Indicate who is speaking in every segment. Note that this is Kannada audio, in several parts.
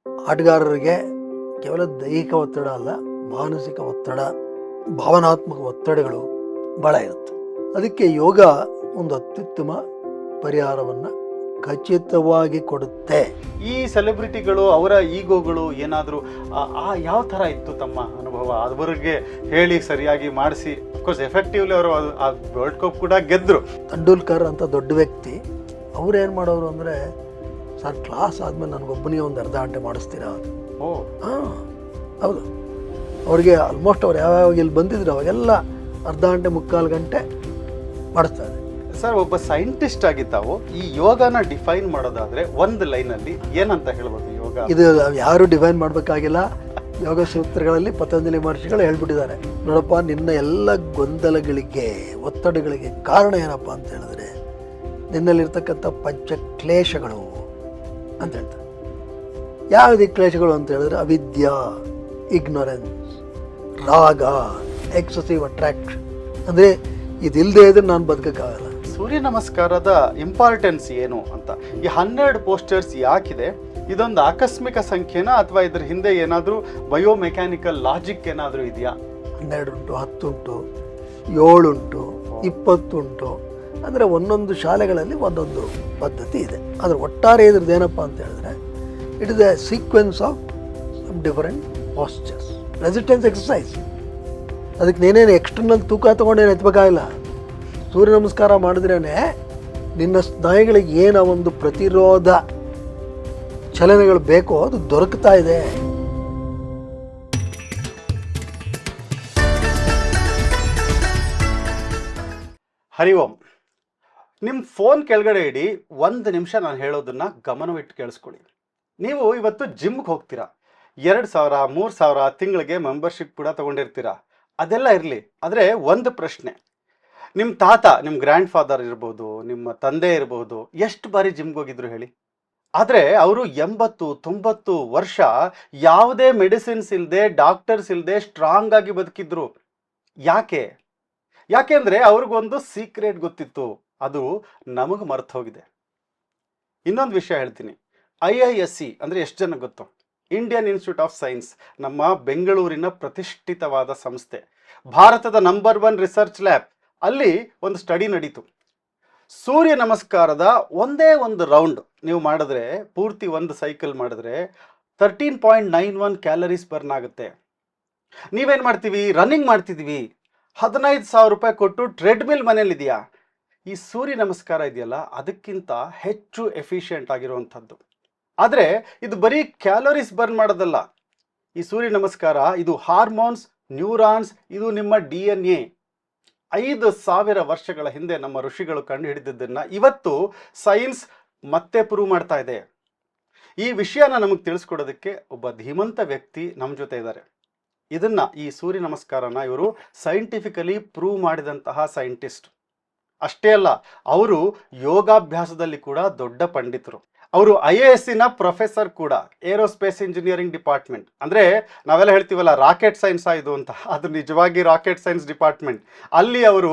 Speaker 1: ಆಟಗಾರರಿಗೆ ಕೇವಲ ದೈಹಿಕ ಒತ್ತಡ ಅಲ್ಲ, ಮಾನಸಿಕ ಒತ್ತಡ, ಭಾವನಾತ್ಮಕ ಒತ್ತಡಗಳು ಭಾಳ ಇರುತ್ತೆ. ಅದಕ್ಕೆ ಯೋಗ ಒಂದು ಅತ್ಯುತ್ತಮ ಪರಿಹಾರವನ್ನು ಖಚಿತವಾಗಿ ಕೊಡುತ್ತೆ.
Speaker 2: ಈ ಸೆಲೆಬ್ರಿಟಿಗಳು ಅವರ ಈಗೋಗಳು ಏನಾದರೂ ಯಾವ ಥರ ಇತ್ತು ತಮ್ಮ ಅನುಭವ? ಅವರಿಗೆ ಹೇಳಿ ಸರಿಯಾಗಿ ಮಾಡಿಸಿ ಅಫ್ಕೋರ್ಸ್ ಎಫೆಕ್ಟಿವ್ಲಿ ಅವರು ಆ ವರ್ಲ್ಡ್ ಕಪ್ ಕೂಡ ಗೆದ್ದರು.
Speaker 1: ತೆಂಡೂಲ್ಕರ್ ಅಂತ ದೊಡ್ಡ ವ್ಯಕ್ತಿ ಅವ್ರು ಏನು ಮಾಡೋರು ಅಂದರೆ, ಸರ್ ಕ್ಲಾಸ್ ಆದಮೇಲೆ ನನಗೊಬ್ಬನಿಗೆ ಒಂದು ಅರ್ಧ ಗಂಟೆ ಮಾಡಿಸ್ತೀರಾ? ಹಾಂ ಹೌದು. ಅವ್ರಿಗೆ ಆಲ್ಮೋಸ್ಟ್ ಅವ್ರು ಯಾವ್ಯಾವ ಇಲ್ಲಿ ಬಂದಿದ್ರು ಅವಾಗೆಲ್ಲ ಅರ್ಧ ಗಂಟೆ ಮುಕ್ಕಾಲು ಗಂಟೆ ಮಾಡಿಸ್ತಾರೆ.
Speaker 2: ಸರ್, ಒಬ್ಬ ಸೈಂಟಿಸ್ಟ್ ಆಗಿ ತಾವು ಈ ಯೋಗನ ಡಿಫೈನ್ ಮಾಡೋದಾದ್ರೆ ಒಂದು ಲೈನಲ್ಲಿ ಏನಂತ ಹೇಳ್ಬೋದು? ಯೋಗ
Speaker 1: ಇದು ಯಾರು ಡಿಫೈನ್ ಮಾಡಬೇಕಾಗಿಲ್ಲ. ಯೋಗ ಸೂತ್ರಗಳಲ್ಲಿ ಪತಂಜಲಿ ಮಹರ್ಷಿಗಳು ಹೇಳ್ಬಿಟ್ಟಿದ್ದಾರೆ. ನೋಡಪ್ಪ, ನಿನ್ನ ಎಲ್ಲ ಗೊಂದಲಗಳಿಗೆ, ಒತ್ತಡಗಳಿಗೆ ಕಾರಣ ಏನಪ್ಪ ಅಂತ ಹೇಳಿದ್ರೆ ನಿನ್ನಲ್ಲಿರ್ತಕ್ಕಂಥ ಪಂಚಕ್ಲೇಶಗಳು ಅಂತ ಹೇಳ್ತಾರೆ. ಯಾವುದೇ ಕ್ಲೇಶಗಳು ಅಂತ ಹೇಳಿದ್ರೆ ಅವಿದ್ಯಾ, ಇಗ್ನೊರೆನ್ಸ್, ರಾಗ, ಎಕ್ಸೆಸಿವ್ ಅಟ್ರಾಕ್ಷನ್. ಅಂದರೆ ಇದಿಲ್ಲದೆ ಇದ್ರೆ ನಾನು ಬದುಕಕ್ಕಾಗಲ್ಲ.
Speaker 2: ಸೂರ್ಯ ನಮಸ್ಕಾರದ ಇಂಪಾರ್ಟೆನ್ಸ್ ಏನು ಅಂತ, ಈ 12 ಪೋಸ್ಟರ್ಸ್ ಯಾಕಿದೆ? ಇದೊಂದು ಆಕಸ್ಮಿಕ ಸಂಖ್ಯೆನಾ ಅಥವಾ ಇದ್ರ ಹಿಂದೆ ಏನಾದರೂ ಬಯೋಮೆಕ್ಯಾನಿಕಲ್ ಲಾಜಿಕ್ ಏನಾದರೂ ಇದೆಯಾ?
Speaker 1: 12 ಉಂಟು, 10 ಉಂಟು, 7 ಉಂಟು, 20 ಉಂಟು. ಅಂದರೆ ಒಂದೊಂದು ಶಾಲೆಗಳಲ್ಲಿ ಒಂದೊಂದು ಪದ್ಧತಿ ಇದೆ. ಆದರೆ ಒಟ್ಟಾರೆ ಇದ್ರದ್ದು ಏನಪ್ಪ ಅಂತ ಹೇಳಿದ್ರೆ, it is a sequence of some different postures, resistance exercise. ಅದಕ್ಕೆ ನೀನೇನು ಎಕ್ಸ್ಟರ್ನಲ್ ತೂಕ ತೊಗೊಂಡೇನು ಎತ್ತಬೇಕಾಗಿಲ್ಲ. ಸೂರ್ಯ ನಮಸ್ಕಾರ ಮಾಡಿದ್ರೇ ನಿನ್ನ ಸ್ನಾಯುಗಳಿಗೆ ಏನು ಒಂದು ಪ್ರತಿರೋಧ ಚಲನೆಗಳು ಬೇಕೋ ಅದು ದೊರಕ್ತಾ ಇದೆ.
Speaker 2: ಹರಿ ಓಂ. ನಿಮ್ಮ ಫೋನ್ ಕೆಳಗಡೆ ಇಡಿ, 1 ನಿಮಿಷ ನಾನು ಹೇಳೋದನ್ನ ಗಮನವಿಟ್ಟು ಕೇಳಿಸ್ಕೊಳ್ಳಿ. ನೀವು ಇವತ್ತು ಜಿಮ್ಗೆ ಹೋಗ್ತೀರಾ, 2,000 3,000 ತಿಂಗಳಿಗೆ ಮೆಂಬರ್ಶಿಪ್ ಕೂಡ ತಗೊಂಡಿರ್ತೀರಾ. ಅದೆಲ್ಲ ಇರಲಿ, ಆದರೆ ಒಂದು ಪ್ರಶ್ನೆ, ನಿಮ್ಮ ತಾತ, ನಿಮ್ಮ ಗ್ರ್ಯಾಂಡ್ ಫಾದರ್ ಇರ್ಬೋದು, ನಿಮ್ಮ ತಂದೆ ಇರ್ಬೋದು, ಎಷ್ಟು ಬಾರಿ ಜಿಮ್ಗೆ ಹೋಗಿದ್ರು ಹೇಳಿ? ಆದರೆ ಅವರು 80-90 ವರ್ಷ ಯಾವುದೇ ಮೆಡಿಸಿನ್ಸ್ ಇಲ್ಲದೆ, ಡಾಕ್ಟರ್ಸ್ ಇಲ್ಲದೆ ಸ್ಟ್ರಾಂಗ್ ಆಗಿ ಬದುಕಿದ್ರು. ಯಾಕೆ ಅಂದರೆ ಅವ್ರಿಗೊಂದು ಸೀಕ್ರೆಟ್ ಗೊತ್ತಿತ್ತು, ಅದು ನಮಗೆ ಮರ್ತು ಹೋಗಿದೆ. ಇನ್ನೊಂದು ವಿಷಯ ಹೇಳ್ತೀನಿ. IISc ಅಂದರೆ ಎಷ್ಟು ಜನ ಗೊತ್ತು? ಇಂಡಿಯನ್ ಇನ್ಸ್ಟಿಟ್ಯೂಟ್ ಆಫ್ ಸೈನ್ಸ್, ನಮ್ಮ ಬೆಂಗಳೂರಿನ ಪ್ರತಿಷ್ಠಿತವಾದ ಸಂಸ್ಥೆ, ಭಾರತದ ನಂಬರ್ 1 ರಿಸರ್ಚ್ ಲ್ಯಾಬ್. ಅಲ್ಲಿ ಒಂದು ಸ್ಟಡಿ ನಡೀತು. ಸೂರ್ಯ ನಮಸ್ಕಾರದ ಒಂದೇ ಒಂದು ರೌಂಡ್ ನೀವು ಮಾಡಿದ್ರೆ, ಪೂರ್ತಿ ಒಂದು ಸೈಕಲ್ ಮಾಡಿದ್ರೆ 13.91 ಕ್ಯಾಲರೀಸ್ ಬರ್ನ್ ಆಗುತ್ತೆ. ನೀವೇನು ಮಾಡ್ತೀವಿ? ರನ್ನಿಂಗ್ ಮಾಡ್ತಿದ್ದೀವಿ, 15,000 ರೂಪಾಯಿ ಕೊಟ್ಟು ಟ್ರೆಡ್ಮಿಲ್ ಮನೇಲಿದೆಯಾ? ಈ ಸೂರ್ಯ ನಮಸ್ಕಾರ ಇದೆಯಲ್ಲ, ಅದಕ್ಕಿಂತ ಹೆಚ್ಚು ಎಫಿಷಿಯೆಂಟ್ ಆಗಿರುವಂಥದ್ದು. ಆದರೆ ಇದು ಬರೀ ಕ್ಯಾಲೋರೀಸ್ ಬರ್ನ್ ಮಾಡೋದಲ್ಲ. ಈ ಸೂರ್ಯ ನಮಸ್ಕಾರ ಇದು ಹಾರ್ಮೋನ್ಸ್, ನ್ಯೂರಾನ್ಸ್, ಇದು ನಿಮ್ಮ DNA. 5,000 ವರ್ಷಗಳ ಹಿಂದೆ ನಮ್ಮ ಋಷಿಗಳು ಕಂಡು ಹಿಡಿದಿದ್ದನ್ನು ಇವತ್ತು ಸೈನ್ಸ್ ಮತ್ತೆ ಪ್ರೂವ್ ಮಾಡ್ತಾ ಇದೆ. ಈ ವಿಷಯನ ನಮಗೆ ತಿಳಿಸ್ಕೊಡೋದಕ್ಕೆ ಒಬ್ಬ ಧೀಮಂತ ವ್ಯಕ್ತಿ ನಮ್ಮ ಜೊತೆ ಇದ್ದಾರೆ. ಈ ಸೂರ್ಯ ನಮಸ್ಕಾರನ ಇವರು ಸೈಂಟಿಫಿಕಲಿ ಪ್ರೂವ್ ಮಾಡಿದಂತಹ ಸೈಂಟಿಸ್ಟ್. ಅಷ್ಟೇ ಅಲ್ಲ, ಅವರು ಯೋಗಾಭ್ಯಾಸದಲ್ಲಿ ಕೂಡ ದೊಡ್ಡ ಪಂಡಿತರು. ಅವರು IISc ಪ್ರೊಫೆಸರ್ ಕೂಡ, ಏರೋಸ್ಪೇಸ್ ಇಂಜಿನಿಯರಿಂಗ್ ಡಿಪಾರ್ಟ್ಮೆಂಟ್. ಅಂದರೆ ನಾವೆಲ್ಲ ಹೇಳ್ತೀವಲ್ಲ ರಾಕೆಟ್ ಸೈನ್ಸ್ ಇದು ಅಂತ, ಅದು ನಿಜವಾಗಿ ರಾಕೆಟ್ ಸೈನ್ಸ್ ಡಿಪಾರ್ಟ್ಮೆಂಟ್. ಅಲ್ಲಿ ಅವರು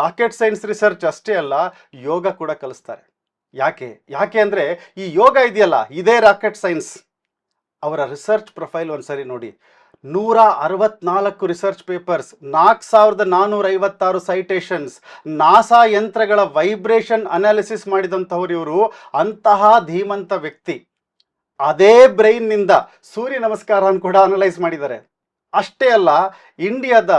Speaker 2: ರಾಕೆಟ್ ಸೈನ್ಸ್ ರಿಸರ್ಚ್ ಅಷ್ಟೇ ಅಲ್ಲ, ಯೋಗ ಕೂಡ ಕಲಿಸ್ತಾರೆ. ಯಾಕೆ ಅಂದರೆ ಈ ಯೋಗ ಇದೆಯಲ್ಲ, ಇದೇ ರಾಕೆಟ್ ಸೈನ್ಸ್. ಅವರ ರಿಸರ್ಚ್ ಪ್ರೊಫೈಲ್ ಒಂದ್ಸರಿ ನೋಡಿ. 164 ರಿಸರ್ಚ್ ಪೇಪರ್ಸ್, 4,456 ಸೈಟೇಷನ್ಸ್, ನಾಸಾ ಯಂತ್ರಗಳ ವೈಬ್ರೇಷನ್ ಅನಾಲಿಸಿಸ್ ಮಾಡಿದಂಥವ್ರು ಇವರು. ಅಂತಹ ಧೀಮಂತ ವ್ಯಕ್ತಿ ಅದೇ ಬ್ರೈನ್ನಿಂದ ಸೂರ್ಯ ನಮಸ್ಕಾರ ಕೂಡ ಅನಲೈಸ್ ಮಾಡಿದ್ದಾರೆ. ಅಷ್ಟೇ ಅಲ್ಲ, ಇಂಡಿಯಾದ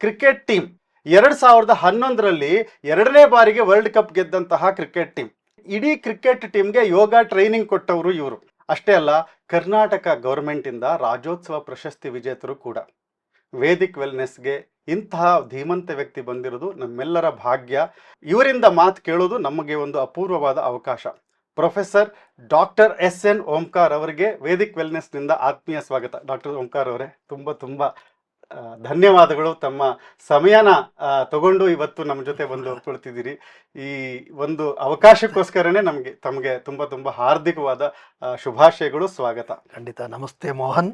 Speaker 2: ಕ್ರಿಕೆಟ್ ಟೀಮ್ 2011ರಲ್ಲಿ 2ನೇ ಬಾರಿಗೆ ವರ್ಲ್ಡ್ ಕಪ್ ಗೆದ್ದಂತಹ ಕ್ರಿಕೆಟ್ ಟೀಮ್, ಇಡೀ ಕ್ರಿಕೆಟ್ ಟೀಮ್ಗೆ ಯೋಗ ಟ್ರೈನಿಂಗ್ ಕೊಟ್ಟವರು ಇವರು. ಅಷ್ಟೇ ಅಲ್ಲ, ಕರ್ನಾಟಕ ಗೌರ್ಮೆಂಟಿಂದ ರಾಜ್ಯೋತ್ಸವ ಪ್ರಶಸ್ತಿ ವಿಜೇತರು ಕೂಡ. ವೇದಿಕ್ ವೆಲ್ನೆಸ್ಗೆ ಇಂತಹ ಧೀಮಂತ ವ್ಯಕ್ತಿ ಬಂದಿರೋದು ನಮ್ಮೆಲ್ಲರ ಭಾಗ್ಯ. ಇವರಿಂದ ಮಾತು ಕೇಳೋದು ನಮಗೆ ಒಂದು ಅಪೂರ್ವವಾದ ಅವಕಾಶ. ಪ್ರೊಫೆಸರ್ ಡಾಕ್ಟರ್ SN ಓಂಕಾರ್ ಅವರಿಗೆ ವೇದಿಕ್ ವೆಲ್ನೆಸ್ನಿಂದ ಆತ್ಮೀಯ ಸ್ವಾಗತ. ಡಾಕ್ಟರ್ ಓಂಕಾರ್ ಅವರೇ, ತುಂಬ ಧನ್ಯವಾದಗಳು. ತಮ್ಮ ಸಮಯನ ತಗೊಂಡು ಇವತ್ತು ನಮ್ಮ ಜೊತೆ ಬಂದು ಹೊರಕೊಳ್ತಿದ್ದೀರಿ. ಈ ಒಂದು ಅವಕಾಶಕ್ಕೋಸ್ಕರನೇ ತಮಗೆ ತುಂಬ ಹಾರ್ದಿಕವಾದ ಶುಭಾಶಯಗಳು, ಸ್ವಾಗತ.
Speaker 1: ಖಂಡಿತ. ನಮಸ್ತೆ ಮೋಹನ್,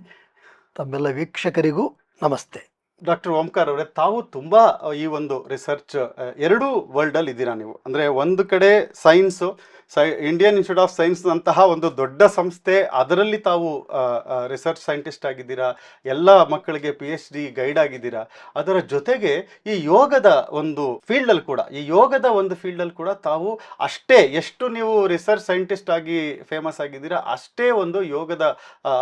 Speaker 1: ತಮ್ಮೆಲ್ಲ ವೀಕ್ಷಕರಿಗೂ ನಮಸ್ತೆ.
Speaker 2: ಡಾಕ್ಟರ್ ಓಂಕಾರ ಅವರೇ, ತಾವು ತುಂಬ ಈ ಒಂದು ರಿಸರ್ಚ್ ಎರಡೂ ವರ್ಲ್ಡಲ್ಲಿ ಇದ್ದೀರಾ ನೀವು. ಅಂದರೆ ಒಂದು ಕಡೆ science, Indian institute of science ಅಂತಹ ಒಂದು ದೊಡ್ಡ ಸಂಸ್ಥೆ, ಅದರಲ್ಲಿ ತಾವು ರಿಸರ್ಚ್ ಸೈಂಟಿಸ್ಟ್ ಆಗಿದ್ದೀರಾ, ಎಲ್ಲ ಮಕ್ಕಳಿಗೆ PhD ಗೈಡ್ ಆಗಿದ್ದೀರಾ. ಅದರ ಜೊತೆಗೆ ಈ ಯೋಗದ ಒಂದು ಫೀಲ್ಡಲ್ಲಿ ಕೂಡ, ತಾವು ಅಷ್ಟೇ ಎಷ್ಟು ನೀವು ರಿಸರ್ಚ್ ಸೈಂಟಿಸ್ಟ್ ಆಗಿ ಫೇಮಸ್ ಆಗಿದ್ದೀರಾ, ಅಷ್ಟೇ ಒಂದು ಯೋಗದ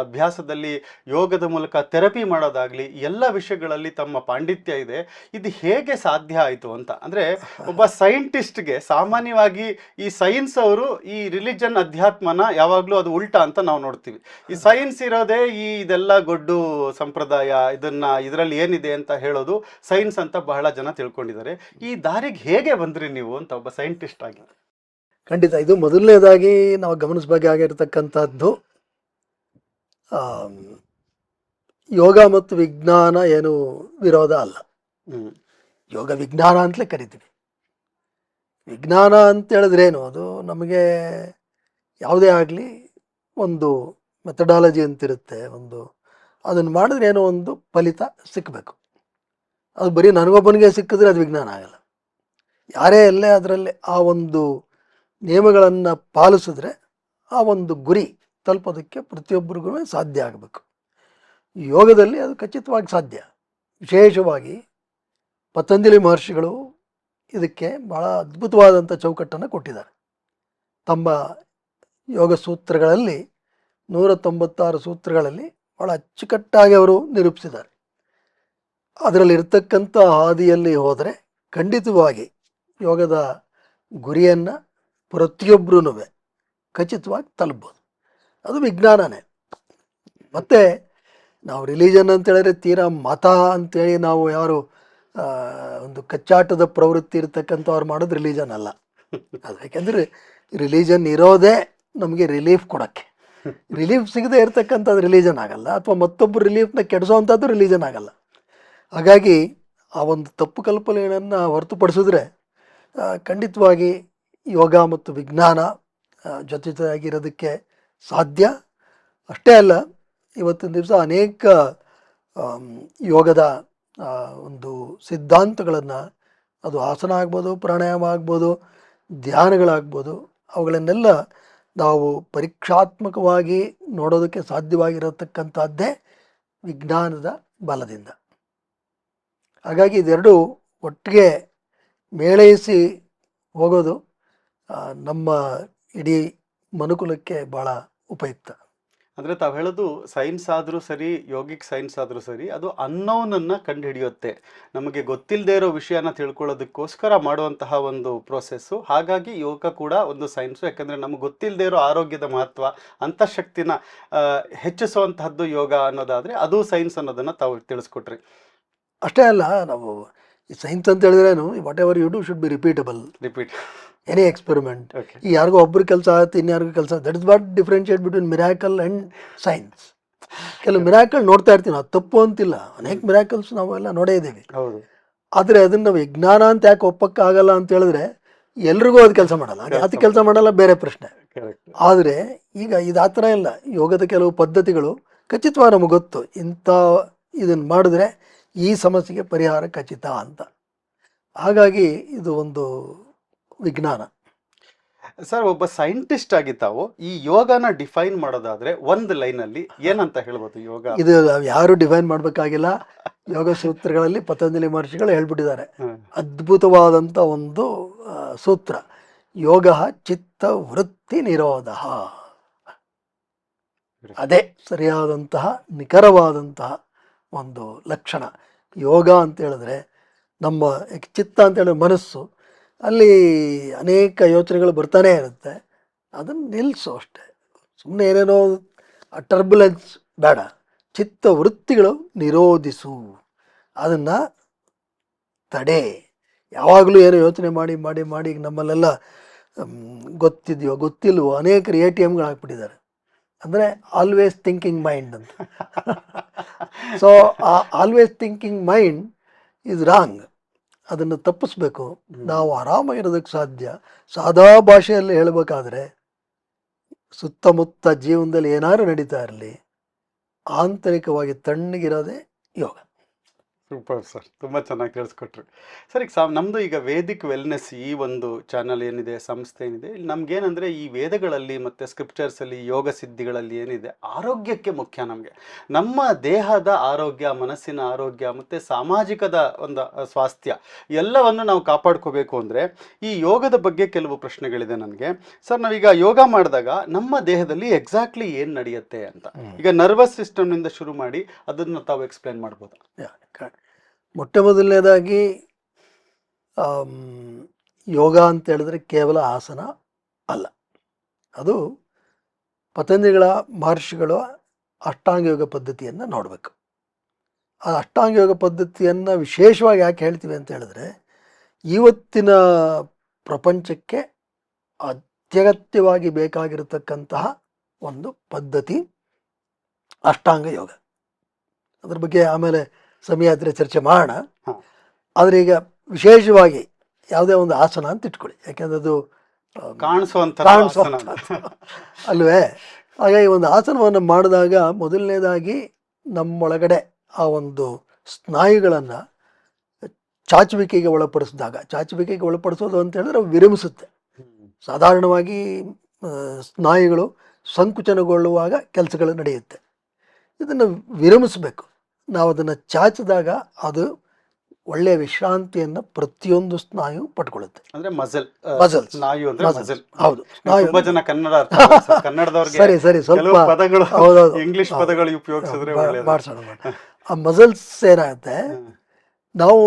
Speaker 2: ಅಭ್ಯಾಸದಲ್ಲಿ, ಯೋಗದ ಮೂಲಕ ಥೆರಪಿ ಮಾಡೋದಾಗ್ಲಿ, ಎಲ್ಲ ವಿಷಯಗಳಲ್ಲಿ ತಮ್ಮ ಪಾಂಡಿತ್ಯ ಇದೆ. ಇದು ಹೇಗೆ ಸಾಧ್ಯ ಆಯಿತು ಅಂತ. ಅಂದರೆ ಒಬ್ಬ ಸೈಂಟಿಸ್ಟ್ಗೆ ಸಾಮಾನ್ಯವಾಗಿ ಈ ಸೈನ್ಸ್ ಅವರು ಈ ರಿಲಿಜನ್ ಅಧ್ಯಾತ್ಮನ ಯಾವಾಗಲೂ ಅದು ಉಲ್ಟಾ ಅಂತ ನಾವು ನೋಡ್ತೀವಿ. ಈ ಸೈನ್ಸ್ ಇರೋದೇ ಇದೆಲ್ಲ ಗೊಡ್ಡು ಸಂಪ್ರದಾಯ, ಇದರಲ್ಲಿ ಏನಿದೆ ಅಂತ ಹೇಳೋದು ಸೈನ್ಸ್ ಅಂತ ಬಹಳ ಜನ ತಿಳ್ಕೊಂಡಿದ್ದಾರೆ. ಈ ದಾರಿಗೆ ಹೇಗೆ ಬಂದ್ರಿ ನೀವು ಅಂತ ಒಬ್ಬ ಸೈಂಟಿಸ್ಟ್ ಆಗಿ?
Speaker 1: ಖಂಡಿತ ಇದು ಮೊದಲನೇದಾಗಿ ನಾವು ಗಮನಿಸಬೇಕಾಗಿರ್ತಕ್ಕಂಥದ್ದು, ಯೋಗ ಮತ್ತು ವಿಜ್ಞಾನ ಏನು ವಿರೋಧ ಅಲ್ಲ. ಯೋಗ ವಿಜ್ಞಾನ ಅಂತಲೇ ಕರಿತೀವಿ. ವಿಜ್ಞಾನ ಅಂತ ಹೇಳಿದ್ರೇನು, ಅದು ನಮಗೆ ಯಾವುದೇ ಆಗಲಿ ಒಂದು ಮೆಥಡಾಲಜಿ ಅಂತಿರುತ್ತೆ, ಅದನ್ನು ಮಾಡಿದ್ರೆ ಏನೋ ಒಂದು ಫಲಿತ ಸಿಕ್ಕಬೇಕು. ಅದು ಬರೀ ನನಗೊಬ್ಬನಿಗೆ ಸಿಕ್ಕಿದ್ರೆ ಅದು ವಿಜ್ಞಾನ ಆಗಲ್ಲ. ಯಾರೇ ಅಲ್ಲೇ ಅದರಲ್ಲಿ ಆ ಒಂದು ನಿಯಮಗಳನ್ನು ಪಾಲಿಸಿದ್ರೆ ಆ ಒಂದು ಗುರಿ ತಲುಪೋದಕ್ಕೆ ಪ್ರತಿಯೊಬ್ಬರಿಗೂ ಸಾಧ್ಯ ಆಗಬೇಕು. ಯೋಗದಲ್ಲಿ ಅದು ಖಚಿತವಾಗಿ ಸಾಧ್ಯ. ವಿಶೇಷವಾಗಿ ಪತಂಜಲಿ ಮಹರ್ಷಿಗಳು ಇದಕ್ಕೆ ಭಾಳ ಅದ್ಭುತವಾದಂಥ ಚೌಕಟ್ಟನ್ನು ಕೊಟ್ಟಿದ್ದಾರೆ. ತಮ್ಮ ಯೋಗ ಸೂತ್ರಗಳಲ್ಲಿ 196 ಸೂತ್ರಗಳಲ್ಲಿ ಭಾಳ ಅಚ್ಚುಕಟ್ಟಾಗಿ ಅವರು ನಿರೂಪಿಸಿದ್ದಾರೆ. ಅದರಲ್ಲಿರ್ತಕ್ಕಂಥ ಹಾದಿಯಲ್ಲಿ ಹೋದರೆ ಖಂಡಿತವಾಗಿ ಯೋಗದ ಗುರಿಯನ್ನು ಪ್ರತಿಯೊಬ್ಬರೂ ಖಚಿತವಾಗಿ ತಲುಪ್ಬೋದು. ಅದು ವಿಜ್ಞಾನನೇ. ಮತ್ತು ನಾವು ರಿಲಿಜನ್ ಅಂತೇಳಿದ್ರೆ ತೀರಾ ಮತ ಅಂತೇಳಿ ನಾವು ಯಾರು ಒಂದು ಕಚ್ಚಾಟದ ಪ್ರವೃತ್ತಿ ಇರ್ತಕ್ಕಂಥವ್ರು ಮಾಡೋದು ರಿಲಿಜನ್ ಅಲ್ಲ. ಅದು ಯಾಕೆಂದರೆ ರಿಲಿಜನ್ ಇರೋದೇ ನಮಗೆ ರಿಲೀಫ್ ಕೊಡೋಕ್ಕೆ. ರಿಲೀಫ್ ಸಿಗದೆ ಇರ್ತಕ್ಕಂಥದ್ದು ರಿಲಿಜನ್ ಆಗಲ್ಲ, ಅಥವಾ ಮತ್ತೊಬ್ಬರು ರಿಲೀಫ್ನ ಕೆಡಿಸೋವಂಥದ್ದು ರಿಲಿಜನ್ ಆಗಲ್ಲ. ಹಾಗಾಗಿ ಆ ಒಂದು ತಪ್ಪು ಕಲ್ಪನೆಯನ್ನು ಹೊರತುಪಡಿಸಿದ್ರೆ ಖಂಡಿತವಾಗಿ ಯೋಗ ಮತ್ತು ವಿಜ್ಞಾನ ಜೊತೆಯಾಗಿರೋದಕ್ಕೆ ಸಾಧ್ಯ. ಅಷ್ಟೇ ಅಲ್ಲ, ಇವತ್ತಿನ ದಿವಸ ಅನೇಕ ಯೋಗದ ಒಂದು ಸಿದ್ಧಾಂತಗಳನ್ನು, ಅದು ಆಸನ ಆಗ್ಬೋದು, ಪ್ರಾಣಾಯಾಮ ಆಗ್ಬೋದು, ಧ್ಯಾನಗಳಾಗ್ಬೋದು, ಅವುಗಳನ್ನೆಲ್ಲ ನಾವು ಪರೀಕ್ಷಾತ್ಮಕವಾಗಿ ನೋಡೋದಕ್ಕೆ ಸಾಧ್ಯವಾಗಿರತಕ್ಕಂಥದ್ದೇ ವಿಜ್ಞಾನದ ಬಲದಿಂದ. ಹಾಗಾಗಿ ಇದೆರಡು ಒಟ್ಟಿಗೆ ಮೇಳೈಸಿ ಹೋಗೋದು ನಮ್ಮ ಇಡೀ ಮನುಕುಲಕ್ಕೆ ಭಾಳ ಉಪಯುಕ್ತ.
Speaker 2: ಅಂದರೆ ತಾವು ಹೇಳೋದು ಸೈನ್ಸ್ ಆದರೂ ಸರಿ, ಯೋಗಿಕ್ ಸೈನ್ಸ್ ಆದರೂ ಸರಿ, ಅದು ಅನ್ನೋನನ್ನು ಕಂಡುಹಿಡಿಯುತ್ತೆ. ನಮಗೆ ಗೊತ್ತಿಲ್ಲದೆ ಇರೋ ವಿಷಯನ ತಿಳ್ಕೊಳ್ಳೋದಕ್ಕೋಸ್ಕರ ಮಾಡುವಂತಹ ಒಂದು ಪ್ರೋಸೆಸ್ಸು. ಹಾಗಾಗಿ ಯೋಗ ಕೂಡ ಒಂದು ಸೈನ್ಸು. ಯಾಕಂದರೆ ನಮಗೆ ಗೊತ್ತಿಲ್ಲದೆ ಇರೋ ಆರೋಗ್ಯದ ಮಹತ್ವ, ಅಂತಃಶಕ್ತಿನ ಹೆಚ್ಚಿಸುವಂತಹದ್ದು ಯೋಗ ಅನ್ನೋದಾದರೆ ಅದು ಸೈನ್ಸ್ ಅನ್ನೋದನ್ನು ತಾವು ತಿಳಿಸ್ಕೊಟ್ರಿ.
Speaker 1: ಅಷ್ಟೇ ಅಲ್ಲ, ನಾವು ಈ ಸೈನ್ಸ್ ಅಂತ ಹೇಳಿದ್ರೇನು, whatever you do should be repeat any experiment. ಈ ಯಾರಿಗೂ ಒಬ್ಬರು ಕೆಲಸ ಆಗುತ್ತೆ, ಇನ್ಯಾರಿಗೂ ಕೆಲಸ. That is what differentiate between miracle and science. ಕೆಲವು ಮಿರಾಕಲ್ ನೋಡ್ತಾ ಇರ್ತೀವಿ ನಾವು, ತಪ್ಪು ಅಂತಿಲ್ಲ, ಅನೇಕ ಮಿರಾಕಲ್ಸ್ ನಾವೆಲ್ಲ ನೋಡೇ ಇದ್ದೀವಿ. ಆದರೆ ಅದನ್ನು ವಿಜ್ಞಾನ ಅಂತ ಯಾಕೆ ಒಪ್ಪಕ್ಕಾಗಲ್ಲ ಅಂತ ಹೇಳಿದ್ರೆ, ಎಲ್ರಿಗೂ ಅದು ಕೆಲಸ ಮಾಡಲ್ಲ, ಅದು ಕೆಲಸ ಮಾಡಲ್ಲ, ಬೇರೆ ಪ್ರಶ್ನೆ. ಆದರೆ ಈಗ ಇದು ಆ ಥರ ಇಲ್ಲ. ಯೋಗದ ಕೆಲವು ಪದ್ಧತಿಗಳು ಖಚಿತವಾಗಿ ನಮಗೆ ಗೊತ್ತು, ಇಂಥ ಇದನ್ನು ಮಾಡಿದ್ರೆ ಈ ಸಮಸ್ಯೆಗೆ ಪರಿಹಾರ ಖಚಿತ ಅಂತ. ಹಾಗಾಗಿ ಇದು ಒಂದು ವಿಜ್ಞಾನ.
Speaker 2: ಸರ್, ಒಬ್ಬ ಸೈಂಟಿಸ್ಟ್ ಆಗಿ ತಾವು ಈ ಯೋಗನ ಡಿಫೈನ್ ಮಾಡೋದಾದ್ರೆ ಒಂದು ಲೈನಲ್ಲಿ ಏನಂತ ಹೇಳ್ಬೋದು? ಯೋಗ
Speaker 1: ಇದು ಯಾರು ಡಿಫೈನ್ ಮಾಡಬೇಕಾಗಿಲ್ಲ. ಯೋಗ ಸೂತ್ರಗಳಲ್ಲಿ ಪತಂಜಲಿ ಮಹರ್ಷಿಗಳು ಹೇಳ್ಬಿಟ್ಟಿದ್ದಾರೆ. ಅದ್ಭುತವಾದಂಥ ಒಂದು ಸೂತ್ರ, ಯೋಗ ಚಿತ್ತ ವೃತ್ತಿ ನಿರೋಧ. ಅದೇ ಸರಿಯಾದಂತಹ ನಿಖರವಾದಂತಹ ಒಂದು ಲಕ್ಷಣ. ಯೋಗ ಅಂತ ಹೇಳಿದ್ರೆ ನಮ್ಮ ಚಿತ್ತ ಅಂತ ಹೇಳಿದ್ರೆ ಮನಸ್ಸು, ಅಲ್ಲಿ ಅನೇಕ ಯೋಚನೆಗಳು ಬರ್ತಾನೆ ಇರುತ್ತೆ. ಅದನ್ನು ನಿಲ್ಲಿಸು ಅಷ್ಟೆ. ಸುಮ್ಮನೆ ಏನೇನೋ ಆ ಟರ್ಬುಲೆನ್ಸ್ ಬೇಡ. ಚಿತ್ತ ವೃತ್ತಿಗಳು ನಿರೋಧಿಸು, ಅದನ್ನು ತಡೆ. ಯಾವಾಗಲೂ ಏನೋ ಯೋಚನೆ ಮಾಡಿ ಮಾಡಿ ಮಾಡಿ ನಮ್ಮಲ್ಲೆಲ್ಲ ಗೊತ್ತಿದೆಯೋ ಗೊತ್ತಿಲ್ವೋ ಅನೇಕರು ATMಗಳು ಹಾಕ್ಬಿಟ್ಟಿದ್ದಾರೆ. ಅಂದರೆ ಆಲ್ವೇಸ್ ಥಿಂಕಿಂಗ್ ಮೈಂಡ್ ಅಂತ. ಸೊ ಆ always thinking mind is wrong. ಅದನ್ನು ತಪ್ಪಿಸ್ಬೇಕು. ನಾವು ಆರಾಮಾಗಿರೋದಕ್ಕೆ ಸಾಧ್ಯ. ಸಾದಾ ಭಾಷೆಯಲ್ಲಿ ಹೇಳಬೇಕಾದ್ರೆ, ಸುತ್ತಮುತ್ತ ಜೀವನದಲ್ಲಿ ಏನಾದ್ರು ನಡೀತಾ ಇರಲಿ, ಆಂತರಿಕವಾಗಿ ತಣ್ಣಗಿರೋದೇ ಯೋಗ.
Speaker 2: ಸೂಪರ್ ಸರ್, ತುಂಬ ಚೆನ್ನಾಗಿ ತಿಳಿಸ್ಕೊಟ್ರು. ಸರ್ ಈಗ ನಮ್ಮದು ಈಗ ವೇದಿಕ್ ವೆಲ್ನೆಸ್ ಈ ಒಂದು ಚಾನಲ್ ಏನಿದೆ, ಸಂಸ್ಥೆ ಏನಿದೆ, ಇಲ್ಲಿ ನಮ್ಗೇನಂದರೆ ಈ ವೇದಗಳಲ್ಲಿ ಮತ್ತು ಸ್ಕ್ರಿಪ್ಚರ್ಸಲ್ಲಿ ಯೋಗ ಸಿದ್ಧಿಗಳಲ್ಲಿ ಏನಿದೆ, ಆರೋಗ್ಯಕ್ಕೆ ಮುಖ್ಯ ನಮಗೆ. ನಮ್ಮ ದೇಹದ ಆರೋಗ್ಯ, ಮನಸ್ಸಿನ ಆರೋಗ್ಯ ಮತ್ತು ಸಾಮಾಜಿಕದ ಒಂದು ಸ್ವಾಸ್ಥ್ಯ ಎಲ್ಲವನ್ನು ನಾವು ಕಾಪಾಡ್ಕೋಬೇಕು ಅಂದರೆ ಈ ಯೋಗದ ಬಗ್ಗೆ ಕೆಲವು ಪ್ರಶ್ನೆಗಳಿದೆ ನನಗೆ. ಸರ್ ನಾವೀಗ ಯೋಗ ಮಾಡಿದಾಗ ನಮ್ಮ ದೇಹದಲ್ಲಿ ಎಕ್ಸಾಕ್ಟ್ಲಿ ಏನು ನಡೆಯುತ್ತೆ ಅಂತ, ಈಗ ನರ್ವಸ್ ಸಿಸ್ಟಮ್ನಿಂದ ಶುರು ಮಾಡಿ ಅದನ್ನು ತಾವು ಎಕ್ಸ್ಪ್ಲೇನ್ ಮಾಡ್ಬೋದು.
Speaker 1: ಮೊಟ್ಟ ಮೊದಲನೇದಾಗಿ ಯೋಗ ಅಂತ ಹೇಳಿದ್ರೆ ಕೇವಲ ಆಸನ ಅಲ್ಲ, ಅದು ಪತಂಜಲಿಗಳ ಮಹರ್ಷಿಗಳು ಅಷ್ಟಾಂಗ ಯೋಗ ಪದ್ಧತಿಯನ್ನು ನೋಡಬೇಕು. ಆ ಅಷ್ಟಾಂಗ ಯೋಗ ಪದ್ಧತಿಯನ್ನು ವಿಶೇಷವಾಗಿ ಯಾಕೆ ಹೇಳ್ತೀವಿ ಅಂತ ಹೇಳಿದ್ರೆ, ಇವತ್ತಿನ ಪ್ರಪಂಚಕ್ಕೆ ಅತ್ಯಗತ್ಯವಾಗಿ ಬೇಕಾಗಿರತಕ್ಕಂತಹ ಒಂದು ಪದ್ಧತಿ ಅಷ್ಟಾಂಗ ಯೋಗ. ಅದ್ರ ಬಗ್ಗೆ ಆಮೇಲೆ ಸಮಯ ಇದ್ರೆ ಚರ್ಚೆ ಮಾಡೋಣ. ಆದರೆ ಈಗ ವಿಶೇಷವಾಗಿ ಯಾವುದೇ ಒಂದು ಆಸನ ಅಂತ ಇಟ್ಕೊಳ್ಳಿ, ಯಾಕೆಂದ್ರೆ ಅದು
Speaker 2: ಕಾಣಿಸುವಂಥ
Speaker 1: ಅಲ್ವೇ. ಹಾಗಾಗಿ ಒಂದು ಆಸನವನ್ನು ಮಾಡಿದಾಗ ಮೊದಲನೇದಾಗಿ ನಮ್ಮೊಳಗಡೆ ಆ ಒಂದು ಸ್ನಾಯುಗಳನ್ನು ಚಾಚುವಿಕೆಗೆ ಒಳಪಡಿಸೋದು ಅಂತ ಹೇಳಿದ್ರೆ ವಿರಮಿಸುತ್ತೆ. ಸಾಧಾರಣವಾಗಿ ಸ್ನಾಯುಗಳು ಸಂಕುಚನಗೊಳ್ಳುವಾಗ ಕೆಲಸಗಳು ನಡೆಯುತ್ತೆ. ಇದನ್ನು ವಿರಮಿಸಬೇಕು. ನಾವು ಅದನ್ನು ಚಾಚಿದಾಗ ಅದು ಒಳ್ಳೆಯ ವಿಶ್ರಾಂತಿಯನ್ನು ಪ್ರತಿಯೊಂದು ಸ್ನಾಯು ಪಡ್ಕೊಳ್ಳುತ್ತೆ.
Speaker 2: ಅಂದ್ರೆ ಮಸಲ್
Speaker 1: ಸ್ನಾಯು
Speaker 2: ಅಂದ್ರೆ ಮಸಲ್.
Speaker 1: ಹೌದು,
Speaker 2: ತುಂಬಾ ಜನ ಕನ್ನಡದವರಿಗೆ
Speaker 1: ಸರಿ ಸ್ವಲ್ಪ
Speaker 2: ಪದಗಳು ಇಂಗ್ಲಿಷ್ ಪದಗಳು ಉಪಯೋಗಿಸಿದ್ರೆ
Speaker 1: ಮಾಡ್ಸೋಣ. ಆ ಮಸಲ್ಸ್ ಏನಾಗುತ್ತೆ, ನಾವು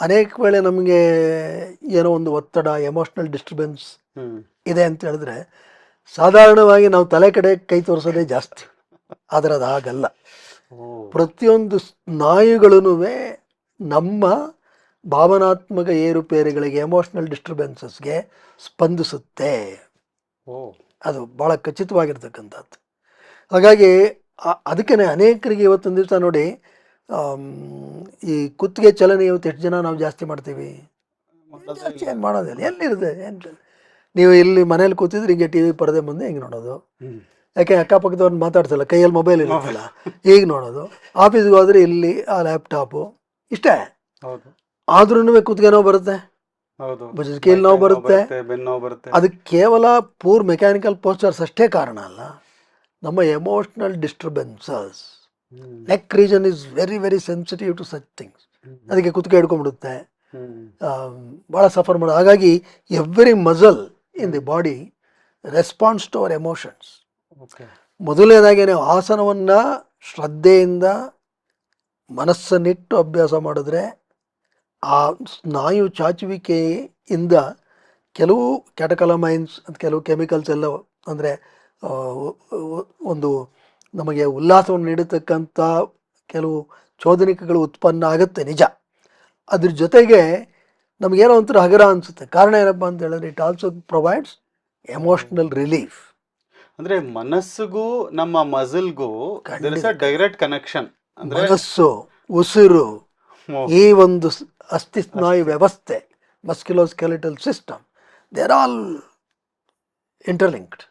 Speaker 1: ಅನೇಕ ವೇಳೆ ನಮಗೆ ಏನೋ ಒಂದು ಒತ್ತಡ, ಎಮೋಷನಲ್ ಡಿಸ್ಟರ್ಬೆನ್ಸ್ ಇದೆ ಅಂತ ಹೇಳಿದ್ರೆ ಸಾಧಾರಣವಾಗಿ ನಾವು ತಲೆ ಕಡೆ ಕೈ ತೋರಿಸೋದೇ ಜಾಸ್ತಿ. ಆದರೆ ಅದು ಹಾಗಲ್ಲ. ಪ್ರತಿಯೊಂದು ಸ್ನಾಯುಗಳೂ ನಮ್ಮ ಭಾವನಾತ್ಮಕ ಏರುಪೇರುಗಳಿಗೆ, ಎಮೋಷನಲ್ ಡಿಸ್ಟರ್ಬೆನ್ಸಸ್ಗೆ ಸ್ಪಂದಿಸುತ್ತೆ. ಅದು ಭಾಳ ಖಚಿತವಾಗಿರ್ತಕ್ಕಂಥದ್ದು. ಹಾಗಾಗಿ ಅದಕ್ಕೆ ಅನೇಕರಿಗೆ ಇವತ್ತೊಂದು ದಿವಸ ನೋಡಿ, ಈ ಕುತ್ತಿಗೆ ಚಲನೆ ಇವತ್ತು ಎಷ್ಟು ಜನ ನಾವು ಜಾಸ್ತಿ ಮಾಡ್ತೀವಿ? ಏನು ಮಾಡೋದಿಲ್ಲ. ಎಲ್ಲಿರುತ್ತೆ? ನೀವು ಇಲ್ಲಿ ಮನೇಲಿ ಕೂತಿದ್ರೆ ಹಿಂಗೆ ಟಿ ವಿ ಪರದೆ ಮುಂದೆ ಹಿಂಗೆ ನೋಡೋದು. ಯಾಕೆ ಅಕ್ಕಪಕ್ಕದವ್ರನ್ನ ಮಾತಾಡ್ಸಲ್ಲ, ಕೈಯಲ್ಲಿ ಮೊಬೈಲ್ ಇರುತ್ತಲ್ಲ, ಈಗ ನೋಡೋದು. ಆಫೀಸ್ಗೆ ಹೋದ್ರೆ ಇಲ್ಲಿ ಆ ಲ್ಯಾಪ್ಟಾಪು ಇಷ್ಟೇ. ಆದ್ರೂ ಕುತ್ತಿಗೆ ನೋವು ಬರುತ್ತೆ, ಕೀಲ್ ನೋವು ಬರುತ್ತೆ. ಅದಕ್ಕೆ ಕೇವಲ ಪೂರ್ ಮೆಕ್ಯಾನಿಕಲ್ ಪೋಸ್ಚರ್ಸ್ ಅಷ್ಟೇ ಕಾರಣ ಅಲ್ಲ, ನಮ್ಮ emotional disturbances. Neck region is very very sensitive to such things. ಅದಕ್ಕೆ ಕುತ್ತಿಗೆ ಹಿಡ್ಕೊಂಡ್ಬಿಡುತ್ತೆ, ಭಾಳ ಸಫರ್ ಮಾಡೋದು. ಹಾಗಾಗಿ every muscle in the body response to our emotions. ಮೊದಲನೇದಾಗಿ ನೀವು ಆಸನವನ್ನು ಶ್ರದ್ಧೆಯಿಂದ ಮನಸ್ಸನ್ನಿಟ್ಟು ಅಭ್ಯಾಸ ಮಾಡಿದ್ರೆ ಆ ಸ್ನಾಯು ಚಾಚುವಿಕೆಯಿಂದ ಕೆಲವು ಕ್ಯಾಟಕಲಮೈನ್ಸ್ ಅಂತ ಕೆಲವು ಕೆಮಿಕಲ್ಸ್ ಎಲ್ಲ, ಅಂದರೆ ಒಂದು ನಮಗೆ ಉಲ್ಲಾಸವನ್ನು ನೀಡತಕ್ಕಂಥ ಕೆಲವು ಚೋದನಿಕಗಳು ಉತ್ಪನ್ನ ಆಗುತ್ತೆ, ನಿಜ. ಅದ್ರ ಜೊತೆಗೆ ನಮಗೇನೋ ಒಂಥರ ಹಗರ ಅನಿಸುತ್ತೆ. ಕಾರಣ ಏನಪ್ಪ ಅಂತ ಹೇಳಿದ್ರೆ it also provides emotional relief.
Speaker 2: ಅಂದ್ರೆ ಮನಸ್ಸಿಗೂ ನಮ್ಮ ಮಸಲ್ಗೂ ಡೈರೆಕ್ಟ್ ಕನೆಕ್ಷನ್.
Speaker 1: ಮನಸ್ಸು, ಉಸಿರು, ಈ ಒಂದು ಅಸ್ಥಿ ಸ್ನಾಯು ವ್ಯವಸ್ಥೆ, musculoskeletal system, they are all interlinked.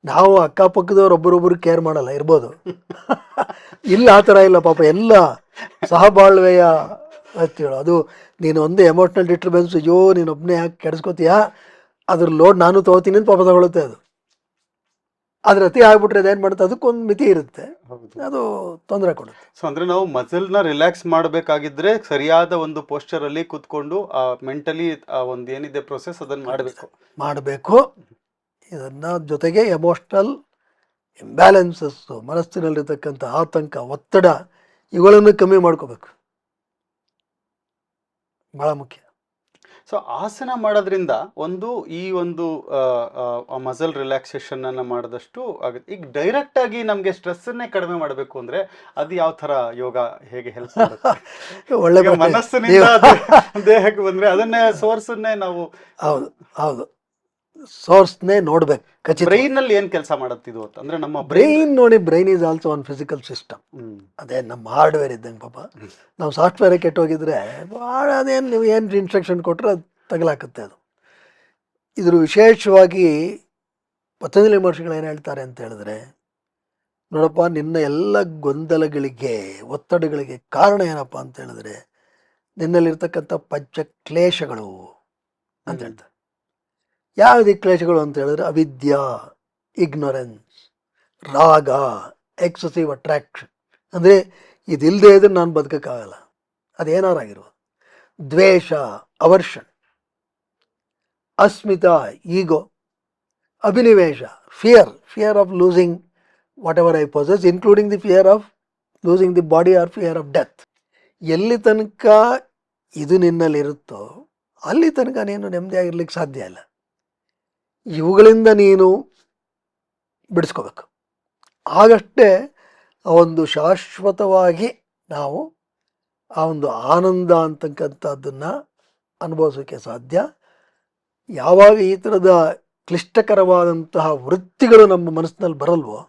Speaker 1: ನಾವು ಅಕ್ಕಪಕ್ಕದವ್ರು ಒಬ್ಬರೊಬ್ಬರು ಕೇರ್ ಮಾಡಲ್ಲ, ಇರ್ಬೋದು. ಇಲ್ಲ ಆ ಥರ ಇಲ್ಲ ಪಾಪ, ಎಲ್ಲ ಸಹಬಾಳ್ವೆಯ ವ್ಯಕ್ತಿಗಳು. ಅದು ನೀನು ಒಂದು ಎಮೋಷ್ನಲ್ ಡಿಸ್ಟರ್ಬೆನ್ಸ್, ಅಯ್ಯೋ ನೀನೊಬ್ಬನೇ ಯಾಕೆ ಕೆಡಿಸ್ಕೋತೀಯಾ, ಅದ್ರ ಲೋಡ್ ನಾನು ತೊಗೋತೀನಿ ಅಂತ ಪಾಪ ತಗೊಳುತ್ತೆ ಅದು. ಆದ್ರೆ ಅತಿ ಆಗ್ಬಿಟ್ರೆ ಅದೇನು ಮಾಡುತ್ತೆ, ಅದಕ್ಕೊಂದು ಮಿತಿ ಇರುತ್ತೆ, ಅದು ತೊಂದರೆ ಕೊಡುತ್ತೆ.
Speaker 2: ಸೊ ಅಂದರೆ ನಾವು ಮಸಲ್ನ ರಿಲ್ಯಾಕ್ಸ್ ಮಾಡಬೇಕಾಗಿದ್ರೆ ಸರಿಯಾದ ಒಂದು ಪೋಸ್ಚರಲ್ಲಿ ಕೂತ್ಕೊಂಡು ಮೆಂಟಲಿ ಒಂದು ಏನಿದೆ ಪ್ರೊಸೆಸ್ ಅದನ್ನು ಮಾಡಬೇಕು. ಇದನ್ನು ಜೊತೆಗೆ ಎಮೋಷ್ನಲ್ ಇಂಬ್ಯಾಲೆನ್ಸಸ್ಸು, ಮನಸ್ಸಿನಲ್ಲಿರ್ತಕ್ಕಂಥ ಆತಂಕ, ಒತ್ತಡ, ಇವುಗಳನ್ನು ಕಮ್ಮಿ ಮಾಡ್ಕೋಬೇಕು, ಭಾಳ ಮುಖ್ಯ. ಸೊ ಆಸನ ಮಾಡೋದ್ರಿಂದ ಈ ಒಂದು ಮಸಲ್ ರಿಲ್ಯಾಕ್ಸೇಷನ್ ಅನ್ನ ಮಾಡಿದಷ್ಟು ಆಗುತ್ತೆ. ಈಗ ಡೈರೆಕ್ಟ್ ಆಗಿ ನಮಗೆ ಸ್ಟ್ರೆಸ್ಸನ್ನೇ ಕಡಿಮೆ ಮಾಡಬೇಕು ಅಂದ್ರೆ ಅದು ಯಾವ ಥರ ಯೋಗ ಹೇಗೆ ಹೆಲ್ಪ್ ಮಾಡುತ್ತೆ?
Speaker 1: ಒಳ್ಳೆ
Speaker 2: ಮನಸ್ಸಿನಿಂದ ದೇಹಕ್ಕೆ ಬಂದ್ರೆ ಅದನ್ನೇ ಸೋರ್ಸನ್ನೇ ನಾವು
Speaker 1: ಹೌದು ಸೋರ್ಸ್ನೇ ನೋಡ್ಬೇಕು.
Speaker 2: ಬ್ರೈನ್ ಅಲ್ಲಿ ಏನ್ ಕೆಲಸ ಮಾಡುತ್ತಿದ್ದು ಅಂತ ಅಂದ್ರೆ ನಮ್ಮ
Speaker 1: ಬ್ರೈನ್ ನೋಡಿ, brain is also one physical system. ಅದೇ ನಮ್ಮ ಹಾರ್ಡ್ವೇರ್ ಇದ್ದಂಗೆ ಪಾಪ. ನಾವು ಸಾಫ್ಟ್ವೇರ್ ಕೆಟ್ಟೋಗಿದ್ರೆ ಅದೇನು ನೀವು ಏನು ಇನ್ಸ್ಟ್ರಕ್ಷನ್ ಕೊಟ್ಟರೆ ಅದು ತಗಲಾಕತ್ತೆ. ಅದು ಇದ್ರ ವಿಶೇಷವಾಗಿ ಪತಂಜಲಿ ಮಹರ್ಷಿಗಳು ಏನು ಹೇಳ್ತಾರೆ ಅಂತ ಹೇಳಿದ್ರೆ, ನೋಡಪ್ಪ, ನಿನ್ನ ಎಲ್ಲ ಗೊಂದಲಗಳಿಗೆ, ಒತ್ತಡಗಳಿಗೆ ಕಾರಣ ಏನಪ್ಪ ಅಂತ ಹೇಳಿದ್ರೆ ನಿನ್ನಲ್ಲಿರ್ತಕ್ಕಂಥ ಪಂಚ ಕ್ಲೇಶಗಳು ಅಂತ ಹೇಳ್ತಾರೆ. ಯಾವ್ದು ಕ್ಲೇಶಗಳು ಅಂತ ಹೇಳಿದ್ರೆ ಅವಿದ್ಯಾ, ಇಗ್ನೊರೆನ್ಸ್, ರಾಗ, ಎಕ್ಸಸಿವ್ ಅಟ್ರಾಕ್ಷನ್, ಅಂದರೆ ಇದಿಲ್ಲದೆ ಇದ್ರೆ ನಾನು ಬದುಕಕ್ಕಾಗಲ್ಲ, ಅದೇನಾರಾಗಿರ್ಬೋದು. ದ್ವೇಷ, ಅವರ್ಷನ್, ಅಸ್ಮಿತಾ, ಈಗೋ, ಅಭಿನಿವೇಶ, fear of losing whatever I possess, including the fear of losing the body or fear of death. ಎಲ್ಲಿ ತನಕ ಇದು ನಿನ್ನಲ್ಲಿರುತ್ತೋ ಅಲ್ಲಿ ತನಕ ನೀನು ನೆಮ್ಮದಿಯಾಗಿರ್ಲಿಕ್ಕೆ ಸಾಧ್ಯ ಇಲ್ಲ. ಇವುಗಳಿಂದ ನೀನು ಬಿಡಿಸ್ಕೋಬೇಕು. ಆಗಷ್ಟೇ ಆ ಒಂದು ಶಾಶ್ವತವಾಗಿ ನಾವು ಆ ಒಂದು ಆನಂದ ಅಂತಕ್ಕಂಥದ್ದನ್ನು ಅನುಭವಿಸೋಕ್ಕೆ ಸಾಧ್ಯ. ಯಾವಾಗ ಈ ಥರದ ಕ್ಲಿಷ್ಟಕರವಾದಂತಹ ವೃತ್ತಿಗಳು ನಮ್ಮ ಮನಸ್ಸಿನಲ್ಲಿ ಬರಲ್ವೋ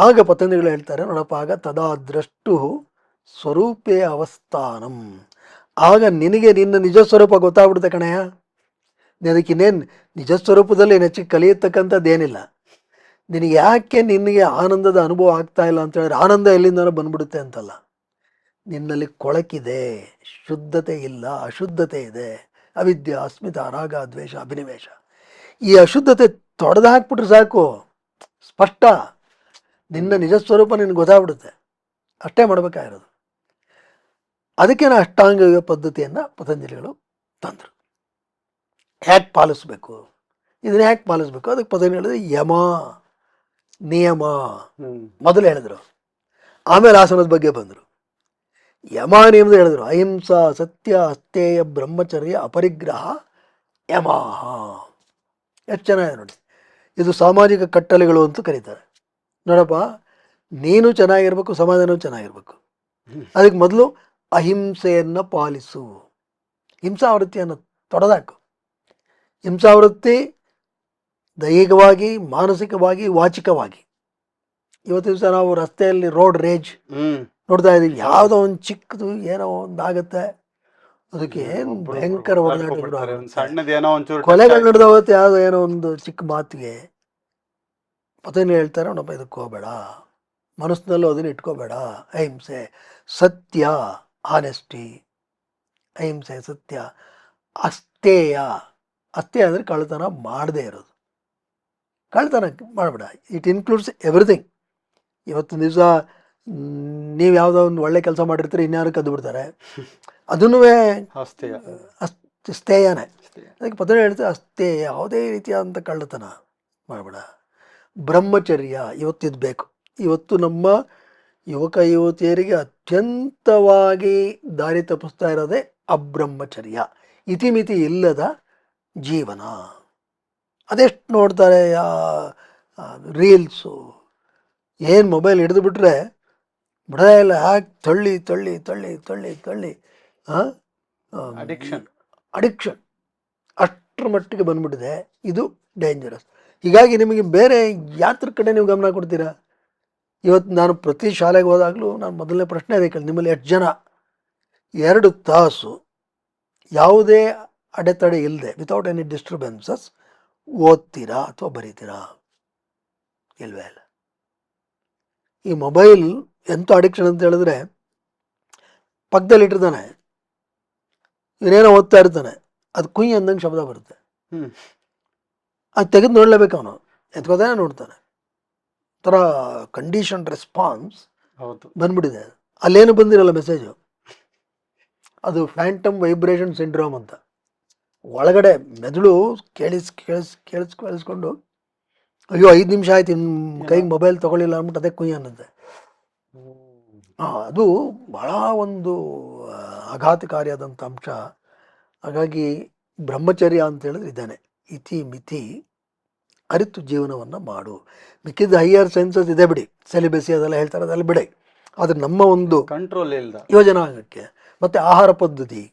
Speaker 1: ಆಗ ಪತಂಜಲಿಗಳು ಹೇಳ್ತಾರೆ, ನೋಡಪ್ಪ, ಆಗ ತದಾ ದ್ರಷ್ಟು ಸ್ವರೂಪೇ ಅವಸ್ಥಾನಂ. ಆಗ ನಿನಗೆ ನಿನ್ನ ನಿಜ ಸ್ವರೂಪ ಗೊತ್ತಾಗ್ಬಿಡುತ್ತೆ ಕಣಯ್ಯ. ಅದಕ್ಕಿನ್ನೇನು ನಿಜ ಸ್ವರೂಪದಲ್ಲಿ ಹೆಚ್ಚಿಗೆ ಕಲಿಯತಕ್ಕಂಥದ್ದೇನಿಲ್ಲ. ನಿನಗೆ ಯಾಕೆ ನಿನಗೆ ಆನಂದದ ಅನುಭವ ಆಗ್ತಾ ಇಲ್ಲ ಅಂತ ಹೇಳಿದ್ರೆ ಆನಂದ ಎಲ್ಲಿಂದನೋ ಬಂದ್ಬಿಡುತ್ತೆ ಅಂತಲ್ಲ, ನಿನ್ನಲ್ಲಿ ಕೊಳಕಿದೆ, ಶುದ್ಧತೆ ಇಲ್ಲ, ಅಶುದ್ಧತೆ ಇದೆ. ಅವಿದ್ಯೆ, ಅಸ್ಮಿತಾ, ರಾಗ, ದ್ವೇಷ, ಅಭಿನಿವೇಶ, ಈ ಅಶುದ್ಧತೆ ತೊಡೆದು ಹಾಕ್ಬಿಟ್ರೆ ಸಾಕು, ಸ್ಪಷ್ಟ ನಿನ್ನ ನಿಜ ಸ್ವರೂಪ ನಿನಗೆ ಗೊತ್ತಾಗ್ಬಿಡುತ್ತೆ. ಅಷ್ಟೇ ಮಾಡಬೇಕಾಗಿರೋದು. ಅದಕ್ಕೆ ನಾ ಅಷ್ಟಾಂಗ ಯೋಗ ಪದ್ಧತಿಯನ್ನು ಪತಂಜಲಿಗಳು ತಂದರು. ಹ್ಯಾಕ್ ಪಾಲಿಸ್ಬೇಕು, ಇದನ್ನ ಹ್ಯಾಕ್ ಪಾಲಿಸ್ಬೇಕು, ಅದಕ್ಕೆ ಪತಂಜಲಿ ಹೇಳಿದ್ರೆ ಯಮ, ನಿಯಮ ಮೊದಲು ಹೇಳಿದ್ರು, ಆಮೇಲೆ ಆಸನದ ಬಗ್ಗೆ ಬಂದರು. ಯಮ ನಿಯಮದ ಹೇಳಿದ್ರು, ಅಹಿಂಸಾ, ಸತ್ಯ, ಅಸ್ಥೇಯ, ಬ್ರಹ್ಮಚರ್ಯ, ಅಪರಿಗ್ರಹ, ಯಮಃ. ಎಷ್ಟು ಚೆನ್ನಾಗಿದೆ ನೋಡಿ. ಇದು ಸಾಮಾಜಿಕ ಕಟ್ಟಳೆಗಳು ಅಂತ ಕರೀತಾರೆ. ನೋಡಪ್ಪ, ನೀನು ಚೆನ್ನಾಗಿರ್ಬೇಕು, ಸಮಾಜನೂ ಚೆನ್ನಾಗಿರ್ಬೇಕು. ಅದಕ್ಕೆ ಮೊದಲು ಅಹಿಂಸೆಯನ್ನು ಪಾಲಿಸು, ಹಿಂಸಾವೃತ್ತಿಯನ್ನು ತೊಡೆದಾಕು. ಹಿಂಸಾವೃತ್ತಿ ದೈಹಿಕವಾಗಿ, ಮಾನಸಿಕವಾಗಿ, ವಾಚಿಕವಾಗಿ. ಇವತ್ತು ದಿವಸ ನಾವು ರಸ್ತೆಯಲ್ಲಿ ರೋಡ್ ರೇಜ್ ನೋಡ್ತಾ ಇದ್ದೀವಿ. ಯಾವುದೋ ಒಂದು ಚಿಕ್ಕದು ಏನೋ ಒಂದು ಆಗುತ್ತೆ, ಅದಕ್ಕೆ ಏನು ಭಯಂಕರ ಹೊಡೆದಾಟಗಳು, ಕೊಲೆಗಳು ನಡೆದವತ್ತು ಯಾವುದೋ ಏನೋ ಒಂದು ಚಿಕ್ಕ ಮಾತಿಗೆ. ಪತಂಜಲಿ ಹೇಳ್ತಾರೆ, ನೋಡಪ್ಪ, ಇದಕ್ಕೆ ಹೋಗಬೇಡ, ಮನಸ್ಸಿನಲ್ಲೂ ಅದನ್ನು ಇಟ್ಕೋಬೇಡ. ಅಹಿಂಸೆ, ಸತ್ಯ, ಆನೆಸ್ಟಿ, ಅಹಿಂಸೆ, ಸತ್ಯ, ಅಸ್ಥೇಯ. ಅಸ್ಥೇಯ ಅಂದರೆ ಕಳ್ಳತನ ಮಾಡದೇ ಇರೋದು. ಕಳ್ಳತನ ಮಾಡಬೇಡ, ಇಟ್ ಇನ್ಕ್ಲೂಡ್ಸ್ ಎವ್ರಿಥಿಂಗ್. ಇವತ್ತಿನ ದಿವಸ ನೀವು ಯಾವುದೋ ಒಂದು ಒಳ್ಳೆ ಕೆಲಸ ಮಾಡಿರ್ತೀರಿ, ಇನ್ಯಾರು ಕದ್ದು ಬಿಡ್ತಾರೆ, ಅದನ್ನೂ ಸ್ಥೇಯನೇ. ಅದಕ್ಕೆ ಪತಂಜಲಿ ಹೇಳ್ತಾರೆ, ಅಸ್ಥೇಯ, ಯಾವುದೇ ರೀತಿಯಾದಂಥ ಕಳ್ಳತನ ಮಾಡಬೇಡ. ಬ್ರಹ್ಮಚರ್ಯ ಇವತ್ತಿದ್ದು ಬೇಕು. ಇವತ್ತು ನಮ್ಮ ಯುವಕ ಯುವತಿಯರಿಗೆ ಅತ್ಯಂತವಾಗಿ ದಾರಿ ತಪ್ಪಿಸ್ತಾ ಇರೋದೇ ಅಬ್ರಹ್ಮಚರ್ಯ, ಇತಿಮಿತಿ ಇಲ್ಲದ ಜೀವನ. ಅದೆಷ್ಟು ನೋಡ್ತಾರೆ, ರೀಲ್ಸು, ಏನು ಮೊಬೈಲ್ ಹಿಡಿದು ಬಿಟ್ರೆ ಬಿಡೇ ಇಲ್ಲ, ಯಾಕೆ ತಳ್ಳಿ ತಳ್ಳಿ ತಳ್ಳಿ ತಳ್ಳಿ ತಳ್ಳಿ ಅಡಿಕ್ಷನ್ ಅಷ್ಟರ ಮಟ್ಟಿಗೆ ಬಂದ್ಬಿಟ್ಟಿದೆ. ಇದು ಡೇಂಜರಸ್. ಹೀಗಾಗಿ ನಿಮಗೆ ಬೇರೆ ಯಾತ್ರ ಕಡೆ ನೀವು ಗಮನ ಕೊಡ್ತೀರಾ? ಇವತ್ತು ನಾನು ಪ್ರತಿ ಶಾಲೆಗೆ ಹೋದಾಗಲೂ ನಾನು ಮೊದಲನೇ ಪ್ರಶ್ನೆ ಅದೇ ಕೇಳಿ, ನಿಮ್ಮಲ್ಲಿ ಎಷ್ಟು ಜನ 2 ತಾಸು ಯಾವುದೇ ಅಡೆತಡೆ ಇಲ್ಲದೆ, ವಿತೌಟ್ ಎನಿ ಡಿಸ್ಟರ್ಬೆನ್ಸಸ್ ಓದ್ತೀರಾ ಅಥವಾ ಬರೀತೀರಾ? ಇಲ್ವೇ ಇಲ್ಲ. ಈ ಮೊಬೈಲ್ ಎಂಥ ಅಡಿಕ್ಷನ್ ಅಂತ ಹೇಳಿದ್ರೆ, ಪಕ್ಕದಲ್ಲಿ ಇಟ್ಟಿರ್ತಾನೆ, ಇವನೇನೋ ಓದ್ತಾ ಇರ್ತಾನೆ, ಅದು ಕುಯ್ ಅಂದಂಗೆ ಶಬ್ದ ಬರುತ್ತೆ, ಅದು ತೆಗೆದು ನೋಡಲೇಬೇಕು. ಅವನು ಎತ್ಕೋತಾನೆ ನೋಡ್ತಾನೆ. ಥರ ಕಂಡೀಷನ್ ರೆಸ್ಪಾನ್ಸ್ ಬಂದ್ಬಿಟ್ಟಿದೆ. ಅಲ್ಲೇನು ಬಂದಿರಲ್ಲ ಮೆಸೇಜು, ಅದು ಫ್ಯಾಂಟಮ್ ವೈಬ್ರೇಷನ್ ಸಿಂಡ್ರೋಮ್ ಅಂತ. ಒಳಗಡೆ ಮೆದುಳು ಕೇಳಿಸ್ಕೊಂಡು ಅಯ್ಯೋ 5 ನಿಮಿಷ ಆಯ್ತು ಇನ್ನು ಕೈಗೆ ಮೊಬೈಲ್ ತೊಗೊಳ್ಳಿಲ್ಲ ಅಂದ್ಬಿಟ್ಟು ಅದೇ ಕುಯ್ ಅನ್ನುತ್ತೆ. ಅದು ಬಹಳ ಒಂದು ಆಘಾತಕಾರಿಯಾದಂಥ ಅಂಶ. ಹಾಗಾಗಿ ಬ್ರಹ್ಮಚರ್ಯ ಅಂತ ಹೇಳಿದ್ರೆ ಇದ್ದಾನೆ, ಇತಿ ಮಿತಿ ಅರಿತು ಜೀವನವನ್ನು ಮಾಡು. ಮಿಕ್ಕಿದ ಹೈಯರ್ ಸೆನ್ಸಸ್ ಇದೆ ಬಿಡಿ, ಸೆಲಿಬಸಿ ಅದೆಲ್ಲ ಹೇಳ್ತಾರೆ, ಅದೆಲ್ಲ ಬಿಡಿ. ಆದರೆ ನಮ್ಮ ಒಂದು
Speaker 2: ಕಂಟ್ರೋಲ್ ಇಲ್ಲ
Speaker 1: ಯೋಜನಾಂಗಕ್ಕೆ ಮತ್ತು ಆಹಾರ ಪದ್ಧತಿ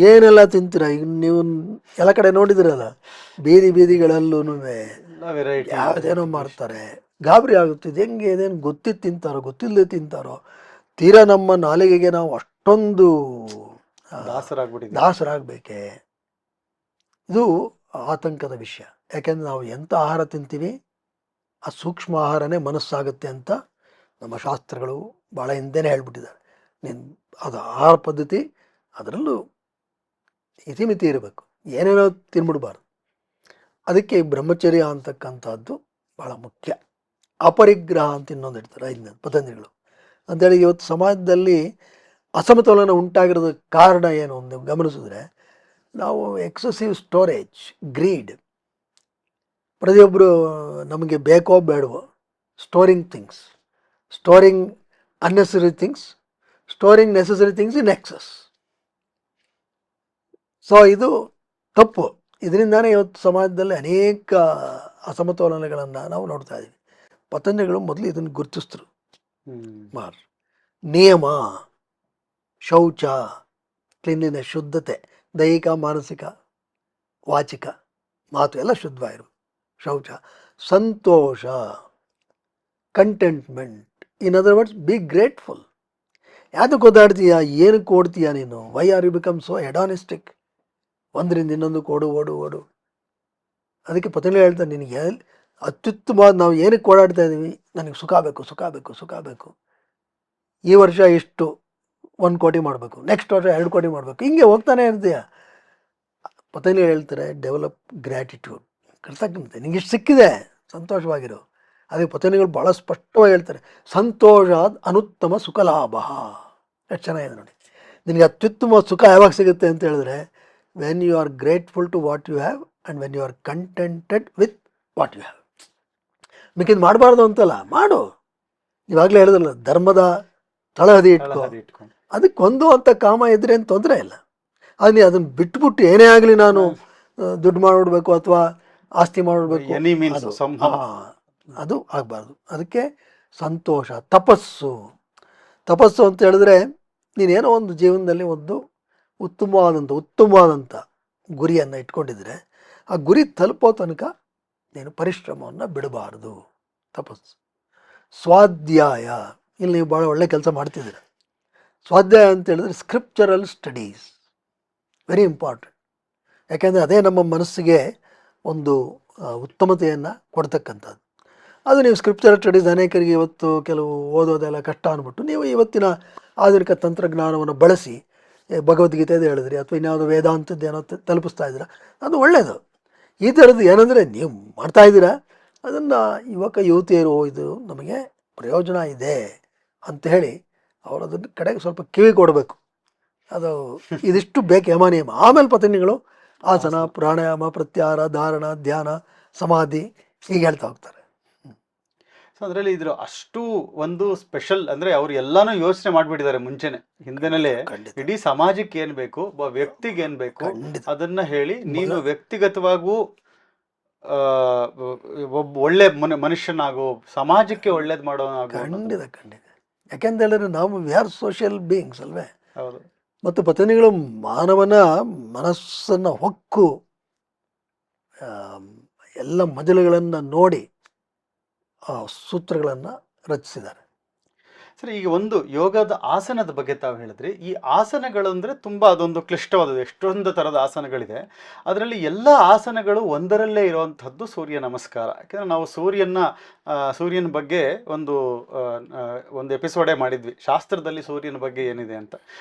Speaker 1: ಏನೆಲ್ಲ ತಿಂತೀರ, ಈಗ ನೀವು ಎಲ್ಲ ಕಡೆ ನೋಡಿದಿರಲ್ಲ, ಬೀದಿಗಳಲ್ಲೂ ಯಾವುದೇನೋ ಮಾಡ್ತಾರೆ. ಗಾಬರಿ ಆಗುತ್ತಿದೆ, ಹೆಂಗೆ ಇದೇನು ಗೊತ್ತಿದ್ದು ತಿಂತಾರೋ ಗೊತ್ತಿಲ್ಲದೆ ತಿಂತಾರೋ. ತೀರಾ ನಮ್ಮ ನಾಲಿಗೆಗೆ ನಾವು ಅಷ್ಟೊಂದು ದಾಸರಾಗಬೇಕೆ? ಇದು ಆತಂಕದ ವಿಷಯ. ಯಾಕೆಂದರೆ ನಾವು ಎಂಥ ಆಹಾರ ತಿಂತೀವಿ ಆ ಸೂಕ್ಷ್ಮ ಆಹಾರನೇ ಮನಸ್ಸಾಗುತ್ತೆ ಅಂತ ನಮ್ಮ ಶಾಸ್ತ್ರಗಳು ಭಾಳ ಹಿಂದೆನೇ ಹೇಳ್ಬಿಟ್ಟಿದ್ದಾರೆ. ನೀನು ಅದು ಆಹಾರ ಪದ್ಧತಿ, ಅದರಲ್ಲೂ ಇತಿಮಿತಿ ಇರಬೇಕು, ಏನೇನೋ ತಿನ್ಬಿಡ್ಬಾರ್ದು. ಅದಕ್ಕೆ ಬ್ರಹ್ಮಚರ್ಯ ಅಂತಕ್ಕಂಥದ್ದು ಭಾಳ ಮುಖ್ಯ. ಅಪರಿಗ್ರಹ ಅಂತ ಇನ್ನೊಂದು ಇಡ್ತಾರೆ ಪತಂಜಲಿಗಳು. ಅಂತೇಳಿ ಇವತ್ತು ಸಮಾಜದಲ್ಲಿ ಅಸಮತೋಲನ ಉಂಟಾಗಿರೋದಕ್ಕೆ ಕಾರಣ ಏನು ಅಂತ ಗಮನಿಸಿದ್ರೆ, ನಾವು ಎಕ್ಸೆಸಿವ್ ಸ್ಟೋರೇಜ್, ಗ್ರೀಡ್, ಪ್ರತಿಯೊಬ್ಬರು ನಮಗೆ ಬೇಕೋ ಬೇಡವೋ storing things, storing unnecessary things, storing necessary things in excess. So ಇದು ತಪ್ಪು. ಇದರಿಂದಾನೇ ಇವತ್ತು ಸಮಾಜದಲ್ಲಿ ಅನೇಕ ಅಸಮತೋಲನಗಳನ್ನು ನಾವು ನೋಡ್ತಾ ಇದ್ದೀವಿ. ಪತಂಜಲಿಗಳು ಮೊದಲು ಇದನ್ನು ಗುರುತಿಸಿದ್ರು. ನಿಯಮ, ಶೌಚ, ಕ್ಲೀನ್ಲಿನೆಸ್, ಶುದ್ಧತೆ, ದೈಹಿಕ, ಮಾನಸಿಕ, ವಾಚಿಕ, ಮಾತು ಎಲ್ಲ ಶುದ್ಧವಾಗಿರು, ಶೌಚ, ಸಂತೋಷ, contentment. In other words, be grateful. ಯಾವುದಕ್ಕೆ ಓದಾಡ್ತೀಯ, ಏನಕ್ಕೆ ಓಡ್ತೀಯ ನೀನು? Why are you become so hedonistic? ಒಂದರಿಂದ ಇನ್ನೊಂದು ಓಡು ಓಡು ಓಡು. ಅದಕ್ಕೆ ಪತಂಜಲಿ ಹೇಳ್ತಾರೆ, ನಿನಗೆ ಅತ್ಯುತ್ತಮವಾದ ನಾವು ಏನಕ್ಕೆ ಓಡಾಡ್ತಾ ಇದ್ದೀವಿ? ನನಗೆ ಸುಖ ಬೇಕು, ಸುಖ ಬೇಕು, ಸುಖ ಬೇಕು. ಈ ವರ್ಷ ಇಷ್ಟು 1 ಕೋಟಿ ಮಾಡಬೇಕು, ನೆಕ್ಸ್ಟ್ ವರ್ಷ 2 ಕೋಟಿ ಮಾಡಬೇಕು, ಹಿಂಗೆ ಹೋಗ್ತಾನೆ ಇರ್ತೀಯ. ಪತಂಜಲಿ ಹೇಳ್ತಾರೆ, ಡೆವಲಪ್ ಗ್ರ್ಯಾಟಿಟ್ಯೂಡ್, ಕೃತಜ್ಞತೆ. ನಿಂಗೆ ಇಷ್ಟು ಸಿಕ್ಕಿದೆ, ಸಂತೋಷವಾಗಿರು. ಅದಕ್ಕೆ ಪತಂಜಲಿಗಳು ಭಾಳ ಸ್ಪಷ್ಟವಾಗಿ ಹೇಳ್ತಾರೆ, ಸಂತೋಷ ಅನುತ್ತಮ ಸುಖ ಲಾಭ. ಎಷ್ಟು ಚೆನ್ನಾಗಿದೆ ನೋಡಿ. ನಿನಗೆ ಅತ್ಯುತ್ತಮ ಸುಖ ಯಾವಾಗ ಸಿಗುತ್ತೆ ಅಂತ ಹೇಳಿದ್ರೆ, when you are grateful to what you have and when you are contented with what you have. ಮಿಕ್ಕಿದ್ದು ಮಾಡಬಾರ್ದು ಅಂತಲ್ಲ, ಮಾಡು. ಇವಾಗಲೇ ಹೇಳಿದ್ರಲ್ಲ, ಧರ್ಮದ ತಳಹದಿ ಇಟ್ಕೊ, ಅದಕ್ಕೆ ಹೊಂದುವಂಥ ಕಾಮ ಇದ್ರೆ ಏನು ತೊಂದರೆ ಇಲ್ಲ. ಅದು ಅದನ್ನು ಬಿಟ್ಬಿಟ್ಟು ಏನೇ ಆಗಲಿ ನಾನು ದುಡ್ಡು ಮಾಡಿಬಿಡ್ಬೇಕು ಅಥವಾ ಆಸ್ತಿ ಮಾಡಿಬಿಡ್ಬೇಕು, ಅದು ಆಗಬಾರ್ದು. ಅದಕ್ಕೆ ಸಂತೋಷ, ತಪಸ್ಸು. ತಪಸ್ಸು ಅಂತ ಹೇಳಿದ್ರೆ, ನೀನೇನೋ ಒಂದು ಜೀವನದಲ್ಲಿ ಒಂದು ಉತ್ತಮವಾದಂಥ ಗುರಿಯನ್ನು ಇಟ್ಕೊಂಡಿದ್ರೆ, ಆ ಗುರಿ ತಲುಪೋ ತನಕ ನೀನು ಪರಿಶ್ರಮವನ್ನು ಬಿಡಬಾರ್ದು. ತಪಸ್ಸು. ಸ್ವಾಧ್ಯಾಯ, ಇಲ್ಲಿ ನೀವು ಭಾಳ ಒಳ್ಳೆ ಕೆಲಸ ಮಾಡ್ತಿದ್ದೀರ. ಸ್ವಾಧ್ಯಾಯ ಅಂತ ಹೇಳಿದ್ರೆ ಸ್ಕ್ರಿಪ್ಚರಲ್ ಸ್ಟಡೀಸ್, ವೆರಿ ಇಂಪಾರ್ಟೆಂಟ್. ಯಾಕೆಂದರೆ ಅದೇ ನಮ್ಮ ಮನಸ್ಸಿಗೆ ಒಂದು ಉತ್ತಮತೆಯನ್ನು ಕೊಡ್ತಕ್ಕಂಥದ್ದು. ಅದು ನೀವು ಸ್ಕ್ರಿಪ್ಚರಲ್ ಸ್ಟಡೀಸ್, ಅನೇಕರಿಗೆ ಇವತ್ತು ಕೆಲವು ಓದೋದೆಲ್ಲ ಕಷ್ಟ ಅಂದ್ಬಿಟ್ಟು ನೀವು ಇವತ್ತಿನ ಆಧುನಿಕ ತಂತ್ರಜ್ಞಾನವನ್ನು ಬಳಸಿ ಭಗವದ್ಗೀತೆದು ಹೇಳಿದ್ರಿ ಅಥವಾ ಇನ್ಯಾವುದೋ ವೇದಾಂತದ್ದೇನೋ ತಲುಪಿಸ್ತಾ ಇದ್ದೀರ, ಅದು ಒಳ್ಳೆಯದು. ಈ ಥರದ್ದು ಏನಂದರೆ ನೀವು ಮಾಡ್ತಾಯಿದ್ದೀರಾ, ಅದನ್ನು ಯುವತಿಯರು ಇದು ನಮಗೆ ಪ್ರಯೋಜನ ಇದೆ ಅಂತ ಹೇಳಿ ಅವರು ಅದನ್ನ ಕಡೆಗೆ ಸ್ವಲ್ಪ ಕಿವಿ ಕೊಡಬೇಕು. ಅದು ಇದಿಷ್ಟು ಬೇಕು, ಯಮ ನಿಯಮ. ಆಮೇಲೆ ಪತಂಜಲಿಗಳು ಆಸನ, ಪ್ರಾಣಾಯಾಮ, ಪ್ರತ್ಯಾಹಾರ, ಧಾರಣ, ಧ್ಯಾನ, ಸಮಾಧಿ ಹೀಗೆ ಹೇಳ್ತಾ ಹೋಗ್ತಾರೆ.
Speaker 2: ಸೊ ಅದರಲ್ಲಿ ಇದ್ರ ಅಷ್ಟು ಒಂದು ಸ್ಪೆಷಲ್ ಅಂದರೆ ಅವ್ರು ಎಲ್ಲಾನು ಯೋಚನೆ ಮಾಡಿಬಿಟ್ಟಿದ್ದಾರೆ ಮುಂಚೆನೆ, ಹಿಂದೆನಲ್ಲೇ. ಇಡೀ ಸಮಾಜಕ್ಕೆ ಏನು ಬೇಕು, ಒಬ್ಬ ವ್ಯಕ್ತಿಗೆ ಏನು ಬೇಕು ಅದನ್ನ ಹೇಳಿ, ನೀನು ವ್ಯಕ್ತಿಗತವಾಗೂ ಒಬ್ಬ ಒಳ್ಳೆ ಮನುಷ್ಯನಾಗೋ, ಸಮಾಜಕ್ಕೆ ಒಳ್ಳೇದು ಮಾಡೋನಾಗೋ.
Speaker 1: ಖಂಡಿತ ಖಂಡಿತ. ಯಾಕೆಂತ ಹೇಳಿದ್ರೆ ನಾವು ವಿ ಆರ್ ಸೋಷಿಯಲ್ ಬೀಯಿಂಗ್ಸ್ ಅಲ್ವೇ.
Speaker 2: ಹೌದು.
Speaker 1: ಮತ್ತು ಪತಂಜಲಿಗಳು ಮಾನವನ ಮನಸ್ಸನ್ನು ಹೊಕ್ಕು ಎಲ್ಲ ಮಜಲುಗಳನ್ನು ನೋಡಿ ಆ ಸೂತ್ರಗಳನ್ನು ರಚಿಸಿದ್ದಾರೆ.
Speaker 2: ಸರಿ, ಈಗ ಒಂದು ಯೋಗದ ಆಸನದ ಬಗ್ಗೆ ತಾವು ಹೇಳಿದ್ರಿ. ಈ ಆಸನಗಳು ಅಂದರೆ ತುಂಬ ಅದೊಂದು ಕ್ಲಿಷ್ಟವಾದದ್ದು, ಎಷ್ಟೊಂದು ಥರದ ಆಸನಗಳಿದೆ. ಅದರಲ್ಲಿ ಎಲ್ಲ ಆಸನಗಳು ಒಂದರಲ್ಲೇ ಇರುವಂಥದ್ದು ಸೂರ್ಯ ನಮಸ್ಕಾರ. ಯಾಕೆಂದರೆ ನಾವು ಸೂರ್ಯನ ಬಗ್ಗೆ ಒಂದು ಎಪಿಸೋಡೇ ಮಾಡಿದ್ವಿ, ಶಾಸ್ತ್ರದಲ್ಲಿ ಸೂರ್ಯನ ಬಗ್ಗೆ ಏನಿದೆ ಅಂತ.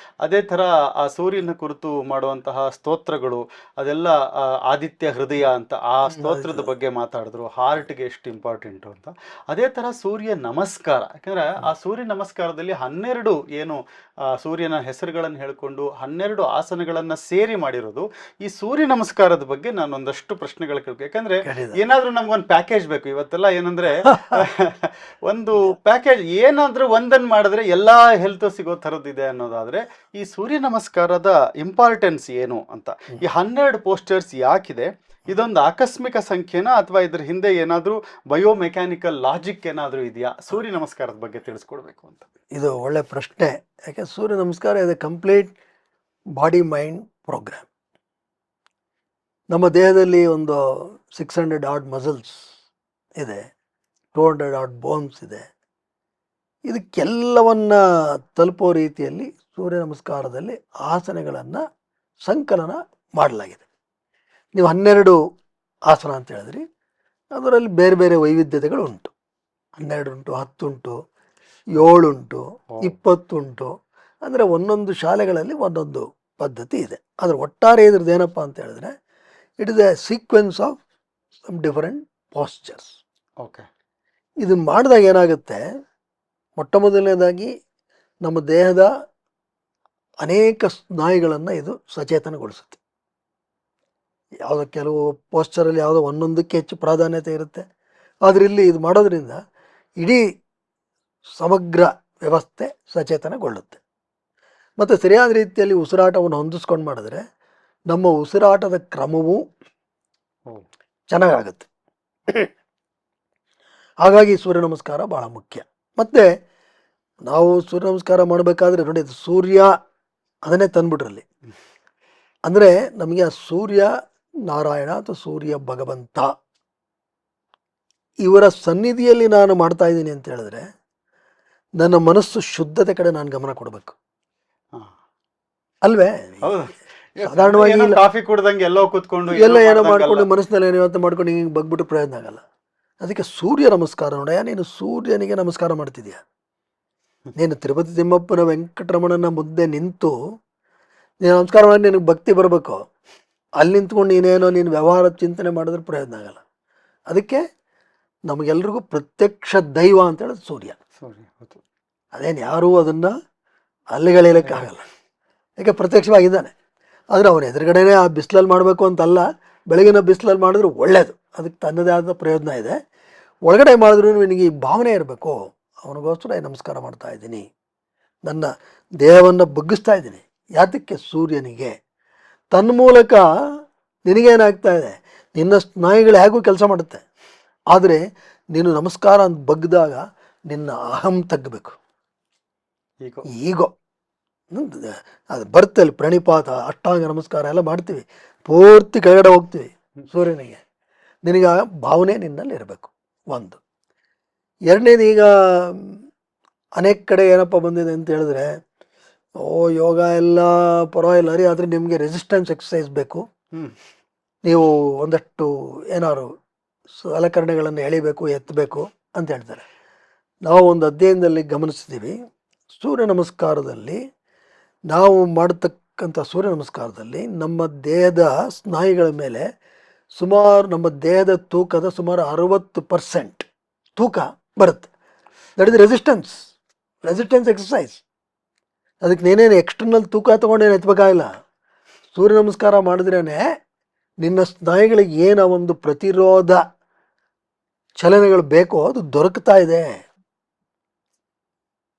Speaker 2: ಅದೇ ಥರ ಆ ಸೂರ್ಯನ ಕುರಿತು ಮಾಡುವಂತಹ ಸ್ತೋತ್ರಗಳು, ಅದೆಲ್ಲ ಆದಿತ್ಯ ಹೃದಯ ಅಂತ ಆ ಸ್ತೋತ್ರದ ಬಗ್ಗೆ ಮಾತಾಡಿದ್ರು, ಹಾರ್ಟ್ಗೆ ಎಷ್ಟು ಇಂಪಾರ್ಟೆಂಟು ಅಂತ. ಅದೇ ಥರ ಸೂರ್ಯ ನಮಸ್ಕಾರ, ಯಾಕೆಂದರೆ ಆ ಸೂರ್ಯ ನಮಸ್ಕಾರದಲ್ಲಿ 12 ಏನು ಸೂರ್ಯನ ಹೆಸರುಗಳನ್ನು ಹೇಳಿಕೊಂಡು 12 ಆಸನಗಳನ್ನು ಸೇರಿ ಮಾಡಿರೋದು. ಈ ಸೂರ್ಯ ನಮಸ್ಕಾರದ ಬಗ್ಗೆ ನಾನು ಒಂದಷ್ಟು ಪ್ರಶ್ನೆಗಳು ಕೇಳ್ಬೇಕು. ಯಾಕಂದ್ರೆ ಏನಾದ್ರೂ ನಮ್ಗೊಂದು ಪ್ಯಾಕೇಜ್ ಬೇಕು. ಇವತ್ತೆಲ್ಲ ಏನಂದ್ರೆ ಒಂದು ಪ್ಯಾಕೇಜ್ ಏನಾದ್ರೂ ಒಂದನ್ನು ಮಾಡಿದ್ರೆ ಎಲ್ಲಾ ಹೆಲ್ತ್ ಸಿಗೋ ಥರದ್ದಿದೆ ಅನ್ನೋದಾದ್ರೆ, ಈ ಸೂರ್ಯ ನಮಸ್ಕಾರದ ಇಂಪಾರ್ಟೆನ್ಸ್ ಏನು ಅಂತ, ಈ 12 ಪೋಸ್ಟರ್ಸ್ ಯಾಕಿದೆ, ಇದೊಂದು ಆಕಸ್ಮಿಕ ಸಂಖ್ಯೆನಾ ಅಥವಾ ಇದ್ರ ಹಿಂದೆ ಏನಾದರೂ ಬಯೋಮೆಕ್ಯಾನಿಕಲ್ ಲಾಜಿಕ್ ಏನಾದರೂ ಇದೆಯಾ? ಸೂರ್ಯ ನಮಸ್ಕಾರದ ಬಗ್ಗೆ ತಿಳಿಸ್ಕೊಡ್ಬೇಕು ಅಂತ.
Speaker 1: ಇದು ಒಳ್ಳೆ ಪ್ರಶ್ನೆ. ಯಾಕೆ ಸೂರ್ಯ ನಮಸ್ಕಾರ ಇದೆ ಕಂಪ್ಲೀಟ್ ಬಾಡಿ ಮೈಂಡ್ ಪ್ರೋಗ್ರಾಮ್. ನಮ್ಮ ದೇಹದಲ್ಲಿ ಒಂದು 600 ಆಡ್ ಮಸಲ್ಸ್ ಇದೆ, 200 ಆಡ್ ಬೋನ್ಸ್ ಇದೆ. ಇದಕ್ಕೆಲ್ಲವನ್ನ ತಲುಪೋ ರೀತಿಯಲ್ಲಿ ಸೂರ್ಯ ನಮಸ್ಕಾರದಲ್ಲಿ ಆಸನಗಳನ್ನು ಸಂಕಲನ ಮಾಡಲಾಗಿದೆ. ನೀವು 12 ಆಸನ ಅಂತ ಹೇಳಿದ್ರಿ, ಅದರಲ್ಲಿ ಬೇರೆ ಬೇರೆ ವೈವಿಧ್ಯತೆಗಳು ಉಂಟು. 12 ಉಂಟು, 10 ಉಂಟು, 7 ಉಂಟು, 20 ಉಂಟು. ಅಂದರೆ ಒಂದೊಂದು ಶಾಲೆಗಳಲ್ಲಿ ಒಂದೊಂದು ಪದ್ಧತಿ ಇದೆ. ಆದರೆ ಒಟ್ಟಾರೆ ಇದ್ರದ್ದು ಏನಪ್ಪ ಅಂತ ಹೇಳಿದ್ರೆ, it is a sequence of some different postures.
Speaker 2: Okay.
Speaker 1: ಇದನ್ನು ಮಾಡಿದಾಗ ಏನಾಗುತ್ತೆ, ಮೊಟ್ಟ ಮೊದಲನೇದಾಗಿ ನಮ್ಮ ದೇಹದ ಅನೇಕ ಸ್ನಾಯುಗಳನ್ನು ಇದು ಸಚೇತನಗೊಳಿಸುತ್ತೆ. ಯಾವುದೋ ಕೆಲವು ಪೋಸ್ಚರಲ್ಲಿ ಯಾವುದೋ ಒಂದೊಂದಕ್ಕೆ ಹೆಚ್ಚು ಪ್ರಾಧಾನ್ಯತೆ ಇರುತ್ತೆ. ಆದರೆ ಇಲ್ಲಿ ಇದು ಮಾಡೋದ್ರಿಂದ ಇಡೀ ಸಮಗ್ರ ವ್ಯವಸ್ಥೆ ಸಚೇತನಗೊಳ್ಳುತ್ತೆ. ಮತ್ತು ಸರಿಯಾದ ರೀತಿಯಲ್ಲಿ ಉಸಿರಾಟವನ್ನು ಹೊಂದಿಸ್ಕೊಂಡು ಮಾಡಿದ್ರೆ ನಮ್ಮ ಉಸಿರಾಟದ ಕ್ರಮವೂ ಚೆನ್ನಾಗಾಗುತ್ತೆ. ಹಾಗಾಗಿ ಸೂರ್ಯ ನಮಸ್ಕಾರ ಭಾಳ ಮುಖ್ಯ. ಮತ್ತು ನಾವು ಸೂರ್ಯ ನಮಸ್ಕಾರ ಮಾಡಬೇಕಾದ್ರೆ ನೋಡಿ, ಅದು ಸೂರ್ಯ ಅದನ್ನೇ ತಂದ್ಬಿಟ್ರಲ್ಲಿ. ಅಂದರೆ ನಮಗೆ ಆ ಸೂರ್ಯ ನಾರಾಯಣ ಅಥವಾ ಸೂರ್ಯ ಭಗವಂತ ಇವರ ಸನ್ನಿಧಿಯಲ್ಲಿ ನಾನು ಮಾಡ್ತಾ ಇದ್ದೀನಿ ಅಂತ ಹೇಳಿದ್ರೆ ನನ್ನ ಮನಸ್ಸು ಶುದ್ಧತೆ ಕಡೆ ನಾನು ಗಮನ ಕೊಡಬೇಕು ಅಲ್ವೇ? ಸಾಧಾರಣವಾಗಿ
Speaker 2: ಕಾಫಿ ಕುಡ್ದಂಗೆ ಎಲ್ಲೋ ಕೂತ್ಕೊಂಡು
Speaker 1: ಎಲ್ಲ ಏನೋ ಮಾಡ್ಕೊಂಡು ಮನಸ್ಸಿನಲ್ಲಿ ಏನೋ ಮಾಡ್ಕೊಂಡು ಹಿಂಗೆ ಬಗ್ಬಿಟ್ಟು ಪ್ರಯೋಜನ ಆಗಲ್ಲ. ಅದಕ್ಕೆ ಸೂರ್ಯ ನಮಸ್ಕಾರ ನೋಡಯ್ಯ, ನೀನು ಸೂರ್ಯನಿಗೆ ನಮಸ್ಕಾರ ಮಾಡ್ತಿದ್ಯಾ. ನೀನು ತಿರುಪತಿ ತಿಮ್ಮಪ್ಪನ ವೆಂಕಟರಮಣನ ಮುದ್ದೆ ನಿಂತು ನೀನು ನಮಸ್ಕಾರ ಮಾಡಿ ನಿನಗೆ ಭಕ್ತಿ ಬರಬೇಕು. ಅಲ್ಲಿ ನಿಂತ್ಕೊಂಡು ನೀನೇನೋ ನೀನು ವ್ಯವಹಾರ ಚಿಂತನೆ ಮಾಡಿದ್ರೆ ಪ್ರಯೋಜನ ಆಗಲ್ಲ. ಅದಕ್ಕೆ ನಮಗೆಲ್ರಿಗೂ ಪ್ರತ್ಯಕ್ಷ ದೈವ ಅಂತ ಹೇಳೋದು ಸೂರ್ಯ. ಅದೇನು ಯಾರೂ ಅದನ್ನು ಅಲ್ಲಿಗಳಿಲಿಕ್ಕಾಗಲ್ಲ, ಯಾಕೆ ಪ್ರತ್ಯಕ್ಷವಾಗಿದ್ದಾನೆ. ಆದರೆ ಅವನ ಎದುರುಗಡೆನೇ ಆ ಬಿಸಿಲಲ್ಲಿ ಮಾಡಬೇಕು ಅಂತಲ್ಲ, ಬೆಳಗಿನ ಬಿಸಿಲಲ್ಲಿ ಮಾಡಿದ್ರೆ ಒಳ್ಳೆಯದು, ಅದಕ್ಕೆ ತನ್ನದೇ ಆದ ಪ್ರಯೋಜನ ಇದೆ. ಒಳಗಡೆ ಮಾಡಿದ್ರೂ ನಿನಗೆ ಈ ಭಾವನೆ ಇರಬೇಕು, ಅವನಿಗೋಸ್ಕರ ನಮಸ್ಕಾರ ಮಾಡ್ತಾ ಇದ್ದೀನಿ, ನನ್ನ ದೇಹವನ್ನು ಬಗ್ಗಿಸ್ತಾ ಇದ್ದೀನಿ. ಯಾತಕ್ಕೆ? ಸೂರ್ಯನಿಗೆ. ತನ್ನ ಮೂಲಕ ನಿನಗೇನಾಗ್ತಾ ಇದೆ, ನಿನ್ನ ಸ್ನಾಯುಗಳು ಹೇಗೂ ಕೆಲಸ ಮಾಡುತ್ತೆ. ಆದರೆ ನೀನು ನಮಸ್ಕಾರ ಅಂತ ಬಗ್ಗಿದಾಗ ನಿನ್ನ ಅಹಂ ತಗ್ಗಬೇಕು, ಈಗೋ ಅದು ಬರ್ತಲ್ಲಿ ಪ್ರಣಿಪಾತ ಅಷ್ಟಾಂಗ ನಮಸ್ಕಾರ ಎಲ್ಲ ಮಾಡ್ತೀವಿ, ಪೂರ್ತಿ ಕೆಳಗಡೆ ಹೋಗ್ತೀವಿ ಸೂರ್ಯನಿಗೆ. ನಿನಗೆ ಆ ಭಾವನೆ ನಿನ್ನಲ್ಲಿ ಇರಬೇಕು ಒಂದು. ಎರಡನೇದು, ಈಗ ಅನೇಕ ಕಡೆ ಏನಪ್ಪ ಬಂದಿದೆ ಅಂತ ಹೇಳಿದ್ರೆ, ಯೋಗ ಎಲ್ಲ ಪರವಾಗಿಲ್ಲ ರೀ, ಆದರೆ ನಿಮಗೆ ರೆಸಿಸ್ಟೆನ್ಸ್ ಎಕ್ಸಸೈಸ್ ಬೇಕು, ನೀವು ಒಂದಷ್ಟು ಏನಾದ್ರು ಸಲಕರಣೆಗಳನ್ನು ಎಳಿಬೇಕು, ಎತ್ತಬೇಕು ಅಂತ ಹೇಳ್ತಾರೆ. ನಾವು ಒಂದು ಅಧ್ಯಯನದಲ್ಲಿ ಗಮನಿಸ್ತೀವಿ, ಸೂರ್ಯ ನಮಸ್ಕಾರದಲ್ಲಿ ನಾವು ಮಾಡತಕ್ಕಂಥ ಸೂರ್ಯ ನಮಸ್ಕಾರದಲ್ಲಿ ನಮ್ಮ ದೇಹದ ಸ್ನಾಯುಗಳ ಮೇಲೆ ಸುಮಾರು ನಮ್ಮ ದೇಹದ ತೂಕದ ಸುಮಾರು 60% ತೂಕ ಬರುತ್ತೆ. That is resistance exercise. ಅದಕ್ಕೆ ನೀನೇನು ಎಕ್ಸ್ಟರ್ನಲ್ ತೂಕ ತೊಗೊಂಡೇನು ಎತ್ತಬೇಕಾಗಿಲ್ಲ. ಸೂರ್ಯ ನಮಸ್ಕಾರ ಮಾಡಿದ್ರೇ ನಿನ್ನ ಸ್ನಾಯುಗಳಿಗೆ ಏನೋ ಒಂದು ಪ್ರತಿರೋಧ ಚಲನೆಗಳು ಬೇಕೋ ಅದು ದೊರಕ್ತಾ ಇದೆ.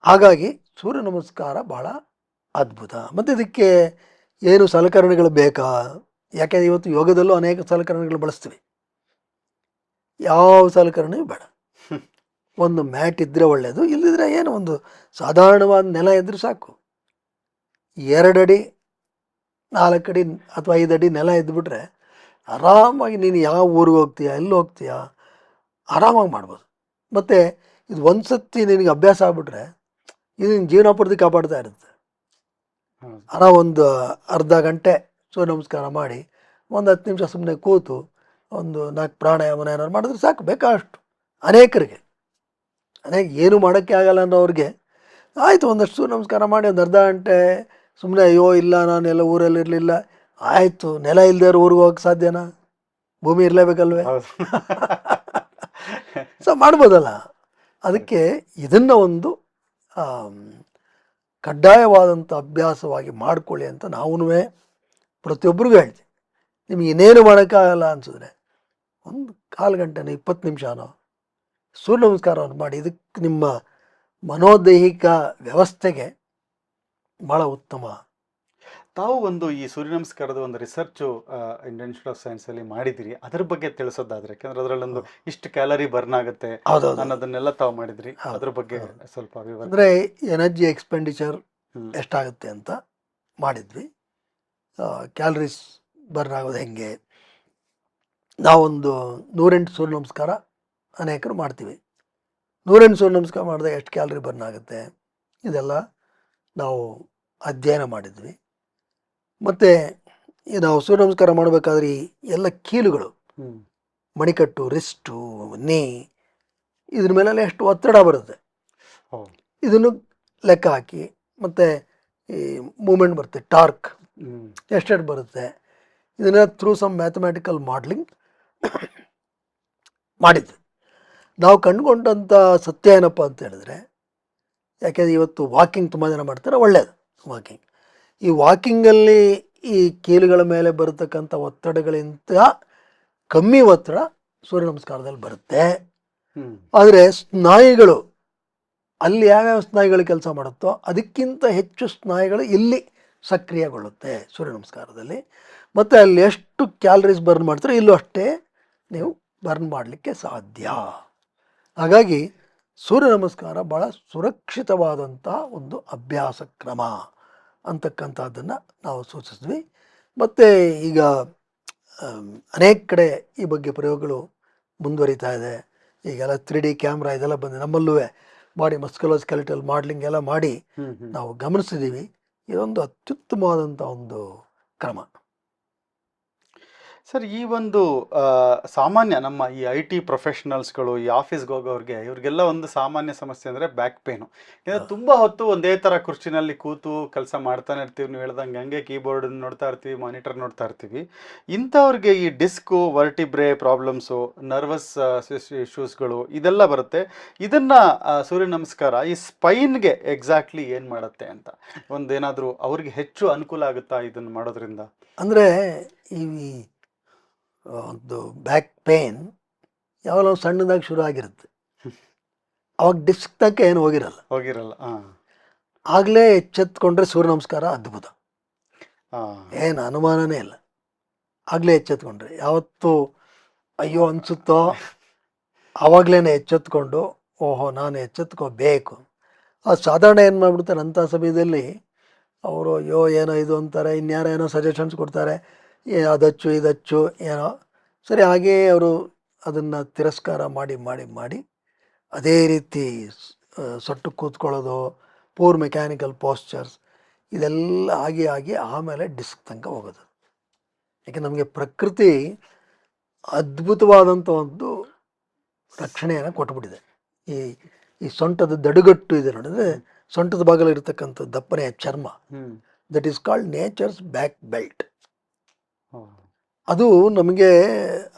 Speaker 1: ಹಾಗಾಗಿ ಸೂರ್ಯ ನಮಸ್ಕಾರ ಭಾಳ ಅದ್ಭುತ. ಮತ್ತು ಇದಕ್ಕೆ ಏನು ಸಲಕರಣೆಗಳು ಬೇಕಾ? ಯಾಕೆಂದರೆ ಇವತ್ತು ಯೋಗದಲ್ಲೂ ಅನೇಕ ಸಲಕರಣೆಗಳು ಬಳಸ್ತೀವಿ. ಯಾವ ಸಲಕರಣೆಯೂ ಬೇಡ, ಒಂದು ಮ್ಯಾಟ್ ಇದ್ದರೆ ಒಳ್ಳೆಯದು. ಇಲ್ಲದಿದ್ರೆ ಏನು ಒಂದು ಸಾಧಾರಣವಾದ ನೆಲ ಇದ್ದರೆ ಸಾಕು. 2 ಅಡಿ 4 ಅಡಿ ಅಥವಾ 5 ಅಡಿ ನೆಲ ಇದ್ದುಬಿಟ್ರೆ ಆರಾಮಾಗಿ ನೀನು ಯಾವ ಊರಿಗೆ ಹೋಗ್ತೀಯಾ, ಎಲ್ಲಿ ಹೋಗ್ತೀಯಾ, ಆರಾಮಾಗಿ ಮಾಡ್ಬೋದು. ಮತ್ತು ಇದು ಒಂದು ಸತಿ ನಿನಗೆ ಅಭ್ಯಾಸ ಆಗ್ಬಿಟ್ರೆ ಇದು ನಿನ್ನ ಜೀವನೋಪಾಧಿ ಕಾಪಾಡ್ತಾ ಇರುತ್ತೆ. ಒಂದು ಅರ್ಧ ಗಂಟೆ ಸೂರ್ಯ ನಮಸ್ಕಾರ ಮಾಡಿ ಒಂದು 10 ನಿಮಿಷ ಸುಮ್ಮನೆ ಕೂತು ಒಂದು 4 ಪ್ರಾಣಾಯಾಮನ ಏನಾದ್ರು ಮಾಡಿದ್ರೆ ಸಾಕು. ಬೇಕಾಷ್ಟು ಅನೇಕರಿಗೆ, ಏನು ಮಾಡೋಕ್ಕೆ ಆಗಲ್ಲ ಅನ್ನೋರಿಗೆ ಆಯಿತು, ಒಂದಷ್ಟು ಸೂರ್ಯ ನಮಸ್ಕಾರ ಮಾಡಿ ಒಂದು ಅರ್ಧ ಗಂಟೆ ಸುಮ್ಮನೆ ಅಯ್ಯೋ ಇಲ್ಲ ನಾನು ಎಲ್ಲ ಊರಲ್ಲಿ ಇರಲಿಲ್ಲ, ಆಯಿತು. ನೆಲ ಇಲ್ಲದೆ ಊರಿಗೆ ಹೋಗಕ್ಕೆ ಸಾಧ್ಯನಾ? ಭೂಮಿ ಇರಲೇಬೇಕಲ್ವೇ? ಸೊ ಮಾಡ್ಬೋದಲ್ಲ. ಅದಕ್ಕೆ ಇದನ್ನು ಒಂದು ಕಡ್ಡಾಯವಾದಂಥ ಅಭ್ಯಾಸವಾಗಿ ಮಾಡ್ಕೊಳ್ಳಿ ಅಂತ ನಾವು ಪ್ರತಿಯೊಬ್ಬರಿಗೂ ಹೇಳ್ತೀವಿ. ನಿಮಗೆ ಇನ್ನೇನು ಮಾಡೋಕ್ಕಾಗಲ್ಲ ಅನಿಸಿದ್ರೆ ಒಂದು 1/4 ಗಂಟೆನೋ 20 ನಿಮಿಷನೋ ಸೂರ್ಯ ನಮಸ್ಕಾರವನ್ನು ಮಾಡಿ. ಇದಕ್ಕೆ ನಿಮ್ಮ ಮನೋದೈಹಿಕ ವ್ಯವಸ್ಥೆಗೆ ಭಾಳ ಉತ್ತಮ.
Speaker 2: ತಾವು ಒಂದು ಈ ಸೂರ್ಯ ನಮಸ್ಕಾರದ ಒಂದು ರಿಸರ್ಚು ಇಂಡಿಯನ್ ಇನ್ಸ್ಟಿಟ್ಯೂಟ್ ಆಫ್ ಸೈನ್ಸಲ್ಲಿ ಮಾಡಿದಿರಿ, ಅದ್ರ ಬಗ್ಗೆ ತಿಳಿಸೋದಾದ್ರೆ, ಯಾಕಂದ್ರೆ ಅದರಲ್ಲೊಂದು ಇಷ್ಟು ಕ್ಯಾಲರಿ ಬರ್ನ್ ಆಗುತ್ತೆ ಅನ್ನೋದನ್ನೆಲ್ಲ ತಾವು ಮಾಡಿದ್ರಿ, ಅದ್ರ ಬಗ್ಗೆ ಸ್ವಲ್ಪ ವಿವರ.
Speaker 1: ಅಂದರೆ ಎನರ್ಜಿ ಎಕ್ಸ್ಪೆಂಡಿಚರ್ ಎಷ್ಟಾಗುತ್ತೆ ಅಂತ ಮಾಡಿದ್ವಿ. ಕ್ಯಾಲರೀಸ್ ಬರ್ನ್ ಆಗೋದು ಹೆಂಗೆ, ನಾವೊಂದು 108 ಸೂರ್ಯ ನಮಸ್ಕಾರ ಅನೇಕರು ಮಾಡ್ತೀವಿ. 108 ಸೂರ್ಯ ನಮಸ್ಕಾರ ಮಾಡಿದಾಗ ಎಷ್ಟು ಕ್ಯಾಲರಿ ಬರ್ನ್ ಆಗುತ್ತೆ ಇದೆಲ್ಲ ನಾವು ಅಧ್ಯಯನ ಮಾಡಿದ್ವಿ. ಮತ್ತು ನಾವು ಸೂರ್ಯ ನಮಸ್ಕಾರ ಮಾಡಬೇಕಾದ್ರೆ ಎಲ್ಲ ಕೀಲುಗಳು, ಮಣಿಕಟ್ಟು, ರಿಸ್ಟು, ನೀ, ಇದ್ರ ಮೇಲೆಲ್ಲ ಎಷ್ಟು ಒತ್ತಡ ಬರುತ್ತೆ
Speaker 2: ಓ.
Speaker 1: ಇದನ್ನು ಲೆಕ್ಕ ಹಾಕಿ, ಮತ್ತು ಈ ಮೂಮೆಂಟ್ ಬರುತ್ತೆ, ಟಾರ್ಕ್
Speaker 2: ಹ್ಮ್.
Speaker 1: ಎಷ್ಟೆಷ್ಟು ಬರುತ್ತೆ, ಇದನ್ನ ಥ್ರೂ ಸಮ್ ಮ್ಯಾಥಮೆಟಿಕಲ್ ಮಾಡ್ಲಿಂಗ್ ಮಾಡಿದ್ವಿ. ನಾವು ಕಂಡುಕೊಂಡಂಥ ಸತ್ಯ ಏನಪ್ಪ ಅಂತ ಹೇಳಿದ್ರೆ, ಯಾಕೆಂದರೆ ಇವತ್ತು ವಾಕಿಂಗ್ ತುಂಬ ಜನ ಮಾಡ್ತಾರೆ, ಒಳ್ಳೆಯದು ವಾಕಿಂಗ್. ಈ ವಾಕಿಂಗಲ್ಲಿ ಈ ಕೀಲುಗಳ ಮೇಲೆ ಬರತಕ್ಕಂಥ ಒತ್ತಡಗಳಿಂತ ಕಮ್ಮಿ ಒತ್ತಡ ಸೂರ್ಯ ನಮಸ್ಕಾರದಲ್ಲಿ ಬರುತ್ತೆ.
Speaker 2: ಹ್ಮ್.
Speaker 1: ಆದರೆ ಸ್ನಾಯುಗಳು ಅಲ್ಲಿ ಯಾವ್ಯಾವ ಸ್ನಾಯುಗಳು ಕೆಲಸ ಮಾಡುತ್ತೋ ಅದಕ್ಕಿಂತ ಹೆಚ್ಚು ಸ್ನಾಯುಗಳು ಇಲ್ಲಿ ಸಕ್ರಿಯಗೊಳ್ಳುತ್ತೆ ಸೂರ್ಯ ನಮಸ್ಕಾರದಲ್ಲಿ. ಮತ್ತು ಅಲ್ಲಿ ಎಷ್ಟು ಕ್ಯಾಲರೀಸ್ ಬರ್ನ್ ಮಾಡ್ತಾರೆ ಇಲ್ಲೂ ಅಷ್ಟೇ ನೀವು ಬರ್ನ್ ಮಾಡಲಿಕ್ಕೆ ಸಾಧ್ಯ. ಹಾಗಾಗಿ ಸೂರ್ಯ ನಮಸ್ಕಾರ ಭಾಳ ಸುರಕ್ಷಿತವಾದಂಥ ಒಂದು ಅಭ್ಯಾಸ ಕ್ರಮ ಅಂತಕ್ಕಂಥದ್ದನ್ನು ನಾವು ಸೂಚಿಸಿದ್ವಿ. ಮತ್ತು ಈಗ ಅನೇಕ ಕಡೆ ಈ ಬಗ್ಗೆ ಪ್ರಯೋಗಗಳು ಮುಂದುವರಿತಾ ಇದೆ. ಈಗೆಲ್ಲ 3D ಕ್ಯಾಮ್ರಾ ಇದೆಲ್ಲ ಬಂದಿದೆ. ನಮ್ಮಲ್ಲೂ ಬಾಡಿ ಮಸ್ಕ್ಯುಲೋಸ್ಕೆಲಿಟಲ್ ಮಾಡ್ಲಿಂಗ್ ಎಲ್ಲ ಮಾಡಿ ನಾವು ಗಮನಿಸಿದ್ದೀವಿ. ಇದೊಂದು ಅತ್ಯುತ್ತಮವಾದಂಥ ಒಂದು ಕ್ರಮ.
Speaker 2: ಸರ್, ಈ ಒಂದು ಸಾಮಾನ್ಯ ನಮ್ಮ ಈ IT ಪ್ರೊಫೆಷನಲ್ಸ್ಗಳು, ಈ ಆಫೀಸ್ಗೆ ಹೋಗೋರಿಗೆ, ಇವ್ರಿಗೆಲ್ಲ ಒಂದು ಸಾಮಾನ್ಯ ಸಮಸ್ಯೆ ಅಂದರೆ ಬ್ಯಾಕ್ ಪೇನು. ಯಾಕಂದರೆ ತುಂಬ ಹೊತ್ತು ಒಂದೇ ಥರ ಕುರ್ಚಿನಲ್ಲಿ ಕೂತು ಕೆಲಸ ಮಾಡ್ತಾನೆ ಇರ್ತೀವಿ. ನೀವು ಹೇಳ್ದಂಗೆ ಹಂಗೆ ಕೀಬೋರ್ಡ್ ನೋಡ್ತಾ ಇರ್ತೀವಿ, ಮಾನಿಟರ್ ನೋಡ್ತಾ ಇರ್ತೀವಿ. ಇಂಥವ್ರಿಗೆ ಈ ಡಿಸ್ಕು, ವರ್ಟಿಬ್ರೆ ಪ್ರಾಬ್ಲಮ್ಸು, ನರ್ವಸ್ ಇಶ್ಯೂಸ್ಗಳು ಇದೆಲ್ಲ ಬರುತ್ತೆ. ಇದನ್ನು ಸೂರ್ಯ ನಮಸ್ಕಾರ ಈ ಸ್ಪೈನ್ಗೆ ಎಕ್ಸಾಕ್ಟ್ಲಿ ಏನು ಮಾಡುತ್ತೆ ಅಂತ ಒಂದೇನಾದರೂ ಅವ್ರಿಗೆ ಹೆಚ್ಚು ಅನುಕೂಲ ಆಗುತ್ತಾ ಇದನ್ನು ಮಾಡೋದ್ರಿಂದ?
Speaker 1: ಅಂದರೆ ಈ ಒಂದು ಬ್ಯಾಕ್ ಪೇನ್ ಯಾವಾಗಲೂ ಸಣ್ಣದಾಗಿ ಶುರು ಆಗಿರುತ್ತೆ. ಅವಾಗ ಡಿಸ್ಕ್ ತನಕ ಏನು ಹೋಗಿರಲ್ಲ. ಆಗಲೇ ಎಚ್ಚೆತ್ಕೊಂಡ್ರೆ ಸೂರ್ಯ ನಮಸ್ಕಾರ ಅದ್ಭುತ, ಏನು ಅನುಮಾನನೇ ಇಲ್ಲ. ಆಗಲೇ ಎಚ್ಚೆತ್ಕೊಂಡ್ರೆ, ಯಾವತ್ತು ಅಯ್ಯೋ ಅನಿಸುತ್ತೋ ಆವಾಗಲೇ ಎಚ್ಚೆತ್ಕೊಂಡು ಓಹೋ ನಾನು ಎಚ್ಚೆತ್ಕೋಬೇಕು. ಅದು ಸಾಧಾರಣ ಏನು ಮಾಡಿಬಿಡ್ತಾರೆ ಅಂಥ ಸಮಯದಲ್ಲಿ ಅವರು ಅಯ್ಯೋ ಏನೋ ಇದು ಅಂತಾರೆ, ಇನ್ಯಾರೋ ಏನೋ ಸಜೆಷನ್ಸ್ ಕೊಡ್ತಾರೆ, ಅದಚ್ಚು ಇದಚ್ಚು ಏನೋ. ಸರಿ, ಹಾಗೆಯೇ ಅವರು ಅದನ್ನು ತಿರಸ್ಕಾರ ಮಾಡಿ ಮಾಡಿ ಮಾಡಿ ಅದೇ ರೀತಿ ಸೊಟ್ಟು ಕೂತ್ಕೊಳ್ಳೋದು, ಪೂರ್ ಮೆಕ್ಯಾನಿಕಲ್ ಪೋಸ್ಚರ್ಸ್, ಇದೆಲ್ಲ ಆಗಿ ಆಮೇಲೆ ಡಿಸ್ಕ್ ತನಕ ಹೋಗೋದು. ಯಾಕೆ ನಮಗೆ ಪ್ರಕೃತಿ ಅದ್ಭುತವಾದಂಥ ಒಂದು ರಕ್ಷಣೆಯನ್ನು ಕೊಟ್ಬಿಟ್ಟಿದೆ. ಈ ಸೊಂಟದ ದಡುಗಟ್ಟು ಇದೆ ನೋಡಿದ್ರೆ, ಸೊಂಟದ ಭಾಗದಲ್ಲಿರ್ತಕ್ಕಂಥ ದಪ್ಪನೆಯ ಚರ್ಮ, that is called nature's back belt. ಅದು ನಮಗೆ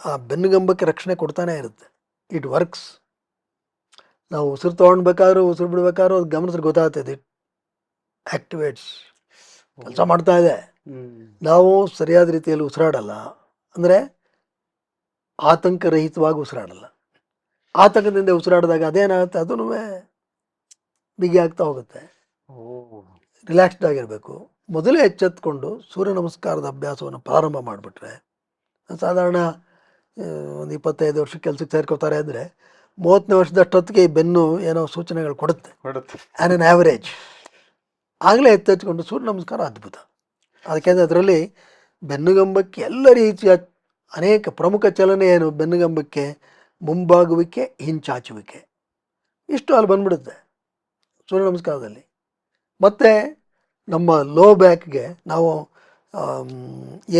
Speaker 1: ಆ ಬೆನ್ನುಗಂಬಕ್ಕೆ ರಕ್ಷಣೆ ಕೊಡ್ತಾನೆ ಇರುತ್ತೆ. It works. ನಾವು ಉಸಿರು ತೊಗೊಳ್ಬೇಕಾದ್ರೂ ಉಸಿರು ಬಿಡ್ಬೇಕಾದ್ರೂ ಅದು ಗಮನಿಸಿದ್ರೆ ಗೊತ್ತಾಗ್ತದೆ, ಇಟ್ ಆ್ಯಕ್ಟಿವೇಟ್ಸ್, ಕೆಲಸ ಮಾಡ್ತಾ ಇದೆ. ನಾವು ಸರಿಯಾದ ರೀತಿಯಲ್ಲಿ ಉಸಿರಾಡಲ್ಲ ಅಂದರೆ ಆತಂಕರಹಿತವಾಗಿ ಉಸಿರಾಡಲ್ಲ. ಆತಂಕದಿಂದ ಉಸಿರಾಡಿದಾಗ ಅದೇನಾಗುತ್ತೆ, ಅದೂ ಬಿಗಿ ಆಗ್ತಾ ಹೋಗುತ್ತೆ. ರಿಲ್ಯಾಕ್ಸ್ಡ್ ಆಗಿರಬೇಕು. ಮೊದಲೇ ಎಚ್ಚೆತ್ಕೊಂಡು ಸೂರ್ಯ ನಮಸ್ಕಾರದ ಅಭ್ಯಾಸವನ್ನು ಪ್ರಾರಂಭ ಮಾಡಿಬಿಟ್ರೆ, ಸಾಧಾರಣ ಒಂದು 25 ವರ್ಷ ಕೆಲಸಕ್ಕೆ ಸೇರ್ಕೋತಾರೆ ಅಂದರೆ 30ನೇ ವರ್ಷದಷ್ಟೊತ್ತಿಗೆ ಈ ಬೆನ್ನು ಏನೋ ಸೂಚನೆಗಳು ಕೊಡುತ್ತೆ ಆ್ಯನ್ ಆನ್ ಆ್ಯಾವರೇಜ್. ಆಗಲೇ ಎಚ್ಚೆತ್ಕೊಂಡು ಸೂರ್ಯ ನಮಸ್ಕಾರ ಅದ್ಭುತ. ಅದಕ್ಕೆಂದರೆ ಅದರಲ್ಲಿ ಬೆನ್ನುಗಂಬಕ್ಕೆ ಎಲ್ಲ ರೀತಿಯ ಅನೇಕ ಪ್ರಮುಖ ಚಲನೆ ಏನು, ಬೆನ್ನುಗಂಬಕ್ಕೆ ಮುಂಬಾಗುವಿಕೆ, ಹಿಂಚಾಚುವಿಕೆ, ಇಷ್ಟು ಅಲ್ಲಿ ಬಂದ್ಬಿಡುತ್ತೆ ಸೂರ್ಯ ನಮಸ್ಕಾರದಲ್ಲಿ. ಮತ್ತು ನಮ್ಮ ಲೋ ಬ್ಯಾಕ್ಗೆ ನಾವು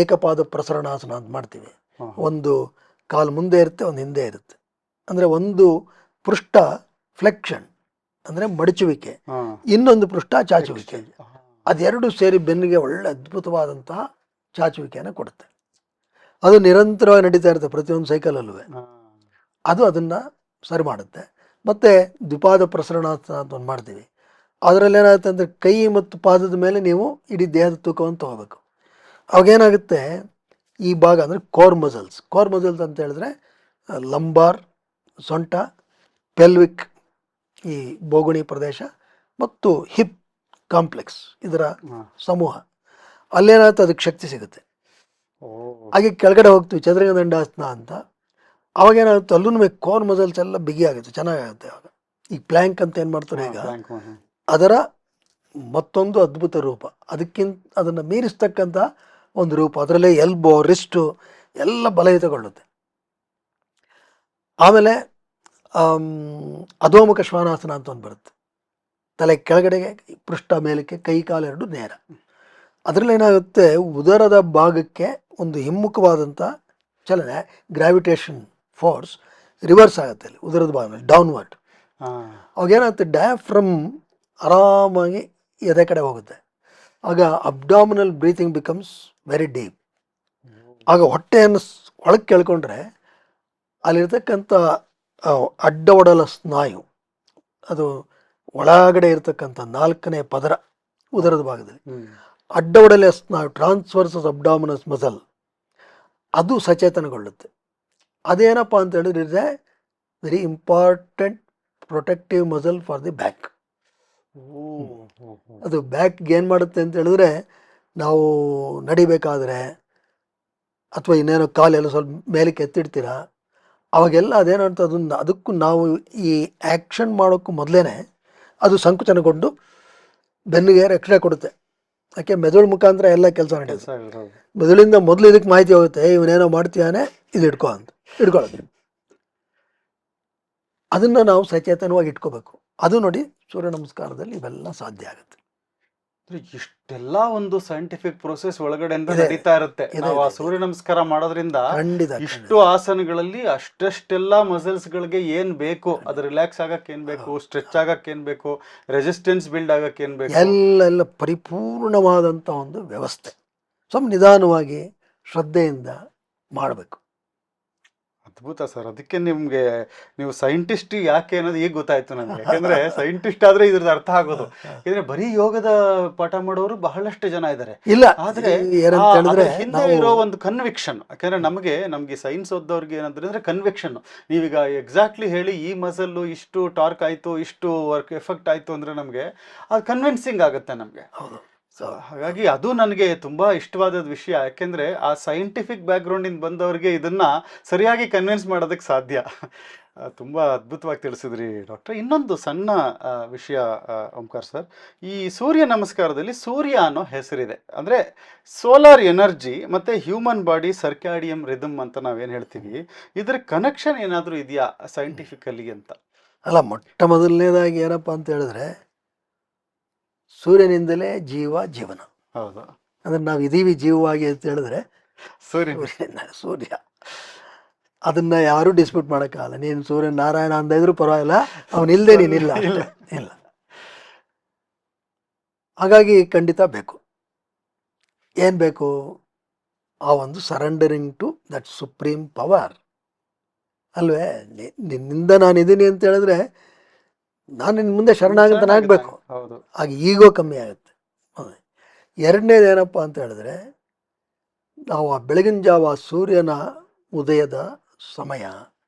Speaker 1: ಏಕಪಾದ ಪ್ರಸರಣಾಸನ ಅಂತ ಮಾಡ್ತೀವಿ. ಒಂದು ಕಾಲು ಮುಂದೆ ಇರುತ್ತೆ, ಒಂದು ಹಿಂದೆ ಇರುತ್ತೆ. ಅಂದರೆ ಒಂದು ಪೃಷ್ಠ ಫ್ಲೆಕ್ಷನ್ ಅಂದರೆ ಮಡಚುವಿಕೆ, ಇನ್ನೊಂದು ಪೃಷ್ಠ ಚಾಚುವಿಕೆ. ಅದೆರಡು ಸೇರಿ ಬೆನ್ನಿಗೆ ಒಳ್ಳೆ ಅದ್ಭುತವಾದಂತಹ ಚಾಚುವಿಕೆಯನ್ನು ಕೊಡುತ್ತೆ. ಅದು ನಿರಂತರವಾಗಿ ನಡೀತಾ ಇರುತ್ತೆ ಪ್ರತಿಯೊಂದು ಸೈಕಲಲ್ಲೂ. ಅದು ಅದನ್ನು ಸರಿ ಮಾಡುತ್ತೆ. ಮತ್ತು ದ್ವಿಪಾದ ಪ್ರಸರಣಾಸನ ಅಂತ ಒಂದು ಮಾಡ್ತೀವಿ. ಅದರಲ್ಲಿ ಏನಾಗುತ್ತೆ ಅಂದರೆ ಕೈ ಮತ್ತು ಪಾದದ ಮೇಲೆ ನೀವು ಇಡೀ ದೇಹದ ತೂಕವನ್ನು ತೊಗೋಬೇಕು. ಅವಾಗೇನಾಗುತ್ತೆ, ಈ ಭಾಗ ಅಂದರೆ ಕೋರ್ ಮಸಲ್ಸ್ ಅಂತ ಹೇಳಿದ್ರೆ ಲಂಬಾರ್, ಸೊಂಟ, ಪೆಲ್ವಿಕ್, ಈ ಬೋಗುಣಿ ಪ್ರದೇಶ ಮತ್ತು ಹಿಪ್ ಕಾಂಪ್ಲೆಕ್ಸ್, ಇದರ ಸಮೂಹ. ಅಲ್ಲೇನಾಗುತ್ತೆ, ಅದಕ್ಕೆ ಶಕ್ತಿ ಸಿಗುತ್ತೆ. ಹಾಗೆ ಕೆಳಗಡೆ ಹೋಗ್ತೀವಿ ಚದುರಂಗ ದಂಡಾಸನ ಅಂತ. ಅವಾಗೇನಾಗುತ್ತೆ, ಅಲ್ಲೂ ಕೋರ್ ಮಸಲ್ಸ್ ಎಲ್ಲ ಬಿಗಿ ಆಗುತ್ತೆ, ಚೆನ್ನಾಗಾಗುತ್ತೆ. ಆವಾಗ ಈ ಪ್ಲ್ಯಾಂಕ್ ಅಂತ ಏನು ಮಾಡ್ತಾರೆ ಈಗ, ಅದರ ಮತ್ತೊಂದು ಅದ್ಭುತ ರೂಪ, ಅದನ್ನು ಮೀರಿಸ್ತಕ್ಕಂಥ ಒಂದು ರೂಪ. ಅದರಲ್ಲೇ ಎಲ್ಬೋ, ರಿಸ್ಟು ಎಲ್ಲ ಬಲಯುತಗೊಳ್ಳುತ್ತೆ. ಆಮೇಲೆ ಅಧೋಮುಖ ಶ್ವಾನಾಸನ ಅಂತ ಒಂದು ಬರುತ್ತೆ. ತಲೆ ಕೆಳಗಡೆಗೆ, ಪೃಷ್ಠ ಮೇಲಕ್ಕೆ, ಕೈ ಕಾಲೆರಡು ನೇರ. ಅದರಲ್ಲಿ ಏನಾಗುತ್ತೆ, ಉದರದ ಭಾಗಕ್ಕೆ ಒಂದು ಹಿಮ್ಮುಖವಾದಂಥ ಚಲನೆ, ಗ್ರಾವಿಟೇಷನ್ ಫೋರ್ಸ್ ರಿವರ್ಸ್ ಆಗುತ್ತೆ ಅಲ್ಲಿ ಉದರದ ಭಾಗದಲ್ಲಿ ಡೌನ್ವರ್ಡ್.
Speaker 2: ಹಾಂ
Speaker 1: ಅವಾಗೇನಾಗುತ್ತೆ, ಡಯಾಫ್ರಮ್ ಆರಾಮಾಗಿ ಎದೆ ಕಡೆ ಹೋಗುತ್ತೆ. ಆಗ abdominal breathing becomes very deep. ಆಗ ಹೊಟ್ಟೆಯನ್ನು ಒಳಗೆ ಕೇಳ್ಕೊಂಡ್ರೆ ಅಲ್ಲಿರ್ತಕ್ಕಂಥ ಅಡ್ಡ ಒಡಲ ಸ್ನಾಯು, ಅದು ಒಳಗಡೆ ಇರತಕ್ಕಂಥ 4ನೇ ಪದರ ಉದರದ ಭಾಗದಲ್ಲಿ ಅಡ್ಡ ಒಡಲ ಸ್ನಾಯು ಟ್ರಾನ್ಸ್ವರ್ಸಸ್ ಅಬ್ಡಾಮಿನಸ್ ಮಸಲ್, ಅದು ಸಚೇತನಗೊಳ್ಳುತ್ತೆ. ಅದೇನಪ್ಪ ಅಂತ ಹೇಳಿದ್ರೆ is A very important protective muscle for the back. ಅದು ಬ್ಯಾಕ್ಗೆ ಏನು ಮಾಡುತ್ತೆ ಅಂತ ಹೇಳಿದ್ರೆ, ನಾವು ನಡಿಬೇಕಾದ್ರೆ ಅಥವಾ ಇನ್ನೇನೋ ಕಾಲೆಲ್ಲ ಸ್ವಲ್ಪ ಮೇಲಕ್ಕೆ ಎತ್ತಿಡ್ತೀರ, ಅವಾಗೆಲ್ಲ ಅದೇನಂತ ಅದಕ್ಕೂ ನಾವು ಈ ಆ್ಯಕ್ಷನ್ ಮಾಡೋಕ್ಕೂ ಮೊದಲೇ ಅದು ಸಂಕುಚನಗೊಂಡು ಬೆನ್ನಿಗೆ ರಕ್ಷಣೆ ಕೊಡುತ್ತೆ. ಯಾಕೆ ಮೆದುಳು ಮುಖಾಂತರ ಎಲ್ಲ ಕೆಲಸ ನಡೆಯುತ್ತೆ. ಮೆದುಳಿಂದ ಮೊದಲು ಇದಕ್ಕೆ ಮಾಹಿತಿ ಹೋಗುತ್ತೆ, ಇವನೇನೋ ಮಾಡ್ತೀಯಾನೆ, ಇದು ಹಿಡ್ಕೊಳ್ಳೋದು. ಅದನ್ನು ನಾವು ಸಚೇತನವಾಗಿ ಇಟ್ಕೋಬೇಕು. ಅದು ನೋಡಿ ಸೂರ್ಯ ನಮಸ್ಕಾರದಲ್ಲಿ ಇವೆಲ್ಲ ಸಾಧ್ಯ ಆಗುತ್ತೆ.
Speaker 2: ಇಷ್ಟೆಲ್ಲ ಒಂದು ಸೈಂಟಿಫಿಕ್ ಪ್ರೋಸೆಸ್ ಒಳಗಡೆ ನಡೀತಾ ಇರುತ್ತೆ. ನಾವು ಆ ಸೂರ್ಯ ನಮಸ್ಕಾರ ಮಾಡೋದ್ರಿಂದ ಇಷ್ಟು ಆಸನಗಳಲ್ಲಿ ಅಷ್ಟೆಲ್ಲ ಮಸಲ್ಸ್ ಗಳಿಗೆ ಏನ್ ಬೇಕು, ಅದು ರಿಲ್ಯಾಕ್ಸ್ ಆಗಕ್ಕೆ ಏನ್ ಬೇಕು, ಸ್ಟ್ರೆಚ್ ಆಗಕ್ಕೆ ಏನ್ ಬೇಕು, ರೆಸಿಸ್ಟೆನ್ಸ್ ಬಿಲ್ಡ್ ಆಗಕ್ಕೆ ಏನ್ ಬೇಕು,
Speaker 1: ಎಲ್ಲ ಪರಿಪೂರ್ಣವಾದಂಥ ಒಂದು ವ್ಯವಸ್ಥೆ. ಸ್ವಲ್ಪ ನಿಧಾನವಾಗಿ ಶ್ರದ್ಧೆಯಿಂದ ಮಾಡಬೇಕು.
Speaker 2: ಅದ್ಭುತ ಸರ್. ಅದಕ್ಕೆ ನಿಮ್ಗೆ ನೀವು ಸೈಂಟಿಸ್ಟ್ ಯಾಕೆ ಅನ್ನೋದು ಈಗ ಗೊತ್ತಾಯ್ತು ನನಗೆ. ಯಾಕಂದ್ರೆ ಸೈಂಟಿಸ್ಟ್ ಆದ್ರೆ ಇದ್ರದ್ದು ಅರ್ಥ ಆಗೋದು. ಯಾಕಂದ್ರೆ ಬರೀ ಯೋಗದ ಪಾಠ ಮಾಡೋರು ಬಹಳಷ್ಟು ಜನ ಇದ್ದಾರೆ.
Speaker 1: ಇಲ್ಲ,
Speaker 2: ಆದ್ರೆ ಹಿಂದೆ ಇರೋ ಒಂದು ಕನ್ವಿಕ್ಷನ್, ಯಾಕಂದ್ರೆ ನಮ್ಗೆ ಸೈನ್ಸ್ ಓದೋರ್ಗೆ ಏನಂದ್ರೆ ಕನ್ವಿಕ್ಷನ್. ನೀವೀಗ ಎಕ್ಸಾಕ್ಟ್ಲಿ ಹೇಳಿ ಈ ಮಸಲ್ಲು ಇಷ್ಟು ಟಾರ್ಕ್ ಆಯ್ತು, ಇಷ್ಟು ವರ್ಕ್ ಎಫೆಕ್ಟ್ ಆಯ್ತು ಅಂದ್ರೆ ನಮ್ಗೆ ಅದು ಕನ್ವಿನ್ಸಿಂಗ್ ಆಗುತ್ತೆ ನಮ್ಗೆ. ಹಾಗಾಗಿ ಅದು ನನಗೆ ತುಂಬಾ ಇಷ್ಟವಾದ ವಿಷಯ. ಯಾಕೆಂದ್ರೆ ಆ ಸೈಂಟಿಫಿಕ್ ಬ್ಯಾಕ್ಗ್ರೌಂಡ್ ಇಂದ ಬಂದವರಿಗೆ ಇದನ್ನ ಸರಿಯಾಗಿ ಕನ್ವಿನ್ಸ್ ಮಾಡೋದಕ್ಕೆ ಸಾಧ್ಯ. ತುಂಬಾ ಅದ್ಭುತವಾಗಿ ತಿಳಿಸಿದ್ರಿ ಡಾಕ್ಟರ್. ಇನ್ನೊಂದು ಸಣ್ಣ ವಿಷಯ ಓಂಕಾರ್ ಸರ್, ಈ ಸೂರ್ಯ ನಮಸ್ಕಾರದಲ್ಲಿ ಸೂರ್ಯ ಅನ್ನೋ ಹೆಸರಿದೆ. ಅಂದ್ರೆ ಸೋಲಾರ್ ಎನರ್ಜಿ ಮತ್ತೆ ಹ್ಯೂಮನ್ ಬಾಡಿ ಸರ್ಕ್ಯಾಡಿಯಂ ರಿದಮ್ ಅಂತ ನಾವೇನು ಹೇಳ್ತೀವಿ, ಇದ್ರ ಕನೆಕ್ಷನ್ ಏನಾದರೂ ಇದೆಯಾ ಸೈಂಟಿಫಿಕಲಿ ಅಂತ?
Speaker 1: ಅಲ್ಲ, ಮೊಟ್ಟ ಮೊದಲನೇದಾಗಿ ಏನಪ್ಪ ಅಂತ ಹೇಳಿದ್ರೆ, ಸೂರ್ಯನಿಂದಲೇ ಜೀವನ.
Speaker 2: ಹೌದು.
Speaker 1: ಅಂದ್ರೆ ನಾವು ಇದೀವಿ ಜೀವವಾಗಿ ಅಂತ ಹೇಳಿದ್ರೆ ಸೂರ್ಯ. ಅದನ್ನ ಯಾರು ಡಿಸ್ಪ್ಯೂಟ್ ಮಾಡೋಕ್ಕಾಗಲ್ಲ. ನೀನು ಸೂರ್ಯ ನಾರಾಯಣ ಅಂದಿದ್ರು ಪರವಾಗಿಲ್ಲ, ಅವನಿಲ್ಲದೆ ನೀನಿಲ್ಲ ಇಲ್ಲ. ಹಾಗಾಗಿ ಖಂಡಿತ ಬೇಕು. ಏನು ಬೇಕು? ಆ ಒಂದು surrendering to that supreme power ಅಲ್ವೇ. ನಿನ್ನಿಂದ ನಾನು ಇದ್ದೀನಿ ಅಂತ ಹೇಳಿದ್ರೆ ನಾನು ನಿನ್ನ ಮುಂದೆ ಶರಣಾಗತನಾಗಬೇಕು. ಆಗ ಈಗೋ ಕಮ್ಮಿ ಆಗುತ್ತೆ. ಎರಡನೇದು ಏನಪ್ಪ ಅಂತ ಹೇಳಿದ್ರೆ, ನಾವು ಆ ಬೆಳಗಿನ ಜಾವ ಸೂರ್ಯನ ಉದಯದ ಸಮಯ,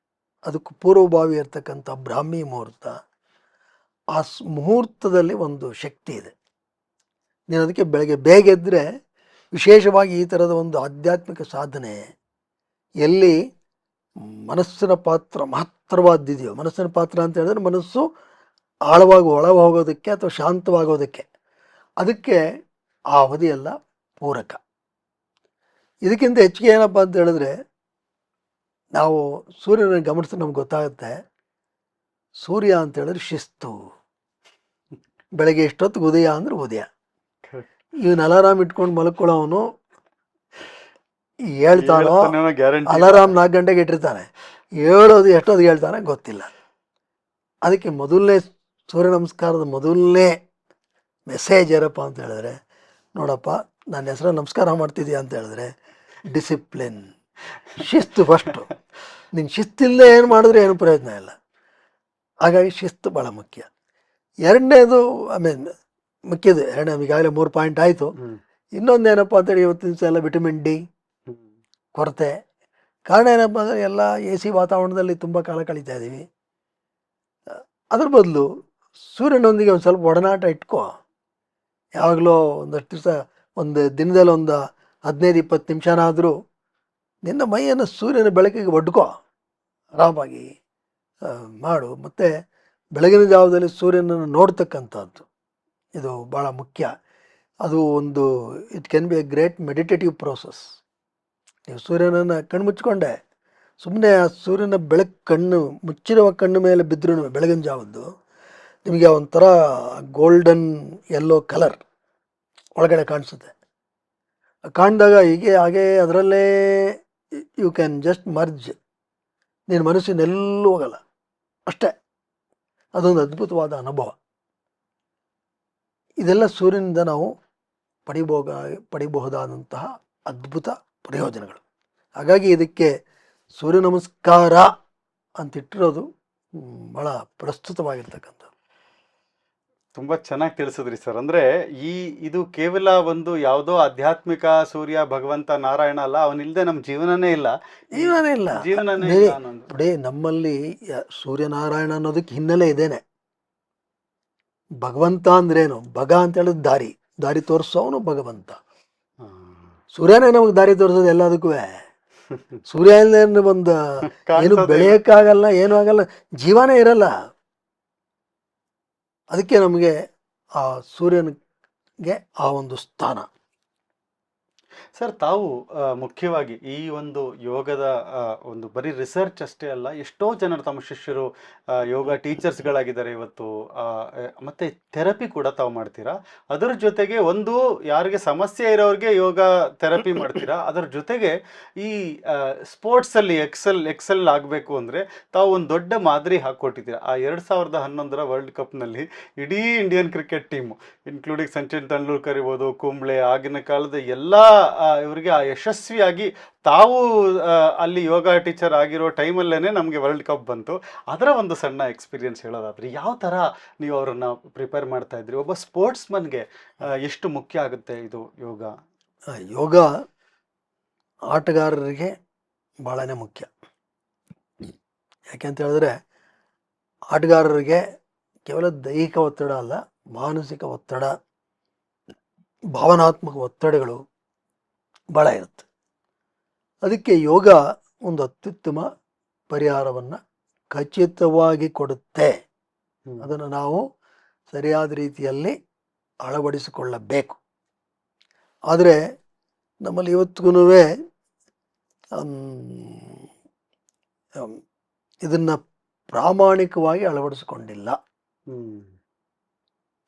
Speaker 1: ಅದಕ್ಕೂ ಪೂರ್ವಭಾವಿ ಇರ್ತಕ್ಕಂಥ ಬ್ರಾಹ್ಮಿ ಮುಹೂರ್ತ, ಆ ಮುಹೂರ್ತದಲ್ಲಿ ಒಂದು ಶಕ್ತಿ ಇದೆ. ನೀನು ಅದಕ್ಕೆ ಬೆಳಗ್ಗೆ ಬೇಗ ಎದ್ದರೆ, ವಿಶೇಷವಾಗಿ ಈ ಥರದ ಒಂದು ಆಧ್ಯಾತ್ಮಿಕ ಸಾಧನೆ ಎಲ್ಲಿ ಮನಸ್ಸಿನ ಪಾತ್ರ ಮಹತ್ತರವಾದ್ದಿದೆಯೋ, ಮನಸ್ಸಿನ ಪಾತ್ರ ಅಂತ ಹೇಳಿದ್ರೆ ಮನಸ್ಸು ಆಳವಾಗಿ ಒಳ ಹೋಗೋದಕ್ಕೆ ಅಥವಾ ಶಾಂತವಾಗೋದಕ್ಕೆ, ಅದಕ್ಕೆ ಆ ಅವಧಿಯೆಲ್ಲ ಪೂರಕ. ಇದಕ್ಕಿಂತ ಹೆಚ್ಚಿಗೆ ಏನಪ್ಪ ಅಂತ ಹೇಳಿದ್ರೆ, ನಾವು ಸೂರ್ಯನ ಗಮನಿಸಿದ್ರೆ ನಮ್ಗೆ ಗೊತ್ತಾಗುತ್ತೆ, ಸೂರ್ಯ ಅಂತ ಹೇಳಿದ್ರೆ ಶಿಸ್ತು. ಬೆಳಗ್ಗೆ ಎಷ್ಟೊತ್ತಿಗೆ ಉದಯ ಅಂದ್ರೆ ಉದಯ. ಇವನು ಅಲಾರಾಮ್ ಇಟ್ಕೊಂಡು ಮಲ್ಕೊಳ್ಳೋವನು ಹೇಳ್ತಾನೋ, ಅಲಾರಾಮ್ 4 ಗಂಟೆಗೆ ಇಟ್ಟಿರ್ತಾನೆ, ಹೇಳೋದು ಎಷ್ಟೊತ್ತಿಗೆ ಹೇಳ್ತಾನೆ ಗೊತ್ತಿಲ್ಲ. ಅದಕ್ಕೆ ಮೊದಲನೇ ಸೂರ್ಯ ನಮಸ್ಕಾರದ ಮೊದಲನೇ ಮೆಸೇಜ್ ಏನಪ್ಪ ಅಂತ ಹೇಳಿದ್ರೆ, ನೋಡಪ್ಪ ನನ್ನ ಹೆಸರು ನಮಸ್ಕಾರ ಮಾಡ್ತಿದ್ದೀಯ ಅಂತ ಹೇಳಿದ್ರೆ ಡಿಸಿಪ್ಲಿನ್, ಶಿಸ್ತು ಫಸ್ಟು. ನಿನ್ನ ಶಿಸ್ತಿಲ್ಲದೆ ಏನು ಮಾಡಿದ್ರೆ ಏನು ಪ್ರಯೋಜನ ಇಲ್ಲ. ಹಾಗಾಗಿ ಶಿಸ್ತು ಭಾಳ ಮುಖ್ಯ. ಎರಡನೇದು ಮುಖ್ಯದು ಈಗಾಗಲೇ 3 ಪಾಯಿಂಟ್ ಆಯಿತು. ಇನ್ನೊಂದು ಏನಪ್ಪ ಅಂತೇಳಿ ಇವತ್ತಿನ ದಿವಸ ಎಲ್ಲ ವಿಟಮಿನ್ ಡಿ ಕೊರತೆ. ಕಾರಣ ಏನಪ್ಪ ಅಂದರೆ ಎಲ್ಲ AC ವಾತಾವರಣದಲ್ಲಿ ತುಂಬ ಕಾಲ ಕಳೀತಾ ಇದ್ದೀವಿ. ಅದ್ರ ಬದಲು ಸೂರ್ಯನೊಂದಿಗೆ ಒಂದು ಸ್ವಲ್ಪ ಒಡನಾಟ ಇಟ್ಕೋ. ಯಾವಾಗಲೂ ಒಂದಷ್ಟು ದಿವಸ, ಒಂದು ದಿನದಲ್ಲಿ ಒಂದು 15-20 ನಿಮಿಷನಾದರೂ ನಿನ್ನ ಮೈಯನ್ನು ಸೂರ್ಯನ ಬೆಳಕಿಗೆ ಒಡ್ಕೋ, ಆರಾಮಾಗಿ ಮಾಡು. ಮತ್ತು ಬೆಳಗಿನ ಜಾವದಲ್ಲಿ ಸೂರ್ಯನನ್ನು ನೋಡ್ತಕ್ಕಂಥದ್ದು ಇದು ಭಾಳ ಮುಖ್ಯ. ಅದು ಒಂದು it can be A great meditative process. ನೀವು ಸೂರ್ಯನನ್ನು ಕಣ್ಣು ಮುಚ್ಕೊಂಡೆ ಸುಮ್ಮನೆ ಆ ಸೂರ್ಯನ ಬೆಳಕು ಕಣ್ಣು ಮುಚ್ಚಿರುವ ಕಣ್ಣು ಮೇಲೆ ಬಿದ್ದರೂ ಬೆಳಗಿನ ಜಾವದ್ದು ನಿಮಗೆ ಒಂಥರ ಗೋಲ್ಡನ್ ಯೆಲ್ಲೋ ಕಲರ್ ಒಳಗಡೆ ಕಾಣಿಸುತ್ತೆ. ಕಾಣಿದಾಗ ಹಾಗೆ ಅದರಲ್ಲೇ ಯು ಕ್ಯಾನ್ ಜಸ್ಟ್ ಮರ್ಜ್. ನಿನ್ನ ಮನಸ್ಸಿನೆಲ್ಲೂ ಹೋಗಲ್ಲ ಅಷ್ಟೇ. ಅದೊಂದು ಅದ್ಭುತವಾದ ಅನುಭವ. ಇದೆಲ್ಲ ಸೂರ್ಯನಿಂದ ನಾವು ಪಡಿಬಹುದಾದಂತಹ ಅದ್ಭುತ ಪ್ರಯೋಜನಗಳು. ಹಾಗಾಗಿ ಇದಕ್ಕೆ ಸೂರ್ಯ ನಮಸ್ಕಾರ ಅಂತಿಟ್ಟಿರೋದು ಭಾಳ ಪ್ರಸ್ತುತವಾಗಿರ್ತಕ್ಕಂಥದ್ದು.
Speaker 2: ತುಂಬ ಚೆನ್ನಾಗಿ ತಿಳಿಸಿದ್ರಿ ಸರ್. ಅಂದರೆ ಇದು ಕೇವಲ ಒಂದು ಯಾವುದೋ ಆಧ್ಯಾತ್ಮಿಕ ಸೂರ್ಯ ಭಗವಂತ ನಾರಾಯಣ ಅಲ್ಲ, ಅವನಿಲ್ಲದೆ ನಮ್ಮ ಜೀವನನೇ ಇಲ್ಲ.
Speaker 1: ಜೀವನೇ ಇಲ್ಲ. ನೋಡಿ, ನಮ್ಮಲ್ಲಿ ಸೂರ್ಯನಾರಾಯಣ ಅನ್ನೋದಕ್ಕೆ ಹಿನ್ನೆಲೆ ಇದೇನೆ. ಭಗವಂತ ಅಂದ್ರೇನು? ಭಗ ಅಂತ ಹೇಳಿದ್ ದಾರಿ ತೋರಿಸೋನು ಭಗವಂತ. ಸೂರ್ಯನೇ ನಮಗೆ ದಾರಿ ತೋರಿಸೋದು ಎಲ್ಲದಕ್ಕೂ. ಸೂರ್ಯ ಇಲ್ಲದೆ ಒಂದು ಏನು ಬೆಳೆಯೋಕ್ಕಾಗಲ್ಲ, ಏನೂ ಆಗಲ್ಲ, ಜೀವನೇ ಇರಲ್ಲ. ಅದಕ್ಕೆ ನಮಗೆ ಆ ಸೂರ್ಯನಿಗೆ ಆ ಒಂದು ಸ್ಥಾನ.
Speaker 2: ಸರ್, ತಾವು ಮುಖ್ಯವಾಗಿ ಈ ಒಂದು ಯೋಗದ ಒಂದು ಬರೀ ರಿಸರ್ಚ್ ಅಷ್ಟೇ ಅಲ್ಲ, ಎಷ್ಟೋ ಜನರು ತಮ್ಮ ಶಿಷ್ಯರು ಯೋಗ ಟೀಚರ್ಸ್ಗಳಾಗಿದ್ದಾರೆ ಇವತ್ತು. ಮತ್ತು ಥೆರಪಿ ಕೂಡ ತಾವು ಮಾಡ್ತೀರಾ. ಅದರ ಜೊತೆಗೆ ಒಂದು ಯಾರಿಗೆ ಸಮಸ್ಯೆ ಇರೋರಿಗೆ ಯೋಗ ಥೆರಪಿ ಮಾಡ್ತೀರಾ, ಅದರ ಜೊತೆಗೆ ಈ ಸ್ಪೋರ್ಟ್ಸಲ್ಲಿ ಎಕ್ಸೆಲ್ ಆಗಬೇಕು ಅಂದರೆ ತಾವು ಒಂದು ದೊಡ್ಡ ಮಾದರಿ ಹಾಕ್ಕೊಟ್ಟಿದ್ದೀರಾ. ಆ 2011 ವರ್ಲ್ಡ್ ಕಪ್ನಲ್ಲಿ ಇಡೀ Indian cricket team, including Sachin Tendulkar ಇರ್ಬೋದು, ಕುಂಬ್ಳೆ, ಆಗಿನ ಕಾಲದ ಎಲ್ಲ ಇವರಿಗೆ ಆ ಯಶಸ್ವಿಯಾಗಿ ತಾವು ಅಲ್ಲಿ ಯೋಗ ಟೀಚರ್ ಆಗಿರೋ ಟೈಮಲ್ಲೇ ನಮಗೆ ವರ್ಲ್ಡ್ ಕಪ್ ಬಂತು. ಅದರ ಒಂದು ಸಣ್ಣ ಎಕ್ಸ್ಪೀರಿಯನ್ಸ್ ಹೇಳೋದಾದ್ರೆ ಯಾವ ಥರ ನೀವು ಅವರನ್ನು ಪ್ರಿಪೇರ್ ಮಾಡ್ತಾ ಇದ್ರಿ? ಒಬ್ಬ ಸ್ಪೋರ್ಟ್ಸ್ಮನ್ಗೆ ಎಷ್ಟು ಮುಖ್ಯ ಆಗುತ್ತೆ ಇದು ಯೋಗ?
Speaker 1: ಯೋಗ ಆಟಗಾರರಿಗೆ ಭಾಳನೇ ಮುಖ್ಯ. ಯಾಕೆಂತ ಹೇಳಿದ್ರೆ ಆಟಗಾರರಿಗೆ ಕೇವಲ ದೈಹಿಕ ಒತ್ತಡ ಅಲ್ಲ, ಮಾನಸಿಕ ಒತ್ತಡ, ಭಾವನಾತ್ಮಕ ಒತ್ತಡಗಳು ಭಾಳ ಇರುತ್ತೆ. ಅದಕ್ಕೆ ಯೋಗ ಒಂದು ಅತ್ಯುತ್ತಮ ಪರಿಹಾರವನ್ನು ಖಚಿತವಾಗಿ ಕೊಡುತ್ತೆ. ಅದನ್ನು ನಾವು ಸರಿಯಾದ ರೀತಿಯಲ್ಲಿ ಅಳವಡಿಸಿಕೊಳ್ಳಬೇಕು. ಆದರೆ ನಮ್ಮಲ್ಲಿ ಇವತ್ತಿಗೂ ಇದನ್ನು ಪ್ರಾಮಾಣಿಕವಾಗಿ ಅಳವಡಿಸಿಕೊಂಡಿಲ್ಲ.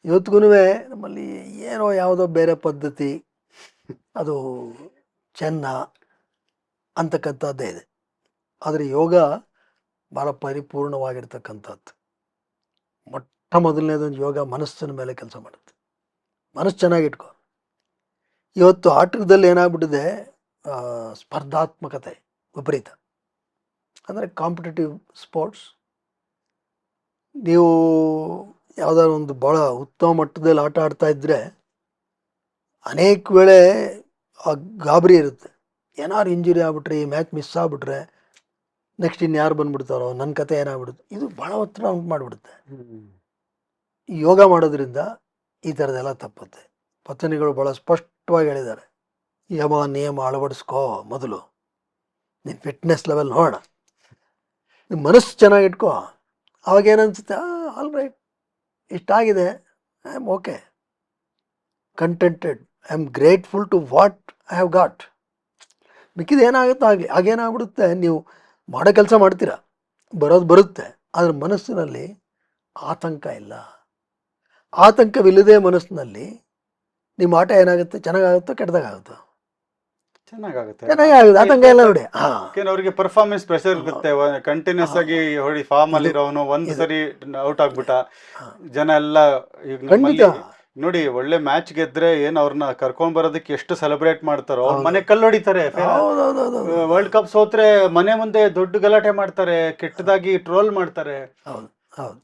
Speaker 1: ಇವತ್ತಿಗೂ ನಮ್ಮಲ್ಲಿ ಏನೋ ಯಾವುದೋ ಬೇರೆ ಪದ್ಧತಿ, ಅದು ಚೆನ್ನ ಅಂತಕ್ಕಂಥದ್ದೇ ಇದೆ. ಆದರೆ ಯೋಗ ಭಾಳ ಪರಿಪೂರ್ಣವಾಗಿರ್ತಕ್ಕಂಥದ್ದು. ಮೊಟ್ಟ ಮೊದಲನೇದೊಂದು ಯೋಗ ಮನಸ್ಸಿನ ಮೇಲೆ ಕೆಲಸ ಮಾಡುತ್ತೆ. ಮನಸ್ಸು ಚೆನ್ನಾಗಿಟ್ಕೊ. ಇವತ್ತು ಆಟದಲ್ಲಿ ಏನಾಗ್ಬಿಟ್ಟಿದೆ, ಸ್ಪರ್ಧಾತ್ಮಕತೆ ವಿಪರೀತ. ಅಂದರೆ ಕಾಂಪಿಟೇಟಿವ್ ಸ್ಪೋರ್ಟ್ಸ್. ನೀವು ಯಾವುದಾದ್ರು ಒಂದು ಭಾಳ ಉತ್ತಮ ಮಟ್ಟದಲ್ಲಿ ಆಟ ಆಡ್ತಾ ಇದ್ದರೆ ಅನೇಕ ವೇಳೆ ಆ ಗಾಬರಿ ಇರುತ್ತೆ. ಏನಾದ್ರು ಇಂಜುರಿ ಆಗ್ಬಿಟ್ರೆ, ಈ ಮ್ಯಾಚ್ ಮಿಸ್ ಆಗಿಬಿಟ್ರೆ ನೆಕ್ಸ್ಟ್ ಇನ್ಯಾರು ಬಂದ್ಬಿಡ್ತಾರೋ, ನನ್ನ ಕತೆ ಏನಾಗ್ಬಿಡುತ್ತೆ, ಇದು ಭಾಳ ಒತ್ತಡ ಉಂಟು ಮಾಡಿಬಿಡುತ್ತೆ. ಈ ಯೋಗ ಮಾಡೋದ್ರಿಂದ ಈ ಥರದ್ದೆಲ್ಲ ತಪ್ಪುತ್ತೆ. ಪತಂಜಲಿಗಳು ಭಾಳ ಸ್ಪಷ್ಟವಾಗಿ ಹೇಳಿದ್ದಾರೆ, ಯಮ ನಿಯಮ ಅಳವಡಿಸ್ಕೋ. ಮೊದಲು ನಿನ್ನ ಫಿಟ್ನೆಸ್ ಲೆವೆಲ್ ನೋಡೋಣ, ನಿಮ್ಮ ಮನಸ್ಸು ಚೆನ್ನಾಗಿಟ್ಕೋ. ಅವಾಗ ಏನನ್ಸುತ್ತೆ, ಆಲ್ ರೈಟ್, ಇಷ್ಟಾಗಿದೆ, I am okay, contented, I am grateful to what I have got. ಮಿಕ್ಕಿದ ಏನಾಗುತ್ತೋ ಆಗಲಿ. ಆಗೇನಾಗ್ಬಿಡುತ್ತೆ, ನೀವು ಮಾಡೋ ಕೆಲಸ ಮಾಡ್ತೀರಾ, ಬರೋದು ಬರುತ್ತೆ, ಆದರೆ ಮನಸ್ಸಿನಲ್ಲಿ ಆತಂಕ ಇಲ್ಲ. ಆತಂಕವಿಲ್ಲದೆ ಮನಸ್ಸಿನಲ್ಲಿ ನಿಮ್ಮ ಆಟ ಏನಾಗುತ್ತೆ, ಚೆನ್ನಾಗಾಗುತ್ತೋ ಕೆಟ್ಟದಾಗುತ್ತೋ?
Speaker 2: ಚೆನ್ನಾಗುತ್ತೆ.
Speaker 1: ಆತಂಕ ಇಲ್ಲ ನೋಡಿ.
Speaker 2: ಅವರಿಗೆ ಪರ್ಫಾರ್ಮೆನ್ಸ್ ಪ್ರೆಷರ್ ಇರುತ್ತೆ. ಕಂಟಿನ್ಯೂಸ್ ಆಗಿ ಹೊಡಿ ಫಾರ್ಮ್ ಅಲ್ಲಿ ಇರೋನು ಒಂದು ಸರಿ ಔಟ್ ಆಗ್ಬಿಟ್ಟ, ಜನ ಎಲ್ಲ ನೋಡಿ ಒಳ್ಳೆ ಮ್ಯಾಚ್ ಗೆದ್ರೆ ಏನ್ ಅವ್ರನ್ನ ಕರ್ಕೊಂಡ್ ಬರೋದಕ್ಕೆ ಎಷ್ಟು ಸೆಲೆಬ್ರೇಟ್ ಮಾಡ್ತಾರೋ. ಅವ್ರ ಮನೆ ಕಲ್ಲು ಹೊಡಿತಾರೆ. ವರ್ಲ್ಡ್ ಕಪ್ ಸೋತ್ರೆ ಮನೆ ಮುಂದೆ ದೊಡ್ಡ ಗಲಾಟೆ ಮಾಡ್ತಾರೆ, ಕೆಟ್ಟದಾಗಿ ಟ್ರೋಲ್ ಮಾಡ್ತಾರೆ.
Speaker 1: ಹೌದು ಹೌದು.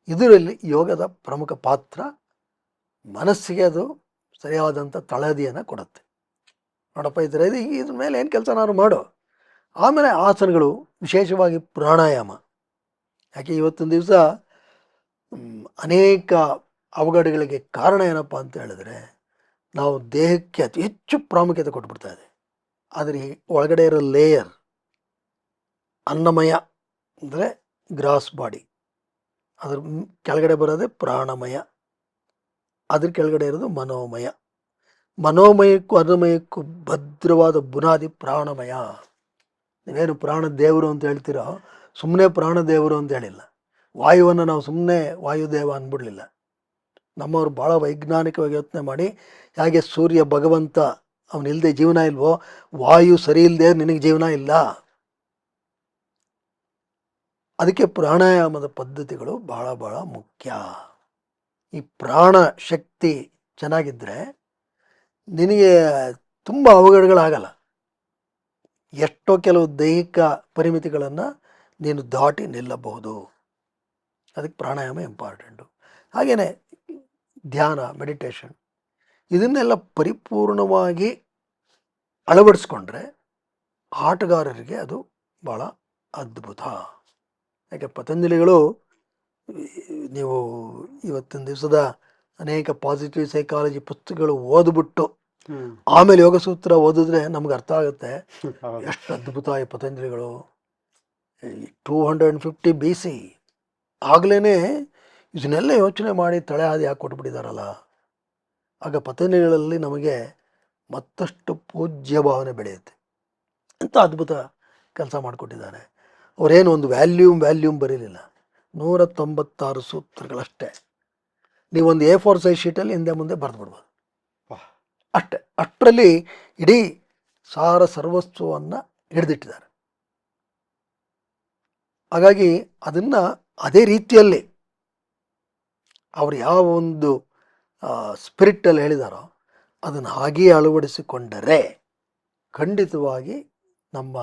Speaker 1: ಇದರಲ್ಲಿ ಯೋಗದ ಪ್ರಮುಖ ಪಾತ್ರ. ಮನಸ್ಸಿಗೆ ಅದು ಸರಿಯಾದಂಥ ತಳಹದಿಯನ್ನು ಕೊಡುತ್ತೆ. ನೋಡಪ್ಪ, ಇದ್ರ ಮೇಲೆ ಏನು ಕೆಲಸನಾದ್ರು ಮಾಡು. ಆಮೇಲೆ ಆಸನಗಳು, ವಿಶೇಷವಾಗಿ ಪ್ರಾಣಾಯಾಮ. ಯಾಕೆ ಇವತ್ತಿನ ದಿವಸ ಅನೇಕ ಅವಘಡಗಳಿಗೆ ಕಾರಣ ಏನಪ್ಪ ಅಂತ ಹೇಳಿದ್ರೆ, ನಾವು ದೇಹಕ್ಕೆ ಅತಿ ಹೆಚ್ಚು ಪ್ರಾಮುಖ್ಯತೆ ಕೊಟ್ಬಿಡ್ತಾ ಇದೆ. ಆದರೆ ಒಳಗಡೆ ಇರೋ ಲೇಯರ್ ಅನ್ನಮಯ ಅಂದರೆ ಗ್ರಾಸ್ ಬಾಡಿ, ಅದ್ರ ಕೆಳಗಡೆ ಬರೋದೇ ಪ್ರಾಣಮಯ, ಅದ್ರ ಕೆಳಗಡೆ ಇರೋದು ಮನೋಮಯ. ಮನೋಮಯಕ್ಕೂ ಅನ್ನಮಯಕ್ಕೂ ಭದ್ರವಾದ ಬುನಾದಿ ಪ್ರಾಣಮಯ. ನೀವೇನು ಪ್ರಾಣ ದೇವರು ಅಂತ ಹೇಳ್ತೀರೋ, ಸುಮ್ಮನೆ ಪ್ರಾಣ ದೇವರು ಅಂತ ಹೇಳಿಲ್ಲ. ವಾಯುವನ್ನು ನಾವು ಸುಮ್ಮನೆ ವಾಯುದೇವ ಅಂದ್ಬಿಡ್ಲಿಲ್ಲ. ನಮ್ಮವರು ಭಾಳ ವೈಜ್ಞಾನಿಕವಾಗಿ ಯೋಚನೆ ಮಾಡಿ, ಹೇಗೆ ಸೂರ್ಯ ಭಗವಂತ ಅವನಿಲ್ಲದೆ ಜೀವನ ಇಲ್ವೋ, ವಾಯು ಸರಿ ಇಲ್ಲದೆ ನಿನಗೆ ಜೀವನ ಇಲ್ಲ. ಅದಕ್ಕೆ ಪ್ರಾಣಾಯಾಮದ ಪದ್ಧತಿಗಳು ಬಹಳ ಬಹಳ ಮುಖ್ಯ. ಈ ಪ್ರಾಣ ಶಕ್ತಿ ಚೆನ್ನಾಗಿದ್ದರೆ ನಿನಗೆ ತುಂಬ ಅವಘಡಗಳಾಗಲ್ಲ. ಎಷ್ಟೋ ಕೆಲವು ದೈಹಿಕ ಪರಿಮಿತಿಗಳನ್ನು ನೀನು ದಾಟಿ ನಿಲ್ಲಬಹುದು. ಅದಕ್ಕೆ ಪ್ರಾಣಾಯಾಮ ಇಂಪಾರ್ಟೆಂಟು. ಹಾಗೆಯೇ ಧ್ಯಾನ, ಮೆಡಿಟೇಷನ್ ಇದನ್ನೆಲ್ಲ ಪರಿಪೂರ್ಣವಾಗಿ ಅಳವಡಿಸ್ಕೊಂಡ್ರೆ ಆಟಗಾರರಿಗೆ ಅದು ಭಾಳ ಅದ್ಭುತ. ಯಾಕೆ ಪತಂಜಲಿಗಳು, ನೀವು ಇವತ್ತಿನ ದಿವಸದ ಅನೇಕ ಪಾಸಿಟಿವ್ ಸೈಕಾಲಜಿ ಪುಸ್ತಕಗಳು ಓದ್ಬಿಟ್ಟು ಆಮೇಲೆ ಯೋಗ ಸೂತ್ರ ಓದಿದ್ರೆ ನಮ್ಗೆ ಅರ್ಥ ಆಗುತ್ತೆ ಎಷ್ಟು ಅದ್ಭುತ ಈ ಪತಂಜಲಿಗಳು. 250 BC ಆಗಲೇ ಇದನ್ನೆಲ್ಲ ಯೋಚನೆ ಮಾಡಿ ತಳೆ ಹಾದಿ ಹಾಕಿ ಕೊಟ್ಬಿಟ್ಟಿದ್ದಾರಲ್ಲ. ಆಗ ಪತಂಜಲಿಗಳಲ್ಲಿ ನಮಗೆ ಮತ್ತಷ್ಟು ಪೂಜ್ಯ ಭಾವನೆ ಬೆಳೆಯುತ್ತೆ. ಎಂಥ ಅದ್ಭುತ ಕೆಲಸ ಮಾಡಿಕೊಟ್ಟಿದ್ದಾರೆ. ಅವರೇನು ಒಂದು ವ್ಯಾಲ್ಯೂಮ್ ಬರೀಲಿಲ್ಲ, 196 ಸೂತ್ರಗಳಷ್ಟೇ. ನೀವೊಂದು A4 ಸೈಜ್ ಶೀಟಲ್ಲಿ ಹಿಂದೆ ಮುಂದೆ ಬರೆದು ಬಿಡ್ಬೋದು ಅಷ್ಟೇ. ಅಷ್ಟರಲ್ಲಿ ಇಡೀ ಸಾರ ಸರ್ವಸ್ವವನ್ನು ಹಿಡಿದಿಟ್ಟಿದ್ದಾರೆ. ಹಾಗಾಗಿ ಅದನ್ನು ಅದೇ ರೀತಿಯಲ್ಲಿ ಅವರು ಯಾವ ಒಂದು ಸ್ಪಿರಿಟಲ್ಲಿ ಹೇಳಿದಾರೋ ಅದನ್ನು ಹಾಗೆಯೇ ಅಳವಡಿಸಿಕೊಂಡರೆ ಖಂಡಿತವಾಗಿ ನಮ್ಮ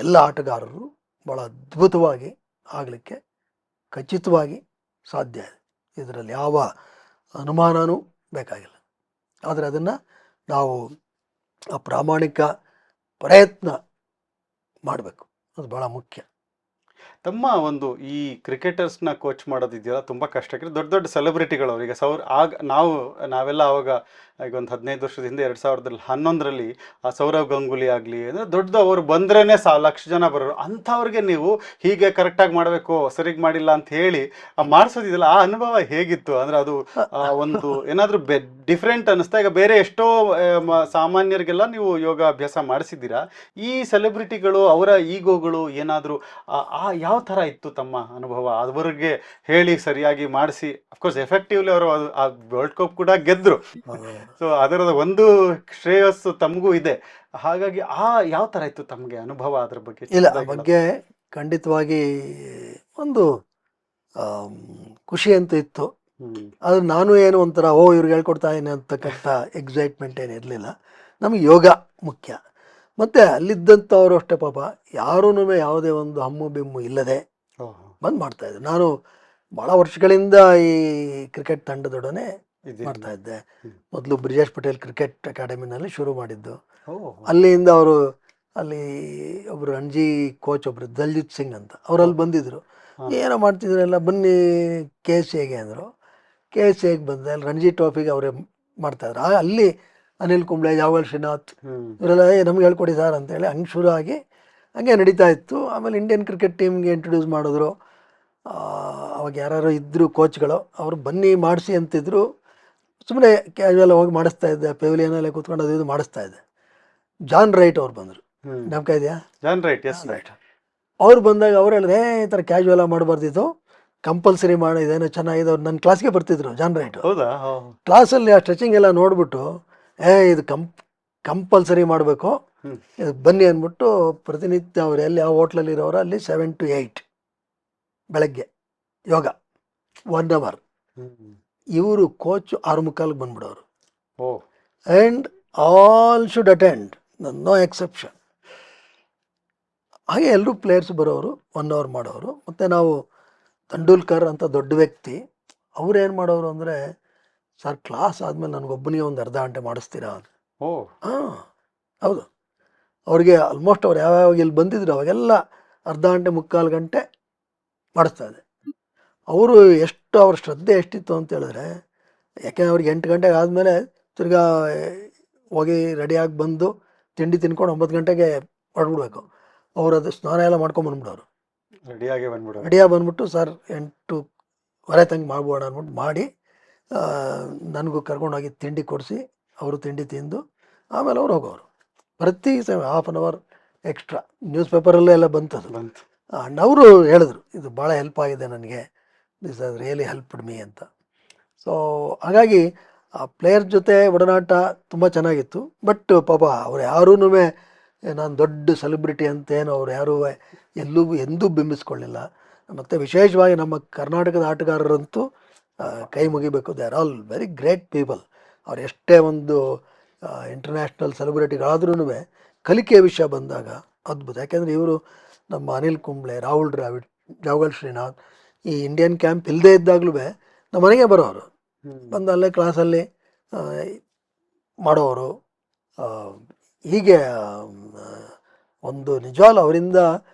Speaker 1: ಎಲ್ಲ ಆಟಗಾರರು ಭಾಳ ಅದ್ಭುತವಾಗಿ ಆಗಲಿಕ್ಕೆ ಖಚಿತವಾಗಿ ಸಾಧ್ಯ ಇದೆ. ಇದರಲ್ಲಿ ಯಾವ ಅನುಮಾನವೂ ಬೇಕಾಗಿಲ್ಲ. ಆದರೆ ಅದನ್ನು ನಾವು ಪ್ರಾಮಾಣಿಕ ಪ್ರಯತ್ನ ಮಾಡಬೇಕು, ಅದು ಭಾಳ ಮುಖ್ಯ.
Speaker 2: ತಮ್ಮ ಒಂದು ಈ ಕ್ರಿಕೆಟರ್ಸ್ನ ಕೋಚ್ ಮಾಡೋದಿದೆಯಲ್ಲ ತುಂಬ ಕಷ್ಟ. ಯಾಕಂದರೆ ದೊಡ್ಡ ದೊಡ್ಡ ಸೆಲೆಬ್ರಿಟಿಗಳು ಈಗ ನಾವೆಲ್ಲ ಆವಾಗ ಈಗ ಒಂದು 15 ವರ್ಷದ ಹಿಂದೆ 2011ರಲ್ಲಿ ಆ ಸೌರವ್ ಗಂಗೂಲಿ ಆಗಲಿ ಅಂದರೆ ದೊಡ್ಡದು ಅವರು ಬಂದ್ರೇ 1,00,000 ಜನ ಬರೋರು. ಅಂಥವ್ರಿಗೆ ನೀವು ಹೀಗೆ ಕರೆಕ್ಟಾಗಿ ಮಾಡಬೇಕು, ಸರಿಗೆ ಮಾಡಿಲ್ಲ ಅಂತ ಹೇಳಿ ಮಾಡಿಸೋದಿದೆಯಲ್ಲ, ಆ ಅನುಭವ ಹೇಗಿತ್ತು? ಅಂದರೆ ಅದು ಒಂದು ಏನಾದರೂ ಡಿಫ್ರೆಂಟ್ ಅನ್ನಿಸ್ತಾ? ಈಗ ಬೇರೆ ಎಷ್ಟೋ ಸಾಮಾನ್ಯರಿಗೆಲ್ಲ ನೀವು ಯೋಗ ಅಭ್ಯಾಸ ಮಾಡಿಸಿದ್ದೀರಾ. ಈ ಸೆಲೆಬ್ರಿಟಿಗಳು ಅವರ ಈಗೋಗಳು ಏನಾದರೂ ಯಾವ ಥರ ಇತ್ತು ತಮ್ಮ ಅನುಭವ? ಅವರಿಗೆ ಹೇಳಿ ಸರಿಯಾಗಿ ಮಾಡಿಸಿ, ಅಫ್ಕೋರ್ಸ್ ಎಫೆಕ್ಟಿವ್ಲಿ ಅವರು ಆ ವರ್ಲ್ಡ್ ಕಪ್ ಕೂಡ ಗೆದ್ದರು. ಸೊ ಅದರದ ಒಂದು ಶ್ರೇಯಸ್ಸು ತಮಗೂ ಇದೆ. ಹಾಗಾಗಿ ಯಾವ ಥರ ಇತ್ತು ತಮಗೆ ಅನುಭವ ಅದ್ರ ಬಗ್ಗೆ?
Speaker 1: ಇಲ್ಲ, ಆ ಬಗ್ಗೆ ಖಂಡಿತವಾಗಿ ಒಂದು ಖುಷಿ ಅಂತ ಇತ್ತು. ಅದು ನಾನು ಏನು ಒಂಥರ ಇವ್ರಿಗೆ ಹೇಳ್ಕೊಡ್ತಾ ಇದ್ದೀನಿ ಅಂತಕ್ಕಂಥ ಎಕ್ಸೈಟ್ಮೆಂಟ್ ಏನು ಇರಲಿಲ್ಲ. ನಮಗೆ ಯೋಗ ಮುಖ್ಯ. ಮತ್ತು ಅಲ್ಲಿದ್ದಂಥವರು ಅಷ್ಟೇ ಪಾಪ ಯಾರೂ ಯಾವುದೇ ಒಂದು ಹಮ್ಮು ಬಿಮ್ಮು ಇಲ್ಲದೆ ಬಂದು ಮಾಡ್ತಾಯಿದ್ದೆ. ನಾನು ಭಾಳ ವರ್ಷಗಳಿಂದ ಈ ಕ್ರಿಕೆಟ್ ತಂಡದೊಡನೆ ಮಾಡ್ತಾ ಇದ್ದೆ. ಮೊದಲು ಬ್ರಿಜೇಶ್ ಪಟೇಲ್ ಕ್ರಿಕೆಟ್ ಅಕಾಡೆಮಿನಲ್ಲಿ ಶುರು ಮಾಡಿದ್ದು. ಅಲ್ಲಿಂದ ಅವರು ಅಲ್ಲಿ ಒಬ್ಬರು ರಣಜಿ ಕೋಚ್ ಒಬ್ಬರು ದಲ್ಜಿತ್ ಸಿಂಗ್ ಅಂತ ಅವರಲ್ಲಿ ಬಂದಿದ್ದರು. ಏನೋ ಮಾಡ್ತಿದ್ರಲ್ಲ, ಬನ್ನಿ KSAಗೆ ಅಂದರು. KSAಗೆ ಬಂದೆ. ಅಲ್ಲಿ ರಣಜಿ ಟ್ರೋಫಿಗೆ ಅವರೇ ಮಾಡ್ತಾಯಿದ್ರು. ಅಲ್ಲಿ ಅನಿಲ್ ಕುಂಬ್ಳೆ, ಜಾವಲ್ ಶ್ರೀನಾಥ್ ಇವರೆಲ್ಲ ನಮ್ಗೆ ಹೇಳ್ಕೊಡಿ ಸರ್ ಅಂತೇಳಿ ಹಂಗೆ ಶುರು ಆಗಿ ಹಂಗೆ ನಡೀತಾ ಇತ್ತು. ಆಮೇಲೆ ಇಂಡಿಯನ್ ಕ್ರಿಕೆಟ್ ಟೀಮ್ಗೆ ಇಂಟ್ರೊಡ್ಯೂಸ್ ಮಾಡಿದ್ರು. ಅವಾಗ ಯಾರು ಇದ್ದರು ಕೋಚ್ಗಳು, ಅವರು ಬನ್ನಿ ಮಾಡಿಸಿ ಅಂತಿದ್ರು. ಸುಮ್ಮನೆ ಕ್ಯಾಶುವಲ್ ಹೋಗಿ ಮಾಡಿಸ್ತಾ ಇದ್ದೆ, ಪೆವಿಲಿಯನಲ್ಲೇ ಕೂತ್ಕೊಂಡು ಅದು ಇದು ಮಾಡಿಸ್ತಾ ಇದ್ದೆ. ಜಾನ್ ರೈಟ್ ಅವ್ರು ಬಂದರು. ನಮ್ಗೆ ಇದೆಯಾ?
Speaker 2: John right, yes right.
Speaker 1: ಅವ್ರು ಬಂದಾಗ ಅವ್ರು ಹೇಳಿದ್ರೆ ಈ ಥರ ಕ್ಯಾಶುವಲ್ ಮಾಡಬಾರ್ದಿತ್ತು, ಕಂಪಲ್ಸರಿ ಮಾಡಿ, ಇದೇನೋ ಚೆನ್ನಾಗಿದೆ. ಅವ್ರು ನನ್ನ ಕ್ಲಾಸ್ಗೆ ಬರ್ತಿದ್ರು ಜಾನ್ ರೈಟ್.
Speaker 2: ಹೌದಾ?
Speaker 1: ಕ್ಲಾಸಲ್ಲಿ ಆ ಸ್ಟ್ರೆಚಿಂಗ್ ಎಲ್ಲ ನೋಡಿಬಿಟ್ಟು ಇದು ಕಂಪಲ್ಸರಿ ಮಾಡಬೇಕು, ಇದಕ್ಕೆ ಬನ್ನಿ ಅಂದ್ಬಿಟ್ಟು ಪ್ರತಿನಿತ್ಯ ಅವ್ರು ಎಲ್ಲಿ ಯಾವ ಹೋಟ್ಲಲ್ಲಿ ಇರೋರು ಅಲ್ಲಿ 7 to 8 ಬೆಳಗ್ಗೆ ಯೋಗ 1 hour. ಇವರು ಕೋಚ್ 6:45 ಬಂದ್ಬಿಡೋರು. And all should attend, no exception. ಹಾಗೆ ಎಲ್ಲರೂ ಪ್ಲೇಯರ್ಸ್ ಬರೋರು, 1 hour ಮಾಡೋರು. ಮತ್ತು ನಾವು ತೆಂಡೂಲ್ಕರ್ ಅಂತ ದೊಡ್ಡ ವ್ಯಕ್ತಿ, ಅವ್ರೇನು ಮಾಡೋರು ಅಂದರೆ, ಸರ್ ಕ್ಲಾಸ್ ಆದಮೇಲೆ ನನಗೊಬ್ಬನಿಗೆ ಒಂದು ಅರ್ಧ ಗಂಟೆ ಮಾಡಿಸ್ತೀರಾ ಅಂತ. ಹಾಂ, ಹೌದು. ಅವ್ರಿಗೆ ಆಲ್ಮೋಸ್ಟ್ ಅವ್ರು ಯಾವ್ಯಾವ ಇಲ್ಲಿ ಬಂದಿದ್ರು ಅವಾಗೆಲ್ಲ ಅರ್ಧ ಗಂಟೆ 3/4 ಗಂಟೆ ಮಾಡಿಸ್ತಾ ಇದೆ. ಅವರು ಎಷ್ಟು ಅವ್ರ ಶ್ರದ್ಧೆ ಎಷ್ಟಿತ್ತು ಅಂತ ಹೇಳಿದ್ರೆ, ಯಾಕೆಂದ್ರೆ ಅವ್ರಿಗೆ 8 ಗಂಟೆಗೆ ಆದಮೇಲೆ ತಿರ್ಗಾ ಹೋಗಿ ರೆಡಿಯಾಗಿ ಬಂದು ತಿಂಡಿ ತಿನ್ಕೊಂಡು 9 ಗಂಟೆಗೆ ಹೊರಡ್ಬಿಡ್ಬೇಕು. ಅವ್ರು ಅದು ಸ್ನಾನ ಎಲ್ಲ ಮಾಡ್ಕೊಂಬಂದ್ಬಿಡೋರು. ರೆಡಿಯಾಗಿ ಬಂದ್ಬಿಟ್ಟು ಸರ್ 8:15 ತಂಗೆ ಮಾಡ್ಬೋಣ ಅಂದ್ಬಿಟ್ಟು ಮಾಡಿ ನನಗೂ ಕರ್ಕೊಂಡೋಗಿ ತಿಂಡಿ ಕೊಡಿಸಿ ಅವರು ತಿಂಡಿ ತಿಂದು ಆಮೇಲೆ ಅವ್ರು ಹೋಗೋರು. ಪ್ರತಿ 1/2 hour ಎಕ್ಸ್ಟ್ರಾ. ನ್ಯೂಸ್ ಪೇಪರಲ್ಲೇ ಎಲ್ಲ ಬಂತದು. ಆ್ಯಂಡ್ ಅವರು ಹೇಳಿದ್ರು, ಇದು ಭಾಳ ಹೆಲ್ಪ್ ಆಗಿದೆ ನನಗೆ, this has really helped me ಅಂತ. ಸೊ ಹಾಗಾಗಿ ಆ ಪ್ಲೇಯರ್ ಜೊತೆ ಒಡನಾಟ ತುಂಬ ಚೆನ್ನಾಗಿತ್ತು. ಬಟ್ ಪಾಪ ಅವ್ರು ಯಾರೂ ನಾನು ದೊಡ್ಡ ಸೆಲೆಬ್ರಿಟಿ ಅಂತೇನು ಅವ್ರು ಯಾರೂ ಎಲ್ಲೂ ಎಂದೂ ಬಿಂಬಿಸ್ಕೊಳ್ಳಿಲ್ಲ. ಮತ್ತು ವಿಶೇಷವಾಗಿ ನಮ್ಮ ಕರ್ನಾಟಕದ ಆಟಗಾರರಂತೂ ಕೈ ಮುಗಿಬೇಕು. They are all very great people. ಅವ್ರು ಎಷ್ಟೇ ಒಂದು ಇಂಟರ್ನ್ಯಾಷನಲ್ ಸೆಲೆಬ್ರಿಟಿಗಳಾದ್ರೂ ಕಲಿಕೆಯ ವಿಷಯ ಬಂದಾಗ ಅದ್ಭುತ. ಯಾಕೆಂದರೆ ಇವರು ನಮ್ಮ ಅನಿಲ್ ಕುಂಬ್ಳೆ, ರಾಹುಲ್ ದ್ರಾವಿಡ್, ಜಾವಗಲ್ ಶ್ರೀನಾಥ್ ಈ ಇಂಡಿಯನ್ ಕ್ಯಾಂಪ್ ಇಲ್ಲದೇ ಇದ್ದಾಗಲೂ ನಮ್ಮ ಮನೆಗೆ ಬರೋರು, ಬಂದು ಅಲ್ಲೇ ಕ್ಲಾಸಲ್ಲಿ ಮಾಡೋರು. ಹೀಗೆ ಒಂದು ನಿಜವಾಗ್ಲೂ ಅವರಿಂದ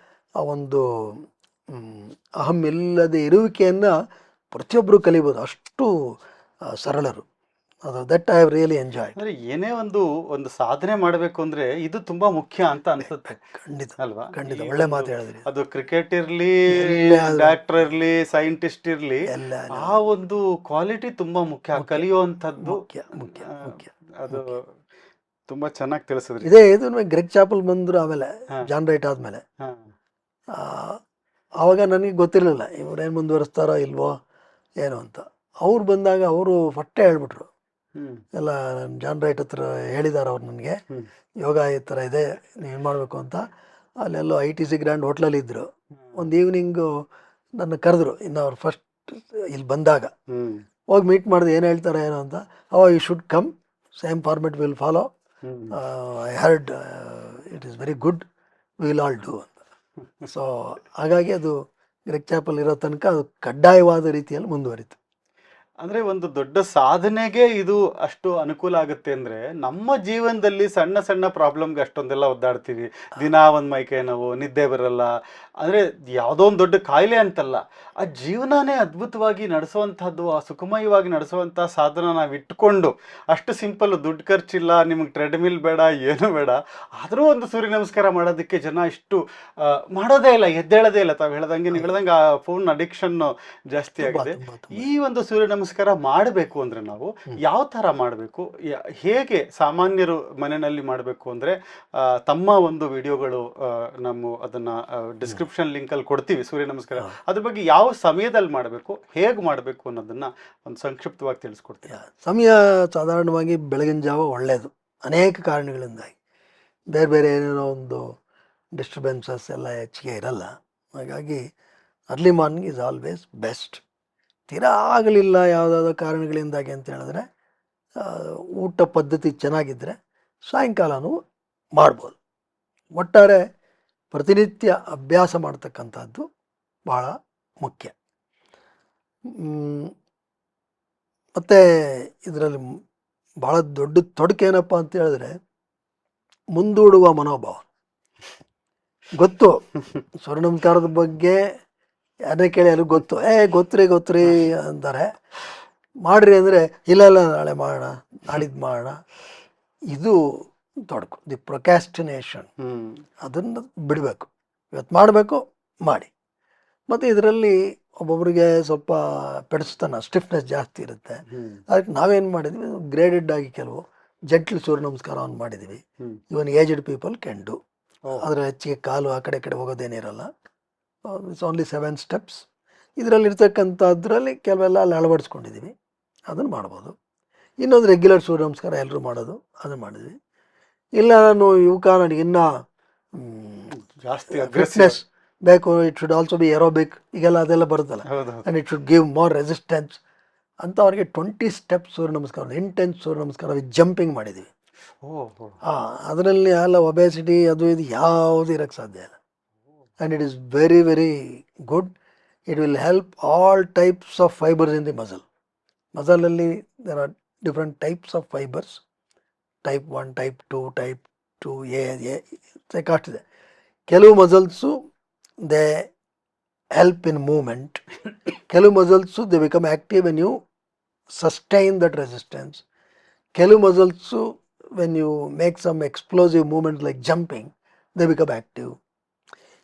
Speaker 1: ಆ ಒಂದು ಅಹಂ ಇಲ್ಲದೆ ಇರುವಿಕೆಯನ್ನು ಪ್ರತಿಯೊಬ್ಬರು ಕಲಿಬೋದು. ಅಷ್ಟು ಸರಳರು. ಅದು that I have really enjoyed.
Speaker 2: ಅಂದ್ರೆ ಏನೇ ಒಂದು ಸಾಧನೆ ಮಾಡಬೇಕು ಅಂದ್ರೆ ಇದು ತುಂಬಾ ಮುಖ್ಯ ಅಂತ ಅನ್ಸುತ್ತೆ.
Speaker 1: ಖಂಡಿತ
Speaker 2: ಅಲ್ವಾ?
Speaker 1: ಖಂಡಿತ
Speaker 2: ಈ
Speaker 1: ಒಳ್ಳೆ
Speaker 2: ಒಂದು-
Speaker 1: ಮಾತು ಹೇಳಿದ್ರಿ.
Speaker 2: ಅದು ಕ್ರಿಕೆಟ್ ಇರ್ಲಿ,
Speaker 1: ಎಲ್ಲೇ ಆದ್ರೂ-
Speaker 2: ಡಾಕ್ಟರ್ ಇರ್ಲಿ, ಸೈಂಟಿಸ್ಟ್ ಇರ್ಲಿ,
Speaker 1: ಎಲ್ಲ
Speaker 2: ಆ ಒಂದು ಕ್ವಾಲಿಟಿ ತುಂಬಾ ಮುಖ್ಯ. ಕಲಿಯುವಂಥದ್ದು
Speaker 1: ಮುಖ್ಯ ಮುಖ್ಯ ಮುಖ್ಯ.
Speaker 2: ಅದು ತುಂಬಾ ಚೆನ್ನಾಗಿ ತಿಳಿಸಿದ್ರಿ.
Speaker 1: ಇದೇ ಇದನ್ನು ಗ್ರೆಗ್ ಚಾಪಲ್ ಬಂದರು ಆಮೇಲೆ,
Speaker 2: ಹಾ.
Speaker 1: ಜಾನ್ ರೈಟ್ ಆದಮೇಲೆ.
Speaker 2: ಹಾ.
Speaker 1: ಆವಾಗ ನನಗೆ ಗೊತ್ತಿರಲಿಲ್ಲ ಇವ್ರೇನು ಮುಂದುವರಿಸ್ತಾರೋ ಇಲ್ವೋ ಏನು ಅಂತ. ಅವ್ರು ಬಂದಾಗ ಅವರು ಫಟ್ಟೆ ಹೇಳ್ಬಿಟ್ರು
Speaker 2: ಹ್ಮ್.
Speaker 1: ಎಲ್ಲ. ಜಾನ್ ರೈಟ್ ಹತ್ರ ಹೇಳಿದ್ದಾರೆ ಅವ್ರು ನನಗೆ,
Speaker 2: ಹ್ಮ್.
Speaker 1: ಯೋಗ ಈ ಥರ ಇದೆ, ನೀವು ಮಾಡಬೇಕು ಅಂತ. ಅಲ್ಲೆಲ್ಲೋ ITC ಗ್ರ್ಯಾಂಡ್ ಹೋಟ್ಲಲ್ಲಿ ಇದ್ದರು. ಒಂದು ಈವ್ನಿಂಗು ನನ್ನ ಕರೆದ್ರು, ಇನ್ನು ಅವ್ರು ಫಸ್ಟ್ ಇಲ್ಲಿ ಬಂದಾಗ.
Speaker 2: ಹ್ಮ್.
Speaker 1: ಹೋಗಿ ಮೀಟ್ ಮಾಡಿದೆ, ಏನು ಹೇಳ್ತಾರೆ ಏನು ಅಂತ. You should come, same format will follow.
Speaker 2: Hmm.
Speaker 1: I heard it is very good, will all do ಅಂತ. ಸೊ ಹಾಗಾಗಿ ಅದು ಗ್ರೆಗ್ ಚಾಪಲ್ ಇರೋ ತನಕ ಅದು ಕಡ್ಡಾಯವಾದ ರೀತಿಯಲ್ಲಿ ಮುಂದುವರಿತು.
Speaker 2: ಅಂದ್ರೆ ಒಂದು ದೊಡ್ಡ ಸಾಧನೆಗೆ ಇದು ಅಷ್ಟು ಅನುಕೂಲ ಆಗುತ್ತೆ ಅಂದ್ರೆ, ನಮ್ಮ ಜೀವನದಲ್ಲಿ ಸಣ್ಣ ಸಣ್ಣ ಪ್ರಾಬ್ಲಮ್ಗೆ ಅಷ್ಟೊಂದೆಲ್ಲ ಒದ್ದಾಡ್ತೀವಿ. ದಿನ ಒಂದು ಮೈಕೈ ನೋವು, ನಿದ್ದೆ ಬರಲ್ಲ, ಅಂದ್ರೆ ಯಾವುದೋ ಒಂದು ದೊಡ್ಡ ಕಾಯಿಲೆ ಅಂತಲ್ಲ, ಆ ಜೀವನನೇ ಅದ್ಭುತವಾಗಿ ನಡೆಸುವಂಥದ್ದು, ಆ ಸುಖಮಯವಾಗಿ ನಡೆಸುವಂಥ ಸಾಧನ ನಾವು ಇಟ್ಕೊಂಡು, ಅಷ್ಟು ಸಿಂಪಲ್, ದುಡ್ಡು ಖರ್ಚಿಲ್ಲ, ನಿಮಗೆ ಟ್ರೆಡ್ಮಿಲ್ ಬೇಡ, ಏನೂ ಬೇಡ, ಆದರೂ ಒಂದು ಸೂರ್ಯ ನಮಸ್ಕಾರ ಮಾಡೋದಕ್ಕೆ ಜನ ಇಷ್ಟು ಮಾಡೋದೇ ಇಲ್ಲ, ಎದ್ದೇಳೋದೇ ಇಲ್ಲ. ತಾವು ಹೇಳ್ದಂಗೆ, ನೀವು ಹೇಳ್ದಂಗೆ ಆ ಫೋನ್ ಅಡಿಕ್ಷನ್ ಜಾಸ್ತಿ ಆಗಿದೆ. ಈ ಒಂದು ಸೂರ್ಯ ನಮಸ್ಕಾರ ಮಾಡಬೇಕು ಅಂದ್ರೆ ನಾವು ಯಾವ ತರ ಮಾಡಬೇಕು, ಹೇಗೆ ಸಾಮಾನ್ಯರು ಮನೆಯಲ್ಲಿ ಮಾಡಬೇಕು ಅಂದ್ರೆ, ತಮ್ಮ ಒಂದು ವಿಡಿಯೋಗಳು ನಾವು ಅದನ್ನ ಡಿಸ್ಕ್ರಿಪ್ಷನ್ ಲಿಂಕ್ ಅಲ್ಲಿ ಕೊಡ್ತೀವಿ. ಸೂರ್ಯ ನಮಸ್ಕಾರ ಅದ್ರ ಬಗ್ಗೆ ಯಾವ ಸಮಯದಲ್ಲಿ ಮಾಡಬೇಕು, ಹೇಗೆ ಮಾಡಬೇಕು ಅನ್ನೋದನ್ನ ಒಂದು ಸಂಕ್ಷಿಪ್ತವಾಗಿ ತಿಳಿಸ್ಕೊಡ್ತೀವಿ.
Speaker 1: ಸಮಯ ಸಾಧಾರಣವಾಗಿ ಬೆಳಗಿನ ಜಾವ ಒಳ್ಳೆಯದು, ಅನೇಕ ಕಾರಣಗಳಿಂದಾಗಿ. ಬೇರೆ ಬೇರೆ ಏನೇನೋ ಒಂದು ಡಿಸ್ಟರ್ಬೆನ್ಸಸ್ ಎಲ್ಲ ಹೆಚ್ಚಿಗೆ ಇರಲ್ಲ. ಹಾಗಾಗಿ early morning is always best. ತೀರಾ ಆಗಲಿಲ್ಲ ಯಾವುದಾದ್ರೂ ಕಾರಣಗಳಿಂದಾಗಿ ಅಂತ ಹೇಳಿದ್ರೆ, ಊಟ ಪದ್ಧತಿ ಚೆನ್ನಾಗಿದ್ದರೆ ಸಾಯಂಕಾಲನೂ ಮಾಡ್ಬೋದು. ಒಟ್ಟಾರೆ ಪ್ರತಿನಿತ್ಯ ಅಭ್ಯಾಸ ಮಾಡ್ತಕ್ಕಂಥದ್ದು ಭಾಳ ಮುಖ್ಯ. ಮತ್ತು ಇದರಲ್ಲಿ ಭಾಳ ದೊಡ್ಡ ತೊಡಕೇನಪ್ಪ ಅಂತ ಹೇಳಿದ್ರೆ, ಮುಂದೂಡುವ ಮನೋಭಾವ. ಗೊತ್ತು ಸೂರ್ಯ ನಮಸ್ಕಾರದ ಬಗ್ಗೆ ಯಾರನ್ನೇ ಕೇಳಿ ಅಲ್ಲಿ ಗೊತ್ತು, ಗೊತ್ತ್ರಿ ಅಂತಾರೆ. ಮಾಡ್ರಿ ಅಂದರೆ ಇಲ್ಲ ನಾಳೆ ಮಾಡೋಣ, ನಾಳಿದ್ದು ಮಾಡೋಣ. ಇದು ತೊಡಕು, ದಿ ಪ್ರೊಕ್ಯಾಸ್ಟಿನೇಷನ್. ಅದನ್ನು ಬಿಡಬೇಕು. ಇವತ್ತು ಮಾಡಬೇಕು, ಮಾಡಿ. ಮತ್ತು ಇದರಲ್ಲಿ ಒಬ್ಬೊಬ್ಬರಿಗೆ ಸ್ವಲ್ಪ ಪೆಡಿಸ್ತನ, ಸ್ಟಿಫ್ನೆಸ್ ಜಾಸ್ತಿ ಇರುತ್ತೆ. ಅದಕ್ಕೆ ನಾವೇನು ಮಾಡಿದ್ವಿ, ಗ್ರೇಡೆಡ್ ಆಗಿ ಕೆಲವು ಜೆಂಟ್ಲ್ ಸೂರ್ಯ ನಮಸ್ಕಾರವನ್ನು ಮಾಡಿದ್ದೀವಿ. Even aged people can do. ಅದರ ಹೆಚ್ಚಿಗೆ ಕಾಲು ಆ ಕಡೆ ಹೋಗೋದೇನಿರಲ್ಲ. It's only 7 steps. ಇದರಲ್ಲಿರ್ತಕ್ಕಂಥದ್ರಲ್ಲಿ ಕೆಲವೆಲ್ಲ ಅಲ್ಲಿ ಅಳವಡಿಸ್ಕೊಂಡಿದ್ದೀವಿ, ಅದನ್ನು ಮಾಡ್ಬೋದು. ಇನ್ನೊಂದು ರೆಗ್ಯುಲರ್ ಸೂರ್ಯ ನಮಸ್ಕಾರ ಎಲ್ಲರೂ ಮಾಡೋದು, ಅದನ್ನು ಮಾಡಿದ್ವಿ. ಇಲ್ಲ ನಾನು ನನಗೆ ಇನ್ನೂ
Speaker 2: ಜಾಸ್ತಿ
Speaker 1: ಫಿಟ್ನೆಸ್ ಬೇಕು, it should also be aerobic, ಈಗೆಲ್ಲ ಅದೆಲ್ಲ ಬರುತ್ತಲ್ಲ, and it should give more resistance ಅಂತ ಅವ್ರಿಗೆ 20 ಸ್ಟೆಪ್ಸ್ ಸೂರ್ಯ ನಮಸ್ಕಾರ, ಇಂಟೆನ್ಸ್ ಸೂರ್ಯ ನಮಸ್ಕಾರ ವಿತ್ ಜಂಪಿಂಗ್ ಮಾಡಿದ್ದೀವಿ. ಅದರಲ್ಲಿ ಎಲ್ಲ ಒಬೆಸಿಟಿ ಅದು ಇದು ಯಾವುದು ಇರೋಕ್ಕೆ ಸಾಧ್ಯ ಇಲ್ಲ. And it is very, very good. It will help all types of fibers in the muscle. Muscle alli there are different types of fibers. Type 1, type 2, type 2A, ಇದೆ. ಕೆಲವು muscles they help in movement. ಕೆಲವು muscles they become active when you sustain that resistance. ಕೆಲವು muscles when you make some explosive movement like jumping, they become active.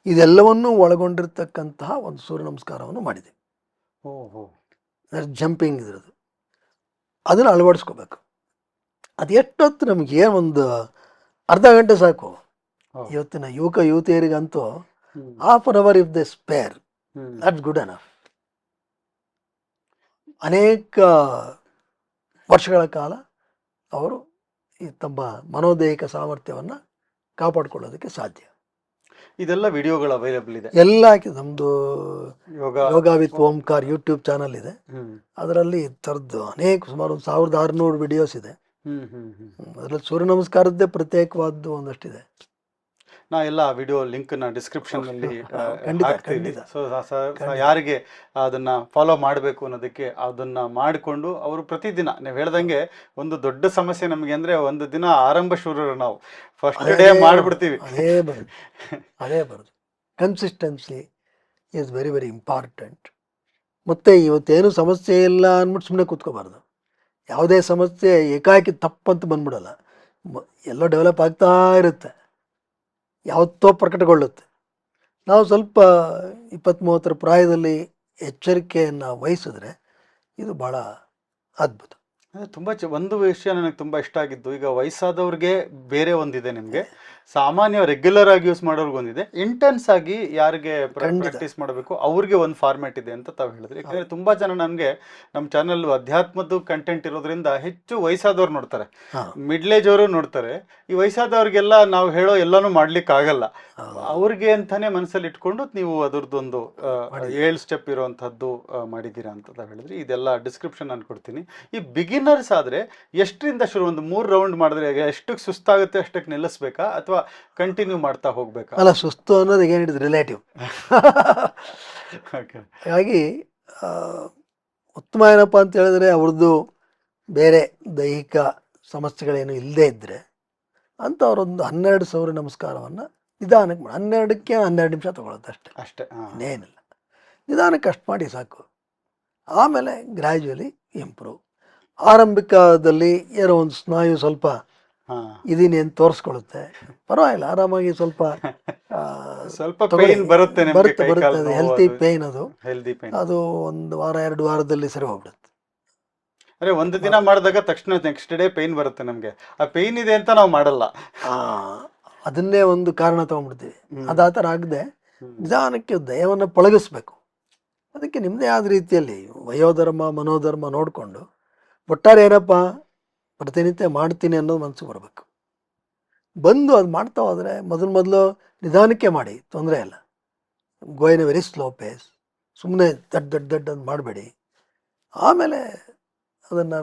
Speaker 1: ಇದೆಲ್ಲವನ್ನೂ ಒಳಗೊಂಡಿರ್ತಕ್ಕಂತಹ ಒಂದು ಸೂರ್ಯ ನಮಸ್ಕಾರವನ್ನು ಮಾಡಿದೆ. ಜಂಪಿಂಗ್ ಇದ್ರದ್ದು ಅದನ್ನು ಅಳವಡಿಸ್ಕೋಬೇಕು. ಅದು ಎಷ್ಟೊತ್ತು ನಮಗೆ ಏನು ಒಂದು ಅರ್ಧ ಗಂಟೆ ಸಾಕು. ಇವತ್ತಿನ ಯುವತಿಯರಿಗಂತೂ half an hour if they spare, that's good enough. ಅನೇಕ ವರ್ಷಗಳ ಕಾಲ ಅವರು ಈ ತಮ್ಮ ಮನೋದೈಹಿಕ ಸಾಮರ್ಥ್ಯವನ್ನು ಕಾಪಾಡಿಕೊಳ್ಳೋದಕ್ಕೆ ಸಾಧ್ಯ.
Speaker 2: ಇದೆಲ್ಲ ವಿಡಿಯೋಗಳು ಅವೈಲೇಬಲ್ ಇದೆ.
Speaker 1: ಎಲ್ಲ ಹಾಕಿದೆ. ನಮ್ಮದು
Speaker 2: yoga
Speaker 1: yoga with Omkar YouTube channel ಇದೆ.
Speaker 2: ಹ್ಮ್
Speaker 1: ಅದರಲ್ಲಿ ಥರದ್ದು ಅನೇಕ ಸುಮಾರು 1600 ವಿಡಿಯೋಸ್ ಇದೆ.
Speaker 2: ಹ್ಮ್ ಹ್ಮ್ ಹ್ಮ್
Speaker 1: ಅದರಲ್ಲಿ ಸೂರ್ಯ ನಮಸ್ಕಾರದ್ದೇ ಪ್ರತ್ಯೇಕವಾದ್ದು ಒಂದಷ್ಟಿದೆ.
Speaker 2: ನಾ ಎಲ್ಲ ವಿಡಿಯೋ ಲಿಂಕ್ ನ ಡಿಸ್ಕ್ರಿಪ್ಷನ್ ನಲ್ಲಿ
Speaker 1: ಖಂಡಿತ,
Speaker 2: ಹಾಕ್ತೀನಿ.
Speaker 1: ಖಂಡಿತ.
Speaker 2: ಸೊ ಯಾರಿಗೆ ಅದನ್ನ ಫಾಲೋ ಮಾಡಬೇಕು ಅನ್ನೋದಕ್ಕೆ ಅದನ್ನ ಮಾಡಿಕೊಂಡು ಅವರು ಪ್ರತಿದಿನ ನೀವು ಹೇಳ್ದಂಗೆ ಒಂದು ದೊಡ್ಡ ಸಮಸ್ಯೆ ನಮಗೆ ಅಂದ್ರೆ ಒಂದು ದಿನ ಆರಂಭ ಶೂರರು ನಾವು ಫಸ್ಟ್ ಡೇ ಮಾಡ್ಬಿಡ್ತೀವಿ.
Speaker 1: ಅದೇ ಬರೋದು. Consistency is very very important. ಮತ್ತು ಇವತ್ತೇನು ಸಮಸ್ಯೆ ಇಲ್ಲ ಅಂದ್ಬಿಟ್ಟು ಸುಮ್ಮನೆ ಕೂತ್ಕೋಬಾರ್ದು. ಯಾವುದೇ ಸಮಸ್ಯೆ ಏಕಾಏಕಿ ತಪ್ಪಂತ ಬಂದ್ಬಿಡಲ್ಲ. ಎಲ್ಲೋ ಡೆವಲಪ್ ಆಗ್ತಾ ಇರುತ್ತೆ, ಯಾವತ್ತೋ ಪ್ರಕಟಗೊಳ್ಳುತ್ತೆ. ನಾವು ಸ್ವಲ್ಪ 20-30 ಪ್ರಾಯದಲ್ಲಿ ಎಚ್ಚರಿಕೆಯನ್ನು ವಹಿಸಿದ್ರೆ ಇದು ಭಾಳ ಅದ್ಭುತ.
Speaker 2: ತುಂಬ ಒಂದು ವಿಷಯ ನನಗೆ ತುಂಬ ಇಷ್ಟ ಆಗಿದ್ದು, ಈಗ ವಯಸ್ಸಾದವ್ರಿಗೆ ಬೇರೆ ಒಂದಿದೆ, ನಿಮಗೆ ಸಾಮಾನ್ಯ ರೆಗ್ಯುಲರ್ ಆಗಿ ಯೂಸ್ ಮಾಡೋರ್ಗೆ ಒಂದಿದೆ, ಇಂಟೆನ್ಸ್ ಆಗಿ ಯಾರಿಗೆ ಪ್ರಾಕ್ಟೀಸ್ ಮಾಡಬೇಕು ಅವ್ರಿಗೆ ಒಂದು ಫಾರ್ಮ್ಯಾಟ್ ಇದೆ ಅಂತ ತಾವು ಹೇಳಿದ್ರಿ. ಯಾಕಂದರೆ ತುಂಬ ಜನ ನನಗೆ ನಮ್ಮ ಚಾನಲ್ ಅಧ್ಯಾತ್ಮದ ಕಂಟೆಂಟ್ ಇರೋದ್ರಿಂದ ಹೆಚ್ಚು ವಯಸ್ಸಾದವ್ರು ನೋಡ್ತಾರೆ, ಮಿಡ್ಲ್ ಏಜ್ ಅವರು ನೋಡ್ತಾರೆ. ಈ ವಯಸ್ಸಾದವ್ರಿಗೆಲ್ಲ ನಾವು ಹೇಳೋ ಎಲ್ಲನೂ ಮಾಡ್ಲಿಕ್ಕೆ ಆಗಲ್ಲ, ಅವ್ರಿಗೆ ಅಂತಾನೆ ಮನಸ್ಸಲ್ಲಿ ಇಟ್ಕೊಂಡು ನೀವು ಅದರದ್ದೊಂದು 7 ಸ್ಟೆಪ್ ಇರುವಂಥದ್ದು ಮಾಡಿದ್ದೀರಾ ಅಂತ ತಾವು ಹೇಳಿದ್ರಿ. ಇದೆಲ್ಲ ಡಿಸ್ಕ್ರಿಪ್ಷನ್ ನಾನು ಕೊಡ್ತೀನಿ. ಈ ಬಿಗಿನರ್ಸ್ ಆದರೆ ಎಷ್ಟರಿಂದ ಶುರು, ಒಂದು 3 ರೌಂಡ್ ಮಾಡಿದ್ರೆ ಎಷ್ಟಕ್ಕೆ ಸುಸ್ತಾಗುತ್ತೆ ಅಷ್ಟಕ್ಕೆ ನಿಲ್ಲಿಸ್ಬೇಕಾ ಅಥವಾ ಕಂಟಿನ್ಯೂ ಮಾಡ್ತಾ ಹೋಗ್ಬೇಕಾ?
Speaker 1: ಅಲ್ಲ, ಸುಸ್ತು ಅನ್ನೋದು ಏನು ಹಿಡಿದು ರಿಲೇಟಿವ್. ಹಾಗಾಗಿ ಉತ್ತಮ ಏನಪ್ಪ ಅಂತ ಹೇಳಿದ್ರೆ ಅವ್ರದ್ದು ಬೇರೆ ದೈಹಿಕ ಸಮಸ್ಯೆಗಳೇನು ಇಲ್ಲದೇ ಇದ್ದರೆ ಅಂಥವ್ರೊಂದು 12 ಸೌರ್ಯ ನಮಸ್ಕಾರವನ್ನು ನಿಧಾನಕ್ಕೆ ಮಾಡಿ, 12ಕ್ಕೆ 12 ನಿಮಿಷ ತೊಗೊಳುತ್ತೆ ಅಷ್ಟೇ,
Speaker 2: ಅಷ್ಟೇ,
Speaker 1: ಇನ್ನೇನಿಲ್ಲ. ನಿಧಾನಕ್ಕೆ ಅಷ್ಟು ಮಾಡಿ ಸಾಕು. ಆಮೇಲೆ ಗ್ರ್ಯಾಜುವಲಿ ಇಂಪ್ರೂವ್. ಆರಂಭಿಕದಲ್ಲಿ ಏನೋ ಒಂದು ಸ್ನಾಯು ಸ್ವಲ್ಪ ಇದೀನಿ ಅಂತ ತೋರಿಸ್ಕೊಳ್ಳುತ್ತೆ, ಪರವಾಗಿಲ್ಲ, ಆರಾಮಾಗಿ ಸ್ವಲ್ಪ
Speaker 2: ಪೇನ್ ಬರುತ್ತೆ,
Speaker 1: ಅದು ಹೆಲ್ತಿ ಪೇನ್. ಅದು 1 ವಾರ 2 ವಾರದಲ್ಲಿ ಸರಿ ಹೋಗ್ಬಿಡುತ್ತೆ.
Speaker 2: ಅಂದ್ರೆ ಒಂದು ದಿನ ಮಾಡಿದಾಗ ತಕ್ಷಣ ನೆಕ್ಸ್ಟ್ ಡೇ ಪೇನ್ ಬರುತ್ತೆ ನಮಗೆ. ಆ ಪೇನ್ ಇದೆ ಅಂತ ನಾವು ಮಾಡಲ್ಲ,
Speaker 1: ಅದನ್ನೇ ಒಂದು ಕಾರಣ ತಗೊಂಡ್ಬಿಡ್ತೀವಿ. ಅದು ಆ ಥರ ಆಗದೆ ನಿಧಾನಕ್ಕೆ ದಯವನ್ನು ಪಳಗಿಸ್ಬೇಕು. ಅದಕ್ಕೆ ನಿಮ್ಮದೇ ಆದ ರೀತಿಯಲ್ಲಿ ವಯೋಧರ್ಮ ಮನೋಧರ್ಮ ನೋಡಿಕೊಂಡು ಒಟ್ಟಾರೆ ಏನಪ್ಪ ಪ್ರತಿನಿತ್ಯ ಮಾಡ್ತೀನಿ ಅನ್ನೋದು ಮನಸ್ಸು ಬರಬೇಕು. ಬಂದು ಅದು ಮಾಡ್ತಾ ಹೋದರೆ ಮೊದಲು ನಿಧಾನಕ್ಕೆ ಮಾಡಿ, ತೊಂದರೆ ಇಲ್ಲ. ಗೋಯಿನ ವೆರಿ ಸ್ಲೋ ಪೇಸ್, ಸುಮ್ಮನೆ ದಡ್ಡ ಅಂತ ಮಾಡಬೇಡಿ. ಆಮೇಲೆ ಅದನ್ನು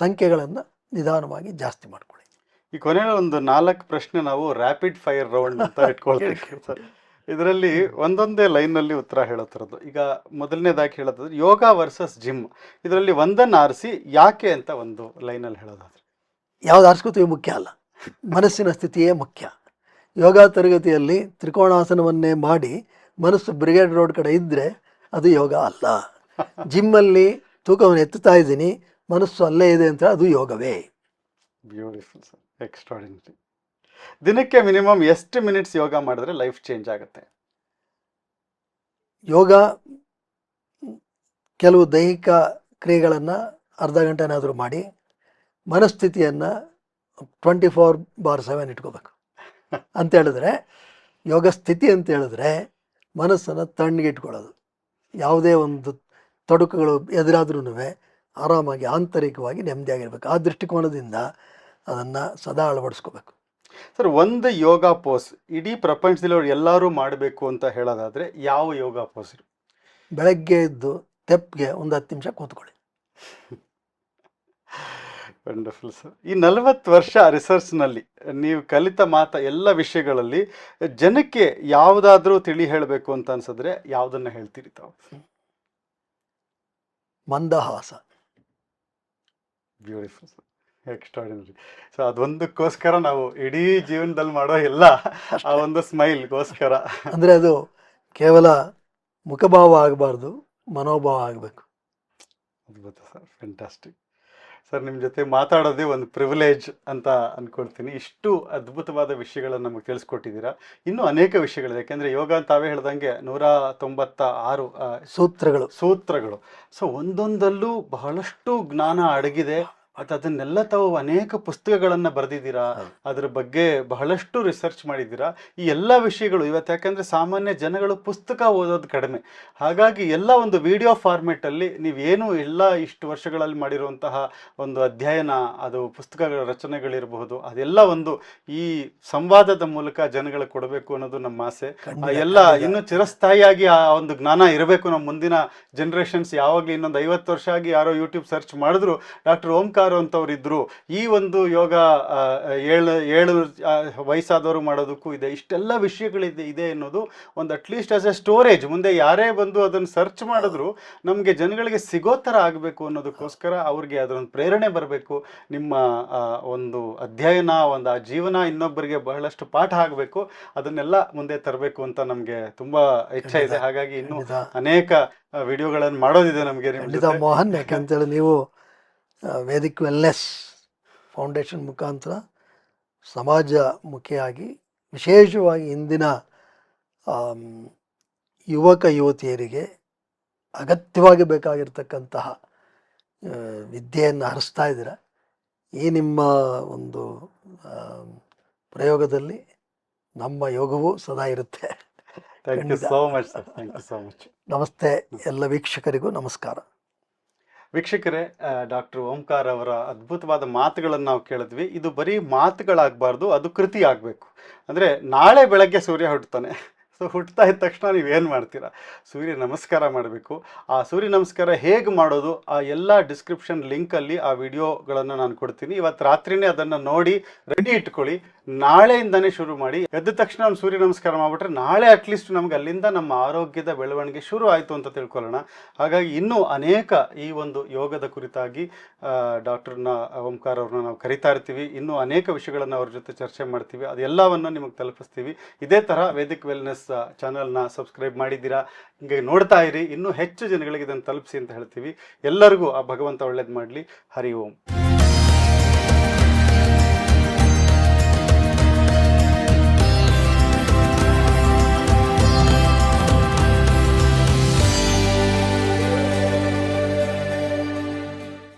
Speaker 1: ಸಂಖ್ಯೆಗಳನ್ನು ನಿಧಾನವಾಗಿ ಜಾಸ್ತಿ ಮಾಡ್ಕೊಳ್ಳಿ.
Speaker 2: ಈ ಕೊನೆಯ ಒಂದು 4 ಪ್ರಶ್ನೆ ನಾವು ರ್ಯಾಪಿಡ್ ಫೈರ್ ರೌಂಡ್ ಅಂತ ಇಟ್ಕೊಳ್ತೀವಿ. ಇದರಲ್ಲಿ ಒಂದೊಂದೇ ಲೈನಲ್ಲಿ ಉತ್ತರ ಹೇಳೋ ಥರದ್ದು. ಈಗ ಮೊದಲನೇದಾಗಿ ಹೇಳೋದಾದ್ರೆ ಯೋಗ ವರ್ಸಸ್ ಜಿಮ್, ಇದರಲ್ಲಿ ಒಂದನ್ನು ಆರಿಸಿ ಯಾಕೆ ಅಂತ ಒಂದು ಲೈನಲ್ಲಿ ಹೇಳೋದಾದ್ರೆ.
Speaker 1: ಯಾವ್ದು ಆರಿಸ್ಕೋತೀವಿ ಮುಖ್ಯ ಅಲ್ಲ, ಮನಸ್ಸಿನ ಸ್ಥಿತಿಯೇ ಮುಖ್ಯ. ಯೋಗ ತರಗತಿಯಲ್ಲಿ ತ್ರಿಕೋಣಾಸನವನ್ನೇ ಮಾಡಿ ಮನಸ್ಸು ಬ್ರಿಗೇಡ್ ರೋಡ್ ಕಡೆ ಇದ್ದರೆ ಅದು ಯೋಗ ಅಲ್ಲ. ಜಿಮ್ಮಲ್ಲಿ ತೂಕವನ್ನು ಎತ್ತುತ್ತಾ ಇದ್ದೀನಿ, ಮನಸ್ಸು ಅಲ್ಲೇ ಇದೆ ಅಂತ ಅದು ಯೋಗವೇ.
Speaker 2: Beautiful sir, extraordinary. ದಿನಕ್ಕೆ ಮಿನಿಮಮ್ ಎಷ್ಟು ಮಿನಿಟ್ಸ್ ಯೋಗ ಮಾಡಿದ್ರೆ ಲೈಫ್ ಚೇಂಜ್ ಆಗುತ್ತೆ?
Speaker 1: ಯೋಗ ಕೆಲವು ದೈಹಿಕ ಕ್ರಿಯೆಗಳನ್ನು ಅರ್ಧ ಗಂಟೆನಾದರೂ ಮಾಡಿ ಮನಸ್ಥಿತಿಯನ್ನು 24/7 ಇಟ್ಕೋಬೇಕು. ಅಂತ ಹೇಳಿದ್ರೆ ಯೋಗ ಸ್ಥಿತಿ ಅಂತ ಹೇಳಿದ್ರೆ ಮನಸ್ಸನ್ನು ತಣ್ಣಗೆ ಇಟ್ಕೊಳ್ಳೋದು. ಯಾವುದೇ ಒಂದು ತೊಡಕುಗಳು ಎದುರಾದ್ರೂ ಆರಾಮಾಗಿ ಆಂತರಿಕವಾಗಿ ನೆಮ್ಮದಿಯಾಗಿರ್ಬೇಕು. ಆ ದೃಷ್ಟಿಕೋನದಿಂದ ಅದನ್ನು ಸದಾ ಅಳವಡಿಸ್ಕೋಬೇಕು.
Speaker 2: ಸರ್, ಒಂದು ಯೋಗ ಪೋಸ್ ಇಡೀ ಪ್ರಪಂಚದಲ್ಲಿ ಅವ್ರು ಎಲ್ಲರೂ ಮಾಡಬೇಕು ಅಂತ ಹೇಳೋದಾದರೆ ಯಾವ ಯೋಗ ಪೋಸ್?
Speaker 1: ಬೆಳಗ್ಗೆ ಎದ್ದು ತೆಪ್ಪಿಗೆ ಒಂದು 10 ನಿಮಿಷ ಕೂತ್ಕೊಳ್ಳಿ.
Speaker 2: Wonderful sir. ಈ 40 ವರ್ಷ ರಿಸರ್ಚ್ನಲ್ಲಿ ನೀವು ಕಲಿತ ಎಲ್ಲ ವಿಷಯಗಳಲ್ಲಿ ಜನಕ್ಕೆ ಯಾವುದಾದ್ರೂ ತಿಳಿ ಹೇಳಬೇಕು ಅಂತ ಅನ್ಸಿದ್ರೆ ಯಾವುದನ್ನು ಹೇಳ್ತೀರಿ ತಾವು?
Speaker 1: ಮಂದಹಾಸ.
Speaker 2: Beautiful sir, extraordinary. ಸೊ ಅದೊಂದಕ್ಕೋಸ್ಕರ ನಾವು ಇಡೀ ಜೀವನದಲ್ಲಿ ಮಾಡೋ ಎಲ್ಲ ಆ ಒಂದು ಸ್ಮೈಲ್ಗೋಸ್ಕರ.
Speaker 1: ಅಂದರೆ ಅದು ಕೇವಲ ಮುಖಭಾವ ಆಗಬಾರ್ದು, ಮನೋಭಾವ ಆಗಬೇಕು.
Speaker 2: ಅದ್ಭುತ ಸರ್, ಫ್ಯಾಂಟಾಸ್ಟಿಕ್. ಸರ್, ನಿಮ್ಮ ಜೊತೆ ಮಾತಾಡೋದೇ ಒಂದು ಪ್ರಿವಿಲೇಜ್ ಅಂತ ಅಂದ್ಕೊಳ್ತೀನಿ. ಇಷ್ಟು ಅದ್ಭುತವಾದ ವಿಷಯಗಳನ್ನು ನಮಗೆ ತಿಳಿಸ್ಕೊಟ್ಟಿದ್ದೀರಾ. ಇನ್ನೂ ಅನೇಕ ವಿಷಯಗಳಿದೆ, ಯಾಕೆಂದರೆ ಯೋಗ ತಾವೇ ಹೇಳ್ದಂಗೆ 196 ಸೂತ್ರಗಳು. ಸೊ ಒಂದೊಂದಲ್ಲೂ ಬಹಳಷ್ಟು ಜ್ಞಾನ ಅಡಗಿದೆ. ಮತ್ತು ಅದನ್ನೆಲ್ಲ ತಾವು ಅನೇಕ ಪುಸ್ತಕಗಳನ್ನು ಬರೆದಿದ್ದೀರಾ,
Speaker 1: ಹೌದು.
Speaker 2: ಅದ್ರ ಬಗ್ಗೆ ಬಹಳಷ್ಟು ರಿಸರ್ಚ್ ಮಾಡಿದ್ದೀರಾ. ಈ ಎಲ್ಲ ವಿಷಯಗಳು ಇವತ್ತು ಯಾಕಂದರೆ ಸಾಮಾನ್ಯ ಜನಗಳು ಪುಸ್ತಕ ಓದೋದು ಕಡಿಮೆ, ಹಾಗಾಗಿ ಎಲ್ಲ ಒಂದು ವಿಡಿಯೋ ಫಾರ್ಮೇಟಲ್ಲಿ ನೀವೇನು ಎಲ್ಲ ಇಷ್ಟು ವರ್ಷಗಳಲ್ಲಿ ಮಾಡಿರುವಂತಹ ಒಂದು ಅಧ್ಯಯನ, ಅದು ಪುಸ್ತಕಗಳ ರಚನೆಗಳಿರಬಹುದು, ಅದೆಲ್ಲ ಒಂದು ಈ ಸಂವಾದದ ಮೂಲಕ ಜನಗಳಿಗೆ ಕೊಡಬೇಕು ಅನ್ನೋದು ನಮ್ಮ ಆಸೆ.
Speaker 1: ಖಂಡಿತ,
Speaker 2: ಎಲ್ಲ
Speaker 1: ಖಂಡಿತ.
Speaker 2: ಇನ್ನು ಚಿರಸ್ಥಾಯಿಯಾಗಿ ಆ ಒಂದು ಜ್ಞಾನ ಇರಬೇಕು ನಮ್ಮ ಮುಂದಿನ ಜನರೇಷನ್ಸ್. ಯಾವಾಗಲೂ ಇನ್ನೊಂದು 50 ವರ್ಷ ಆಗಿ ಯಾರೋ ಯೂಟ್ಯೂಬ್ ಸರ್ಚ್ ಮಾಡಿದ್ರು ಡಾಕ್ಟರ್ ಓಂಕಾರ ಅಂತವ್ರು ಇದ್ರು, ಈ ಒಂದು ಯೋಗ ಏಳು ವಯಸ್ಸಾದವರು ಮಾಡೋದಕ್ಕೂ ಇದೆ, ಇಷ್ಟೆಲ್ಲ ವಿಷಯಗಳಿದೆ ಅನ್ನೋದು ಒಂದು ಅಟ್ಲೀಸ್ಟ್ ಆಸ್ ಎ ಸ್ಟೋರೇಜ್, ಮುಂದೆ ಯಾರೇ ಬಂದು ಅದನ್ನು ಸರ್ಚ್ ಮಾಡಿದ್ರು ನಮಗೆ ಜನಗಳಿಗೆ ಸಿಗೋ ಥರ ಆಗಬೇಕು ಅನ್ನೋದಕ್ಕೋಸ್ಕರ ಅವ್ರಿಗೆ ಅದರೊಂದು ಪ್ರೇರಣೆ ಬರಬೇಕು. ನಿಮ್ಮ ಒಂದು ಅಧ್ಯಯನ, ಒಂದು ಆ ಜೀವನ ಇನ್ನೊಬ್ಬರಿಗೆ ಬಹಳಷ್ಟು ಪಾಠ ಆಗಬೇಕು, ಅದನ್ನೆಲ್ಲ ಮುಂದೆ ತರಬೇಕು ಅಂತ ನಮಗೆ ತುಂಬ ಇಚ್ಛೆ ಇದೆ. ಹಾಗಾಗಿ ಇನ್ನೂ ಅನೇಕ ವಿಡಿಯೋಗಳನ್ನು ಮಾಡೋದಿದೆ ನಮಗೆ ನಿಮ್ಮ
Speaker 1: ಖಂಡಿತ
Speaker 2: ಜೊತೆ.
Speaker 1: ಮೋಹನ್, ಯಾಕಂತೇಳಿ ನೀವು ವೇದಿಕ್ ವೆಲ್ನೆಸ್ ಫೌಂಡೇಶನ್ ಮುಖಾಂತರ ಸಮಾಜಮುಖಿಯಾಗಿ ವಿಶೇಷವಾಗಿ ಇಂದಿನ ಯುವಕ ಯುವತಿಯರಿಗೆ ಅಗತ್ಯವಾಗಿ ಬೇಕಾಗಿರ್ತಕ್ಕಂತಹ ವಿದ್ಯೆಯನ್ನು ಹರಿಸ್ತಾ ಇದ್ದೀರ. ಈ ನಿಮ್ಮ ಒಂದು ಪ್ರಯೋಗದಲ್ಲಿ ನಮ್ಮ ಯೋಗವೂ ಸದಾ ಇರುತ್ತೆ.
Speaker 2: Thank you so much sir, thank you so much.
Speaker 1: ನಮಸ್ತೆ ಎಲ್ಲ ವೀಕ್ಷಕರಿಗೂ ನಮಸ್ಕಾರ.
Speaker 2: ವೀಕ್ಷಕರೇ, ಡಾಕ್ಟರ್ ಓಂಕಾರ ಅವರ ಅದ್ಭುತವಾದ ಮಾತುಗಳನ್ನು ನಾವು ಕೇಳಿದ್ವಿ. ಇದು ಬರೀ ಮಾತುಗಳಾಗಬಾರ್ದು, ಅದು ಕೃತಿ ಆಗಬೇಕು. ಅಂದರೆ ನಾಳೆ ಬೆಳಗ್ಗೆ ಸೂರ್ಯ ಹುಟ್ಟುತ್ತಾನೆ, ಸೊ ಹುಟ್ತಾ ಇದ್ದ ತಕ್ಷಣ ನೀವೇನು ಮಾಡ್ತೀರಾ? ಸೂರ್ಯ ನಮಸ್ಕಾರ ಮಾಡಬೇಕು. ಆ ಸೂರ್ಯ ನಮಸ್ಕಾರ ಹೇಗೆ ಮಾಡೋದು, ಆ ಎಲ್ಲ ಡಿಸ್ಕ್ರಿಪ್ಷನ್ ಲಿಂಕಲ್ಲಿ ಆ ವಿಡಿಯೋಗಳನ್ನು ನಾನು ಕೊಡ್ತೀನಿ. ಇವತ್ತು ರಾತ್ರಿನೇ ಅದನ್ನು ನೋಡಿ ರೆಡಿ ಇಟ್ಕೊಳ್ಳಿ. ನಾಳೆಯಿಂದನೇ ಶುರು ಮಾಡಿ. ಎದ್ದ ತಕ್ಷಣ ಒಂದು ಸೂರ್ಯ ನಮಸ್ಕಾರ ಮಾಡಿಬಿಟ್ರೆ ನಾಳೆ ಅಟ್ಲೀಸ್ಟ್ ನಮ್ಗೆ ಅಲ್ಲಿಂದ ನಮ್ಮ ಆರೋಗ್ಯದ ಬೆಳವಣಿಗೆ ಶುರು ಆಯಿತು ಅಂತ ತಿಳ್ಕೊಳ್ಳೋಣ. ಹಾಗಾಗಿ ಇನ್ನೂ ಅನೇಕ ಈ ಒಂದು ಯೋಗದ ಕುರಿತಾಗಿ ಡಾಕ್ಟರ್ನ ಓಂಕಾರ ಅವ್ರನ್ನ ನಾವು ಕರಿತಾ ಇರ್ತೀವಿ. ಇನ್ನೂ ಅನೇಕ ವಿಷಯಗಳನ್ನು ಅವ್ರ ಜೊತೆ ಚರ್ಚೆ ಮಾಡ್ತೀವಿ, ಅದೆಲ್ಲವನ್ನು ನಿಮಗೆ ತಲುಪಿಸ್ತೀವಿ. ಇದೇ ಥರ ವೇದಿಕ್ ವೆಲ್ನೆಸ್ ಚಾನಲ್ನ ಸಬ್ಸ್ಕ್ರೈಬ್ ಮಾಡಿದ್ದೀರಾ, ಹಿಂಗೆ ನೋಡ್ತಾ ಇರಿ. ಇನ್ನೂ ಹೆಚ್ಚು ಜನಗಳಿಗೆ ಇದನ್ನು ತಲುಪಿಸಿ ಅಂತ ಹೇಳ್ತೀವಿ. ಎಲ್ಲರಿಗೂ ಆ ಭಗವಂತ ಒಳ್ಳೇದು ಮಾಡಲಿ. ಹರಿ ಓಂ.